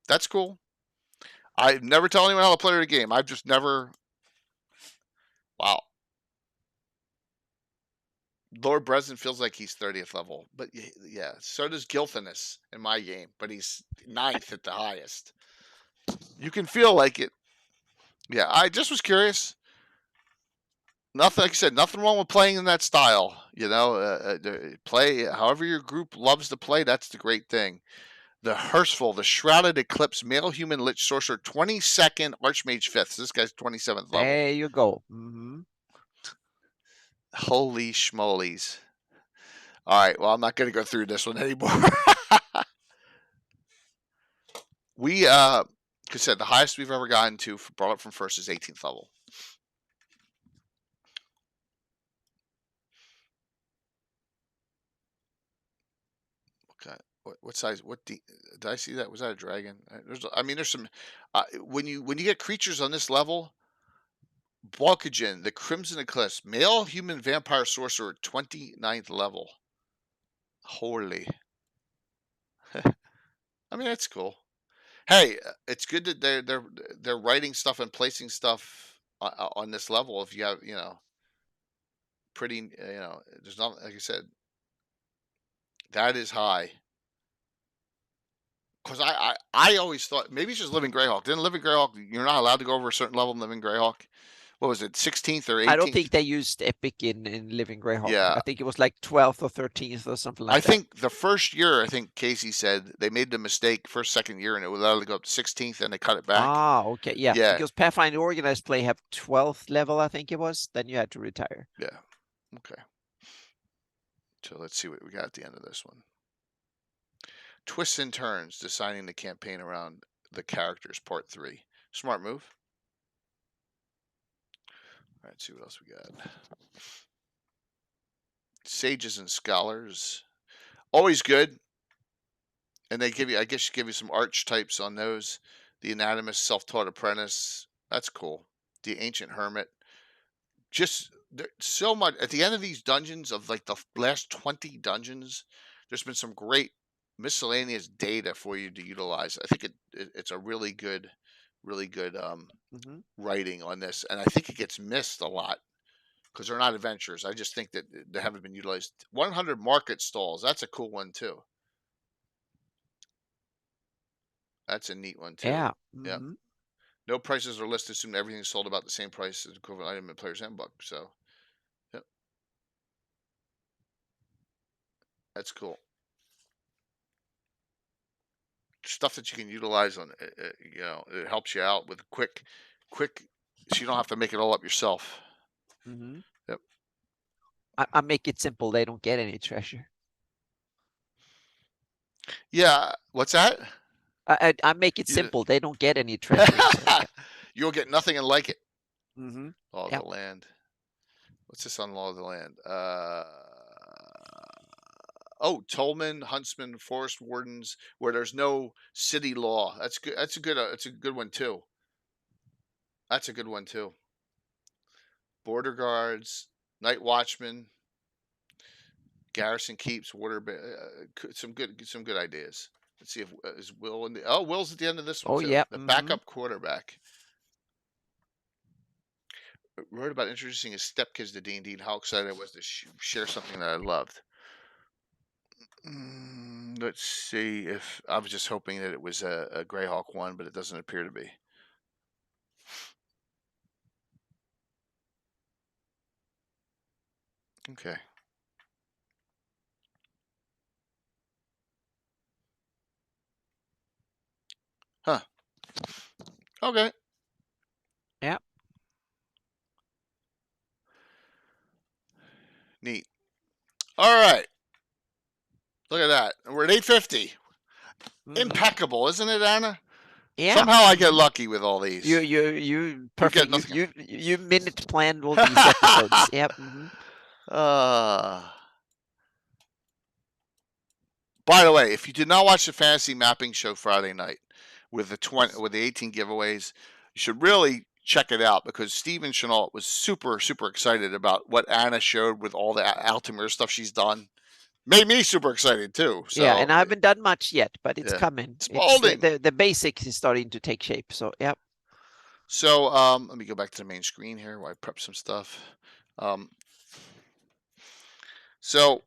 That's cool. I never tell anyone how to play the game. I've just never. Wow. Lord Breslin feels like he's 30th level, but yeah, so does Gilthinus in my game, but he's 9th at the highest. You can feel like it. Yeah, I just was curious. Nothing, like I said, nothing wrong with playing in that style. Play however your group loves to play. That's the great thing. The Hearsful, the Shrouded Eclipse, Male Human Lich Sorcerer, 22nd Archmage 5th. So this guy's 27th level. There you go. Holy schmolies. All right, well, I'm not going to go through this one anymore. We, like I said, the highest we've ever gotten to, brought up from first, is 18th level. Okay. What size? Did I see that? Was that a dragon? There's some. When you get creatures on this level, Balkagen, the Crimson Eclipse, male human vampire sorcerer, 29th level. Holy. That's cool. Hey, it's good that they're writing stuff and placing stuff on this level. If you have, pretty, there's not, like I said, that is high. Because I always thought maybe it's just Living Greyhawk. Didn't Living Greyhawk, you're not allowed to go over a certain level in Living Greyhawk? What was it, 16th or 18th? I don't think they used Epic in Living Greyhawk. Yeah. I think it was like 12th or 13th or something like I that. think the first year, I think Casey said they made the mistake first, second year, and it would allowed to go up to 16th, and they cut it back. Ah, okay. Yeah. Yeah. Because Pathfinder Organized Play have 12th level, I think it was. Then you had to retire. Yeah. Okay. So let's see what we got at the end of this one. Twists and turns, designing the campaign around the characters, part 3. Smart move. All right, let's see what else we got. Sages and Scholars. Always good. And they give you, I guess, give you some archetypes on those. The Anatomist, Self-Taught Apprentice. That's cool. The Ancient Hermit. Just so much. At the end of these dungeons, of like the last 20 dungeons, there's been some great miscellaneous data for you to utilize. I think it's a really good writing on this. And I think it gets missed a lot because they're not adventures. I just think that they haven't been utilized. 100 market stalls. That's a cool one too. That's a neat one too. Yeah. Yeah. No prices are listed. Assume everything's sold about the same price as equivalent item in Player's Handbook. So, yep. That's cool. Stuff that you can utilize on, it helps you out with quick, so you don't have to make it all up yourself. Yep. I make it simple. They don't get any treasure. Yeah. What's that? I make it simple. They don't get any treasure. You'll get nothing and like it. Law of the Land. What's this on Law of the Land? Tollman, Huntsman, Forest Wardens, where there's no city law. That's good. That's a good one too. That's a good one too. Border Guards, Night Watchmen, Garrison Keeps, some good ideas. Let's see if is Will in the. Will's at the end of this one too. Yeah. The backup quarterback. Wrote about introducing his stepkids to D&D and how excited I was to share something that I loved. Let's see if I was just hoping that it was a Greyhawk one, but it doesn't appear to be. Okay. Huh. Okay. Yeah. Neat. All right. Look at that. We're at 8:50. Impeccable, isn't it, Anna? Yeah. Somehow I get lucky with all these. You perfect. You minute planned all these episodes. Yep. By the way, if you did not watch the Fantasy Mapping Show Friday night with the 18 giveaways, you should really check it out because Steven Chenault was super, super excited about what Anna showed with all the Altamir stuff she's done. Made me super excited too. So, yeah, and I haven't done much yet, but it's coming. It's molding. The basics is starting to take shape. So, yep. So, let me go back to the main screen here while I prep some stuff. So,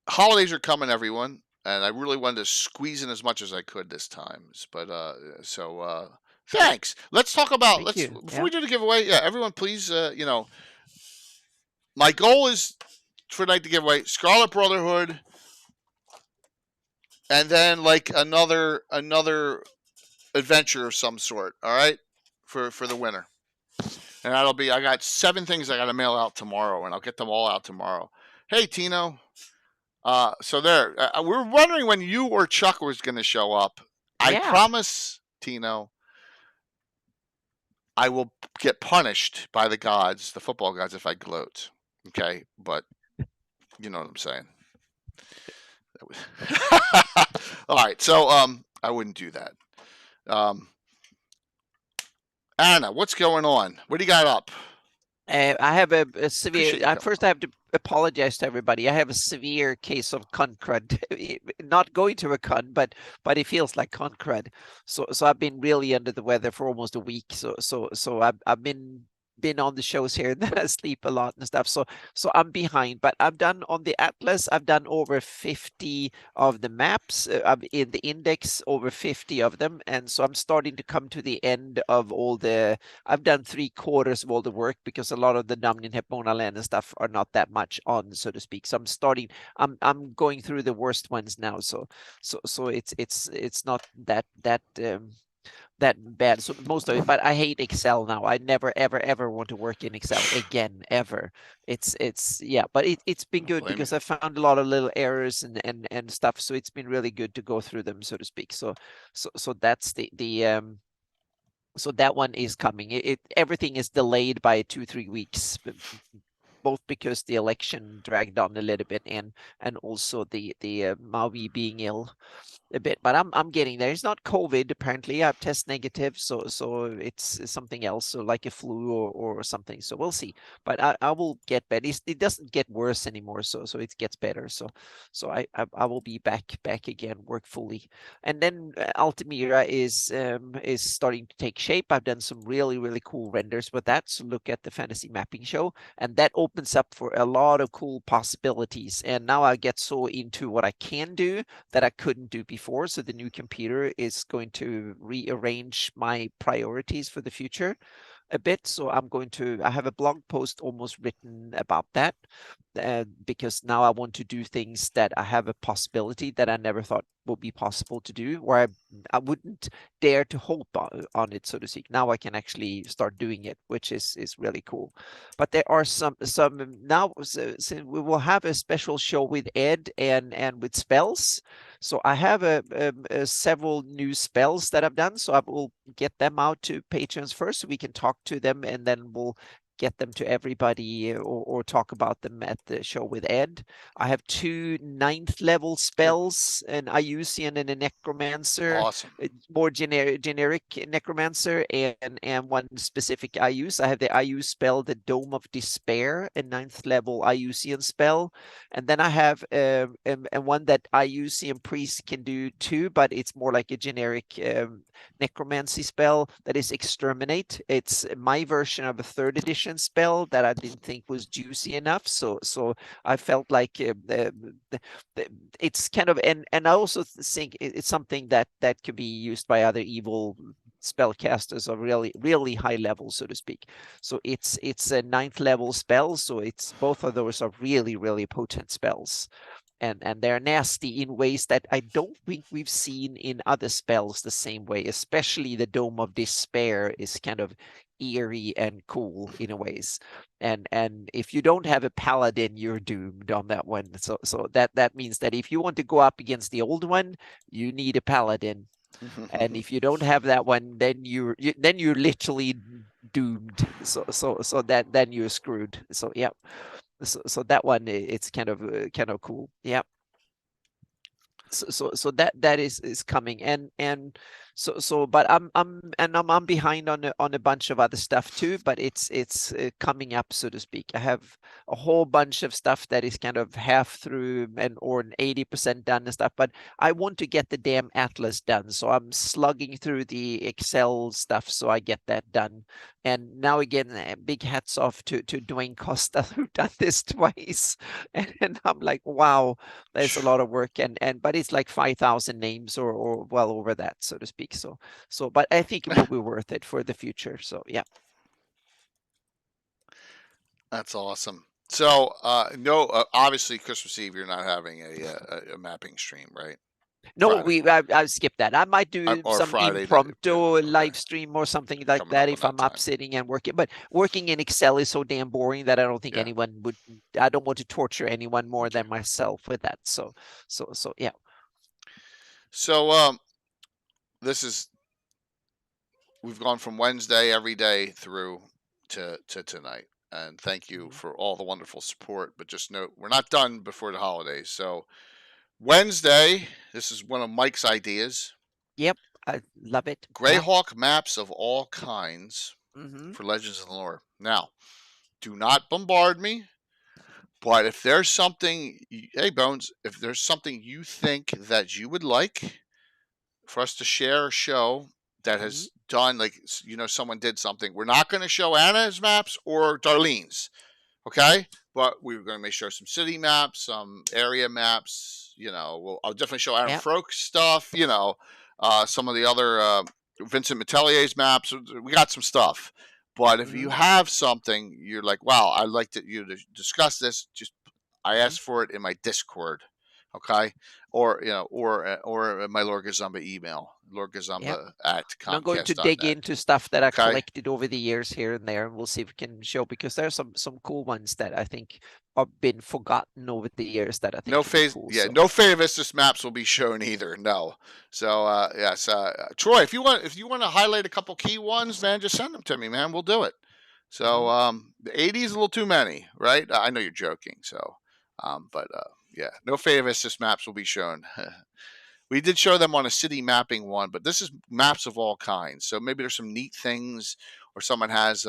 holidays are coming, everyone, and I really wanted to squeeze in as much as I could this time. But thanks. Let's talk about before we do the giveaway. Yeah, everyone, please. My goal is for tonight to give away Scarlet Brotherhood, and then like another adventure of some sort. All right, for the winner, and that'll be. I got 7 things I got to mail out tomorrow, and I'll get them all out tomorrow. Hey, Tino. So there. We're wondering when you or Chuck was going to show up. I promise, Tino. I will get punished by the gods, the football gods, if I gloat. Okay, but you know what I'm saying. All right, so I wouldn't do that. Um, Anna, what's going on? What do you got up? I have a Appreciate severe. you coming First, I have to apologize to everybody. I have a severe case of cunt crud. Not going to a cunt, but it feels like cunt crud. So I've been really under the weather for almost a week. So I've been on the shows here and then I sleep a lot and stuff. So I'm behind. But I've done on the Atlas. I've done over 50 of the maps. I'm in the index over 50 of them, and so I'm starting to come to the end of all the. I've done 3/4 of all the work because a lot of the Namnin Hepmonaland and stuff are not that much on, so to speak. So I'm starting. I'm going through the worst ones now. So it's not that bad. So most of it, but I hate Excel now. I never ever want to work in Excel again ever. It's yeah, but it's been good Blame you. because I found a lot of little errors and stuff. So it's been really good to go through them, so to speak. So that's the. So that one is coming. Everything is delayed by 2-3 weeks, both because the election dragged on a little bit and also the Maui being ill a bit, but I'm getting there. It's not COVID apparently. I've test negative, so it's something else, so like a flu or something. So we'll see. But I will get better. It doesn't get worse anymore, so it gets better. So I will be back again, work fully. And then Altamira is starting to take shape. I've done some really cool renders with that. So look at the fantasy mapping show, and that opens up for a lot of cool possibilities. And now I get so into what I can do that I couldn't do before. So the new computer is going to rearrange my priorities for the future a bit. So I have a blog post almost written about that, because now I want to do things that I have a possibility that I never thought would be possible to do, or I wouldn't dare to hope on it, so to speak. Now I can actually start doing it, which is really cool. But there are some now, so we will have a special show with Ed and with spells. So I have a several new spells that I've done. So I will get them out to patrons first, so we can talk to them, and then we'll get them to everybody, or talk about them at the show with Ed. I have 2 9th level spells, an Iusian and a Necromancer, Awesome. more generic Necromancer, and one specific I use. I have the IU spell, the Dome of Despair, a 9th level Iusian spell. And then I have and one that Iusian priest can do too, but it's more like a generic necromancy spell that is Exterminate. It's my version of a 3rd edition spell that I didn't think was juicy enough. So I felt like it's kind of, and I also think it's something that could be used by other evil spellcasters of really high level, so to speak. So it's a 9th level spell. So it's both of those are really potent spells. And they're nasty in ways that I don't think we've seen in other spells the same way. Especially the Dome of Despair is kind of eerie and cool in a ways. And if you don't have a paladin, you're doomed on that one. So that means that if you want to go up against the old one, you need a paladin. And if you don't have that one, then you're literally doomed. So that then you're screwed. So yeah. So that one, it's kind of cool. Yeah. So that is coming, and so but I'm behind on a bunch of other stuff too, but it's coming up, so to speak. I have a whole bunch of stuff that is kind of half through or an 80% done and stuff, but I want to get the damn Atlas done, so I'm slugging through the Excel stuff so I get that done. And now again, big hats off to Dwayne Costa, who done this twice, and I'm like, wow, there's a lot of work, but it's like 5,000 names or well over that, so to speak. So but I think it will be worth it for the future. So yeah. That's awesome. So, no, obviously Christmas Eve you're not having a mapping stream, right? No, Friday I skipped that. I might do or some Friday. impromptu Okay, live stream or something like coming that up on if that I'm up time. sitting and working. But working in Excel is so damn boring that I don't think Yeah. anyone would. I don't want to torture anyone more Okay. than myself with that. So yeah. So, this is we've gone from Wednesday every day through to tonight. and thank you Mhm. for all the wonderful support. But just note, we're not done before the holidays. So Wednesday, this is one of Mike's ideas. Yep, I love it. Yeah. Greyhawk maps of all kinds Mm-hmm. for Legends of the Lore. Now, do not bombard me, but if there's something, hey Bones, if there's something you think that you would like for us to share or show that Mm-hmm. has done, like, someone did something, we're not going to show Anna's maps or Darlene's, okay? But we're going to make sure some city maps, some area maps. I'll definitely show Adam Yep. Froke's stuff. Some of the other Vincent Metellier's maps. We got some stuff. But if Mm-hmm. you have something, you're like, wow, I'd like you to discuss this. Just I Mm-hmm. asked for it in my Discord, okay, or my Lord Gazumba email, Yep. lordgazumba at And I'm going to dig comcast.net. into stuff that I Okay. collected over the years here and there, and we'll see if we can show, because there's some cool ones that I think have been forgotten over the years that I think No could be phase, cool. yeah. So No Favistus maps will be shown either. No. So yes, Troy, if you want to highlight a couple key ones, man, just send them to me, man. We'll do it. So Mhm. the 80 is a little too many, right? I know you're joking. So, but yeah, no Favistus maps will be shown. We did show them on a city mapping one, but this is maps of all kinds. So maybe there's some neat things, or someone has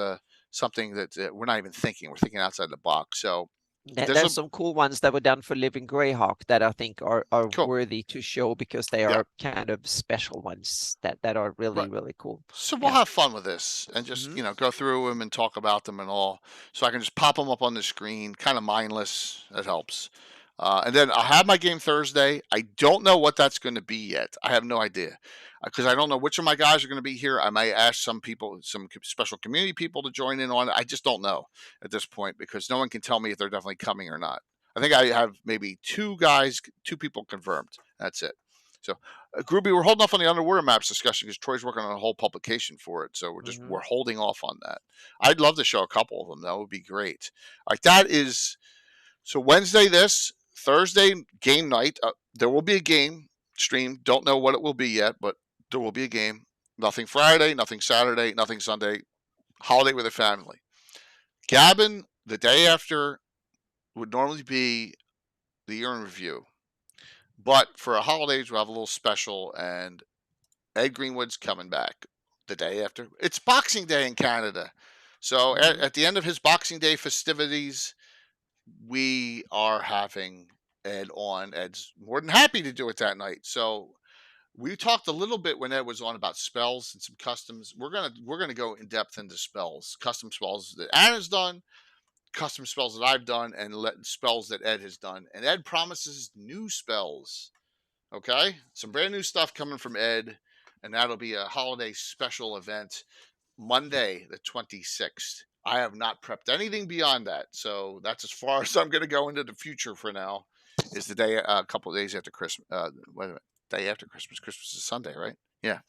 something that we're not even thinking. We're thinking outside the box. So this There's will some cool ones that were done for Living Greyhawk that I think are cool. worthy to show, because they Yeah. are kind of special ones that are really, Right. really cool. So we'll Yeah. have fun with this and just, Hmm. go through them and talk about them and all. So I can just pop them up on the screen, kind of mindless. That helps. And then I'll have my game Thursday. I don't know what that's going to be yet. I have no idea because I don't know which of my guys are going to be here. I might ask some people, some special community people to join in on it. I just don't know at this point because no one can tell me if they're definitely coming or not. I think I have maybe two people confirmed. That's it. So, Groovy, we're holding off on the underwater maps discussion because Troy's working on a whole publication for it. So Hmm. we're holding off on that. I'd love to show a couple of them. That would be great. All right, that is so Wednesday. This Thursday game night. There will be a game stream. Don't know what it will be yet, but there will be a game. Nothing Friday, nothing Saturday, nothing Sunday. Holiday with the family. Gabbin, the day after, would normally be the year in review. But for a holidays, we'll have a little special, and Ed Greenwood's coming back the day after. It's Boxing Day in Canada. So Hmm. at the end of his Boxing Day festivities, we are having Ed on. Ed's more than happy to do it that night. So we talked a little bit when Ed was on about spells and some customs. We're gonna go in depth into spells, custom spells that Anna's done, custom spells that I've done, and spells that Ed has done. And Ed promises new spells. Okay, some brand new stuff coming from Ed, and that'll be a holiday special event Monday, the 26th. I have not prepped anything beyond that, so that's as far as I'm going to go into the future for now. Is the day a couple of days after Christmas? Wait a minute, day after Christmas. Christmas is Sunday, right? Yeah.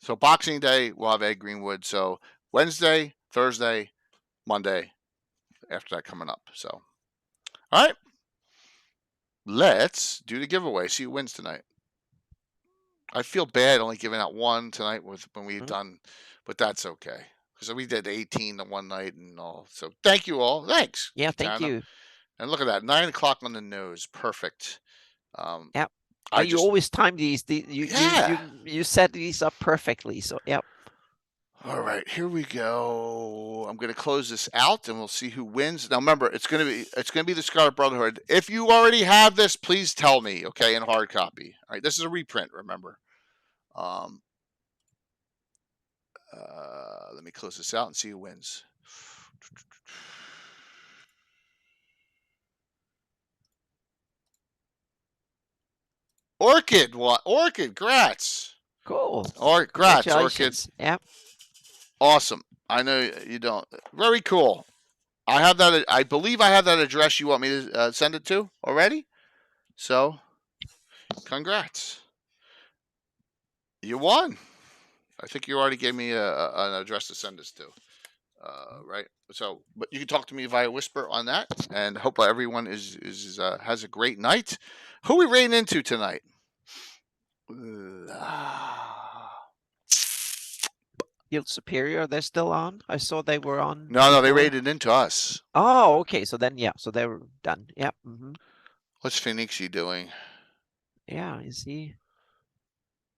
So Boxing Day, we'll have Ed Greenwood. So Wednesday, Thursday, Monday, after that coming up. So, all right, let's do the giveaway. See who wins tonight. I feel bad only giving out one tonight with when we've Hmm. done, but that's okay because we did 18 the one night and all. So thank you all. Thanks, Yeah. Thank Katana. you. And look at that, 9 o'clock on the nose. Perfect. Um, Yeah. I You just always time these. yeah. You set these up perfectly. So yeah. All right, here we go. I'm going to close this out and we'll see who wins. Now remember, it's going to be the Scarlet Brotherhood. If you already have this, please tell me, okay, in hard copy. All right, this is a reprint, remember. Um, let me close this out and see who wins. Orchid, what? Orchid, grats. Cool. Or grats, Orchid. Congratulations. Yeah. Awesome. I know you don't. Very cool. I have that. I believe I have that address you want me to send it to already. So, congrats. You won. I think you already gave me an address to send this to. Right. So, but you can talk to me via Whisper on that, and hope everyone is has a great night. Who we raiding into tonight? Yield Superior, they're still on? I saw they were on. No, they before. raided into us. Oh, okay. So then, yeah. So they were done. Yep. What's Phoenixy doing? Yeah, is he?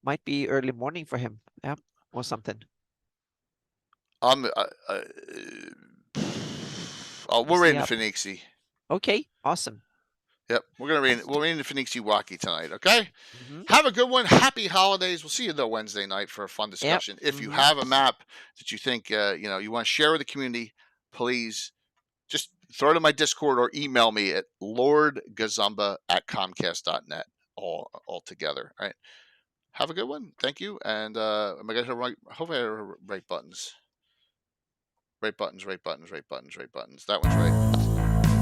Might be early morning for him. Yep, or something. We're raiding Phoenixy. Okay, awesome. Yep, we'll raid the Phoenixy Wacky tonight. Okay. Have a good one. Happy holidays. We'll see you though Wednesday night for a fun discussion. If you have a map that you think you want to share with the community, please just throw it in my Discord or email me at lordgazumba@comcast.net. All together. All right. Have a good one. Thank you. And am I gonna right? Hopefully, I have the right buttons. Right buttons. Right buttons. Right buttons. Right buttons. That one's right.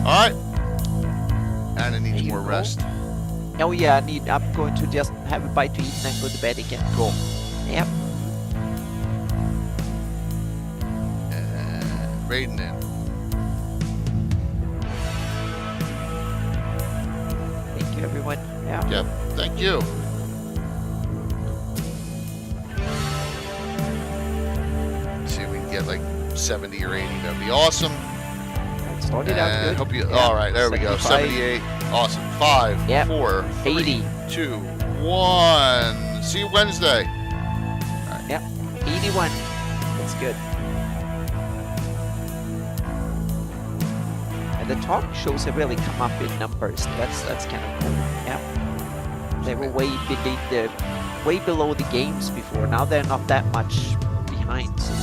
All right. And it needs more rest. Oh yeah, I'm going to just have a bite to eat and then go to bed again. Cool. Yep. And raiding in. Thank you, everyone. Yeah. Yep. Thank you. See if we can get like 70 or 80. That'd be awesome. Started out good. Hope you. Yeah. All right, there 75. We go. 78. Awesome. 5, 4, 3, 80. 2, 1. See you Wednesday. Right. Yep. 81. That's good. And the talk shows have really come up in numbers. That's kind of cool. Yeah. They were way below the games before. Now they're not that much behind. So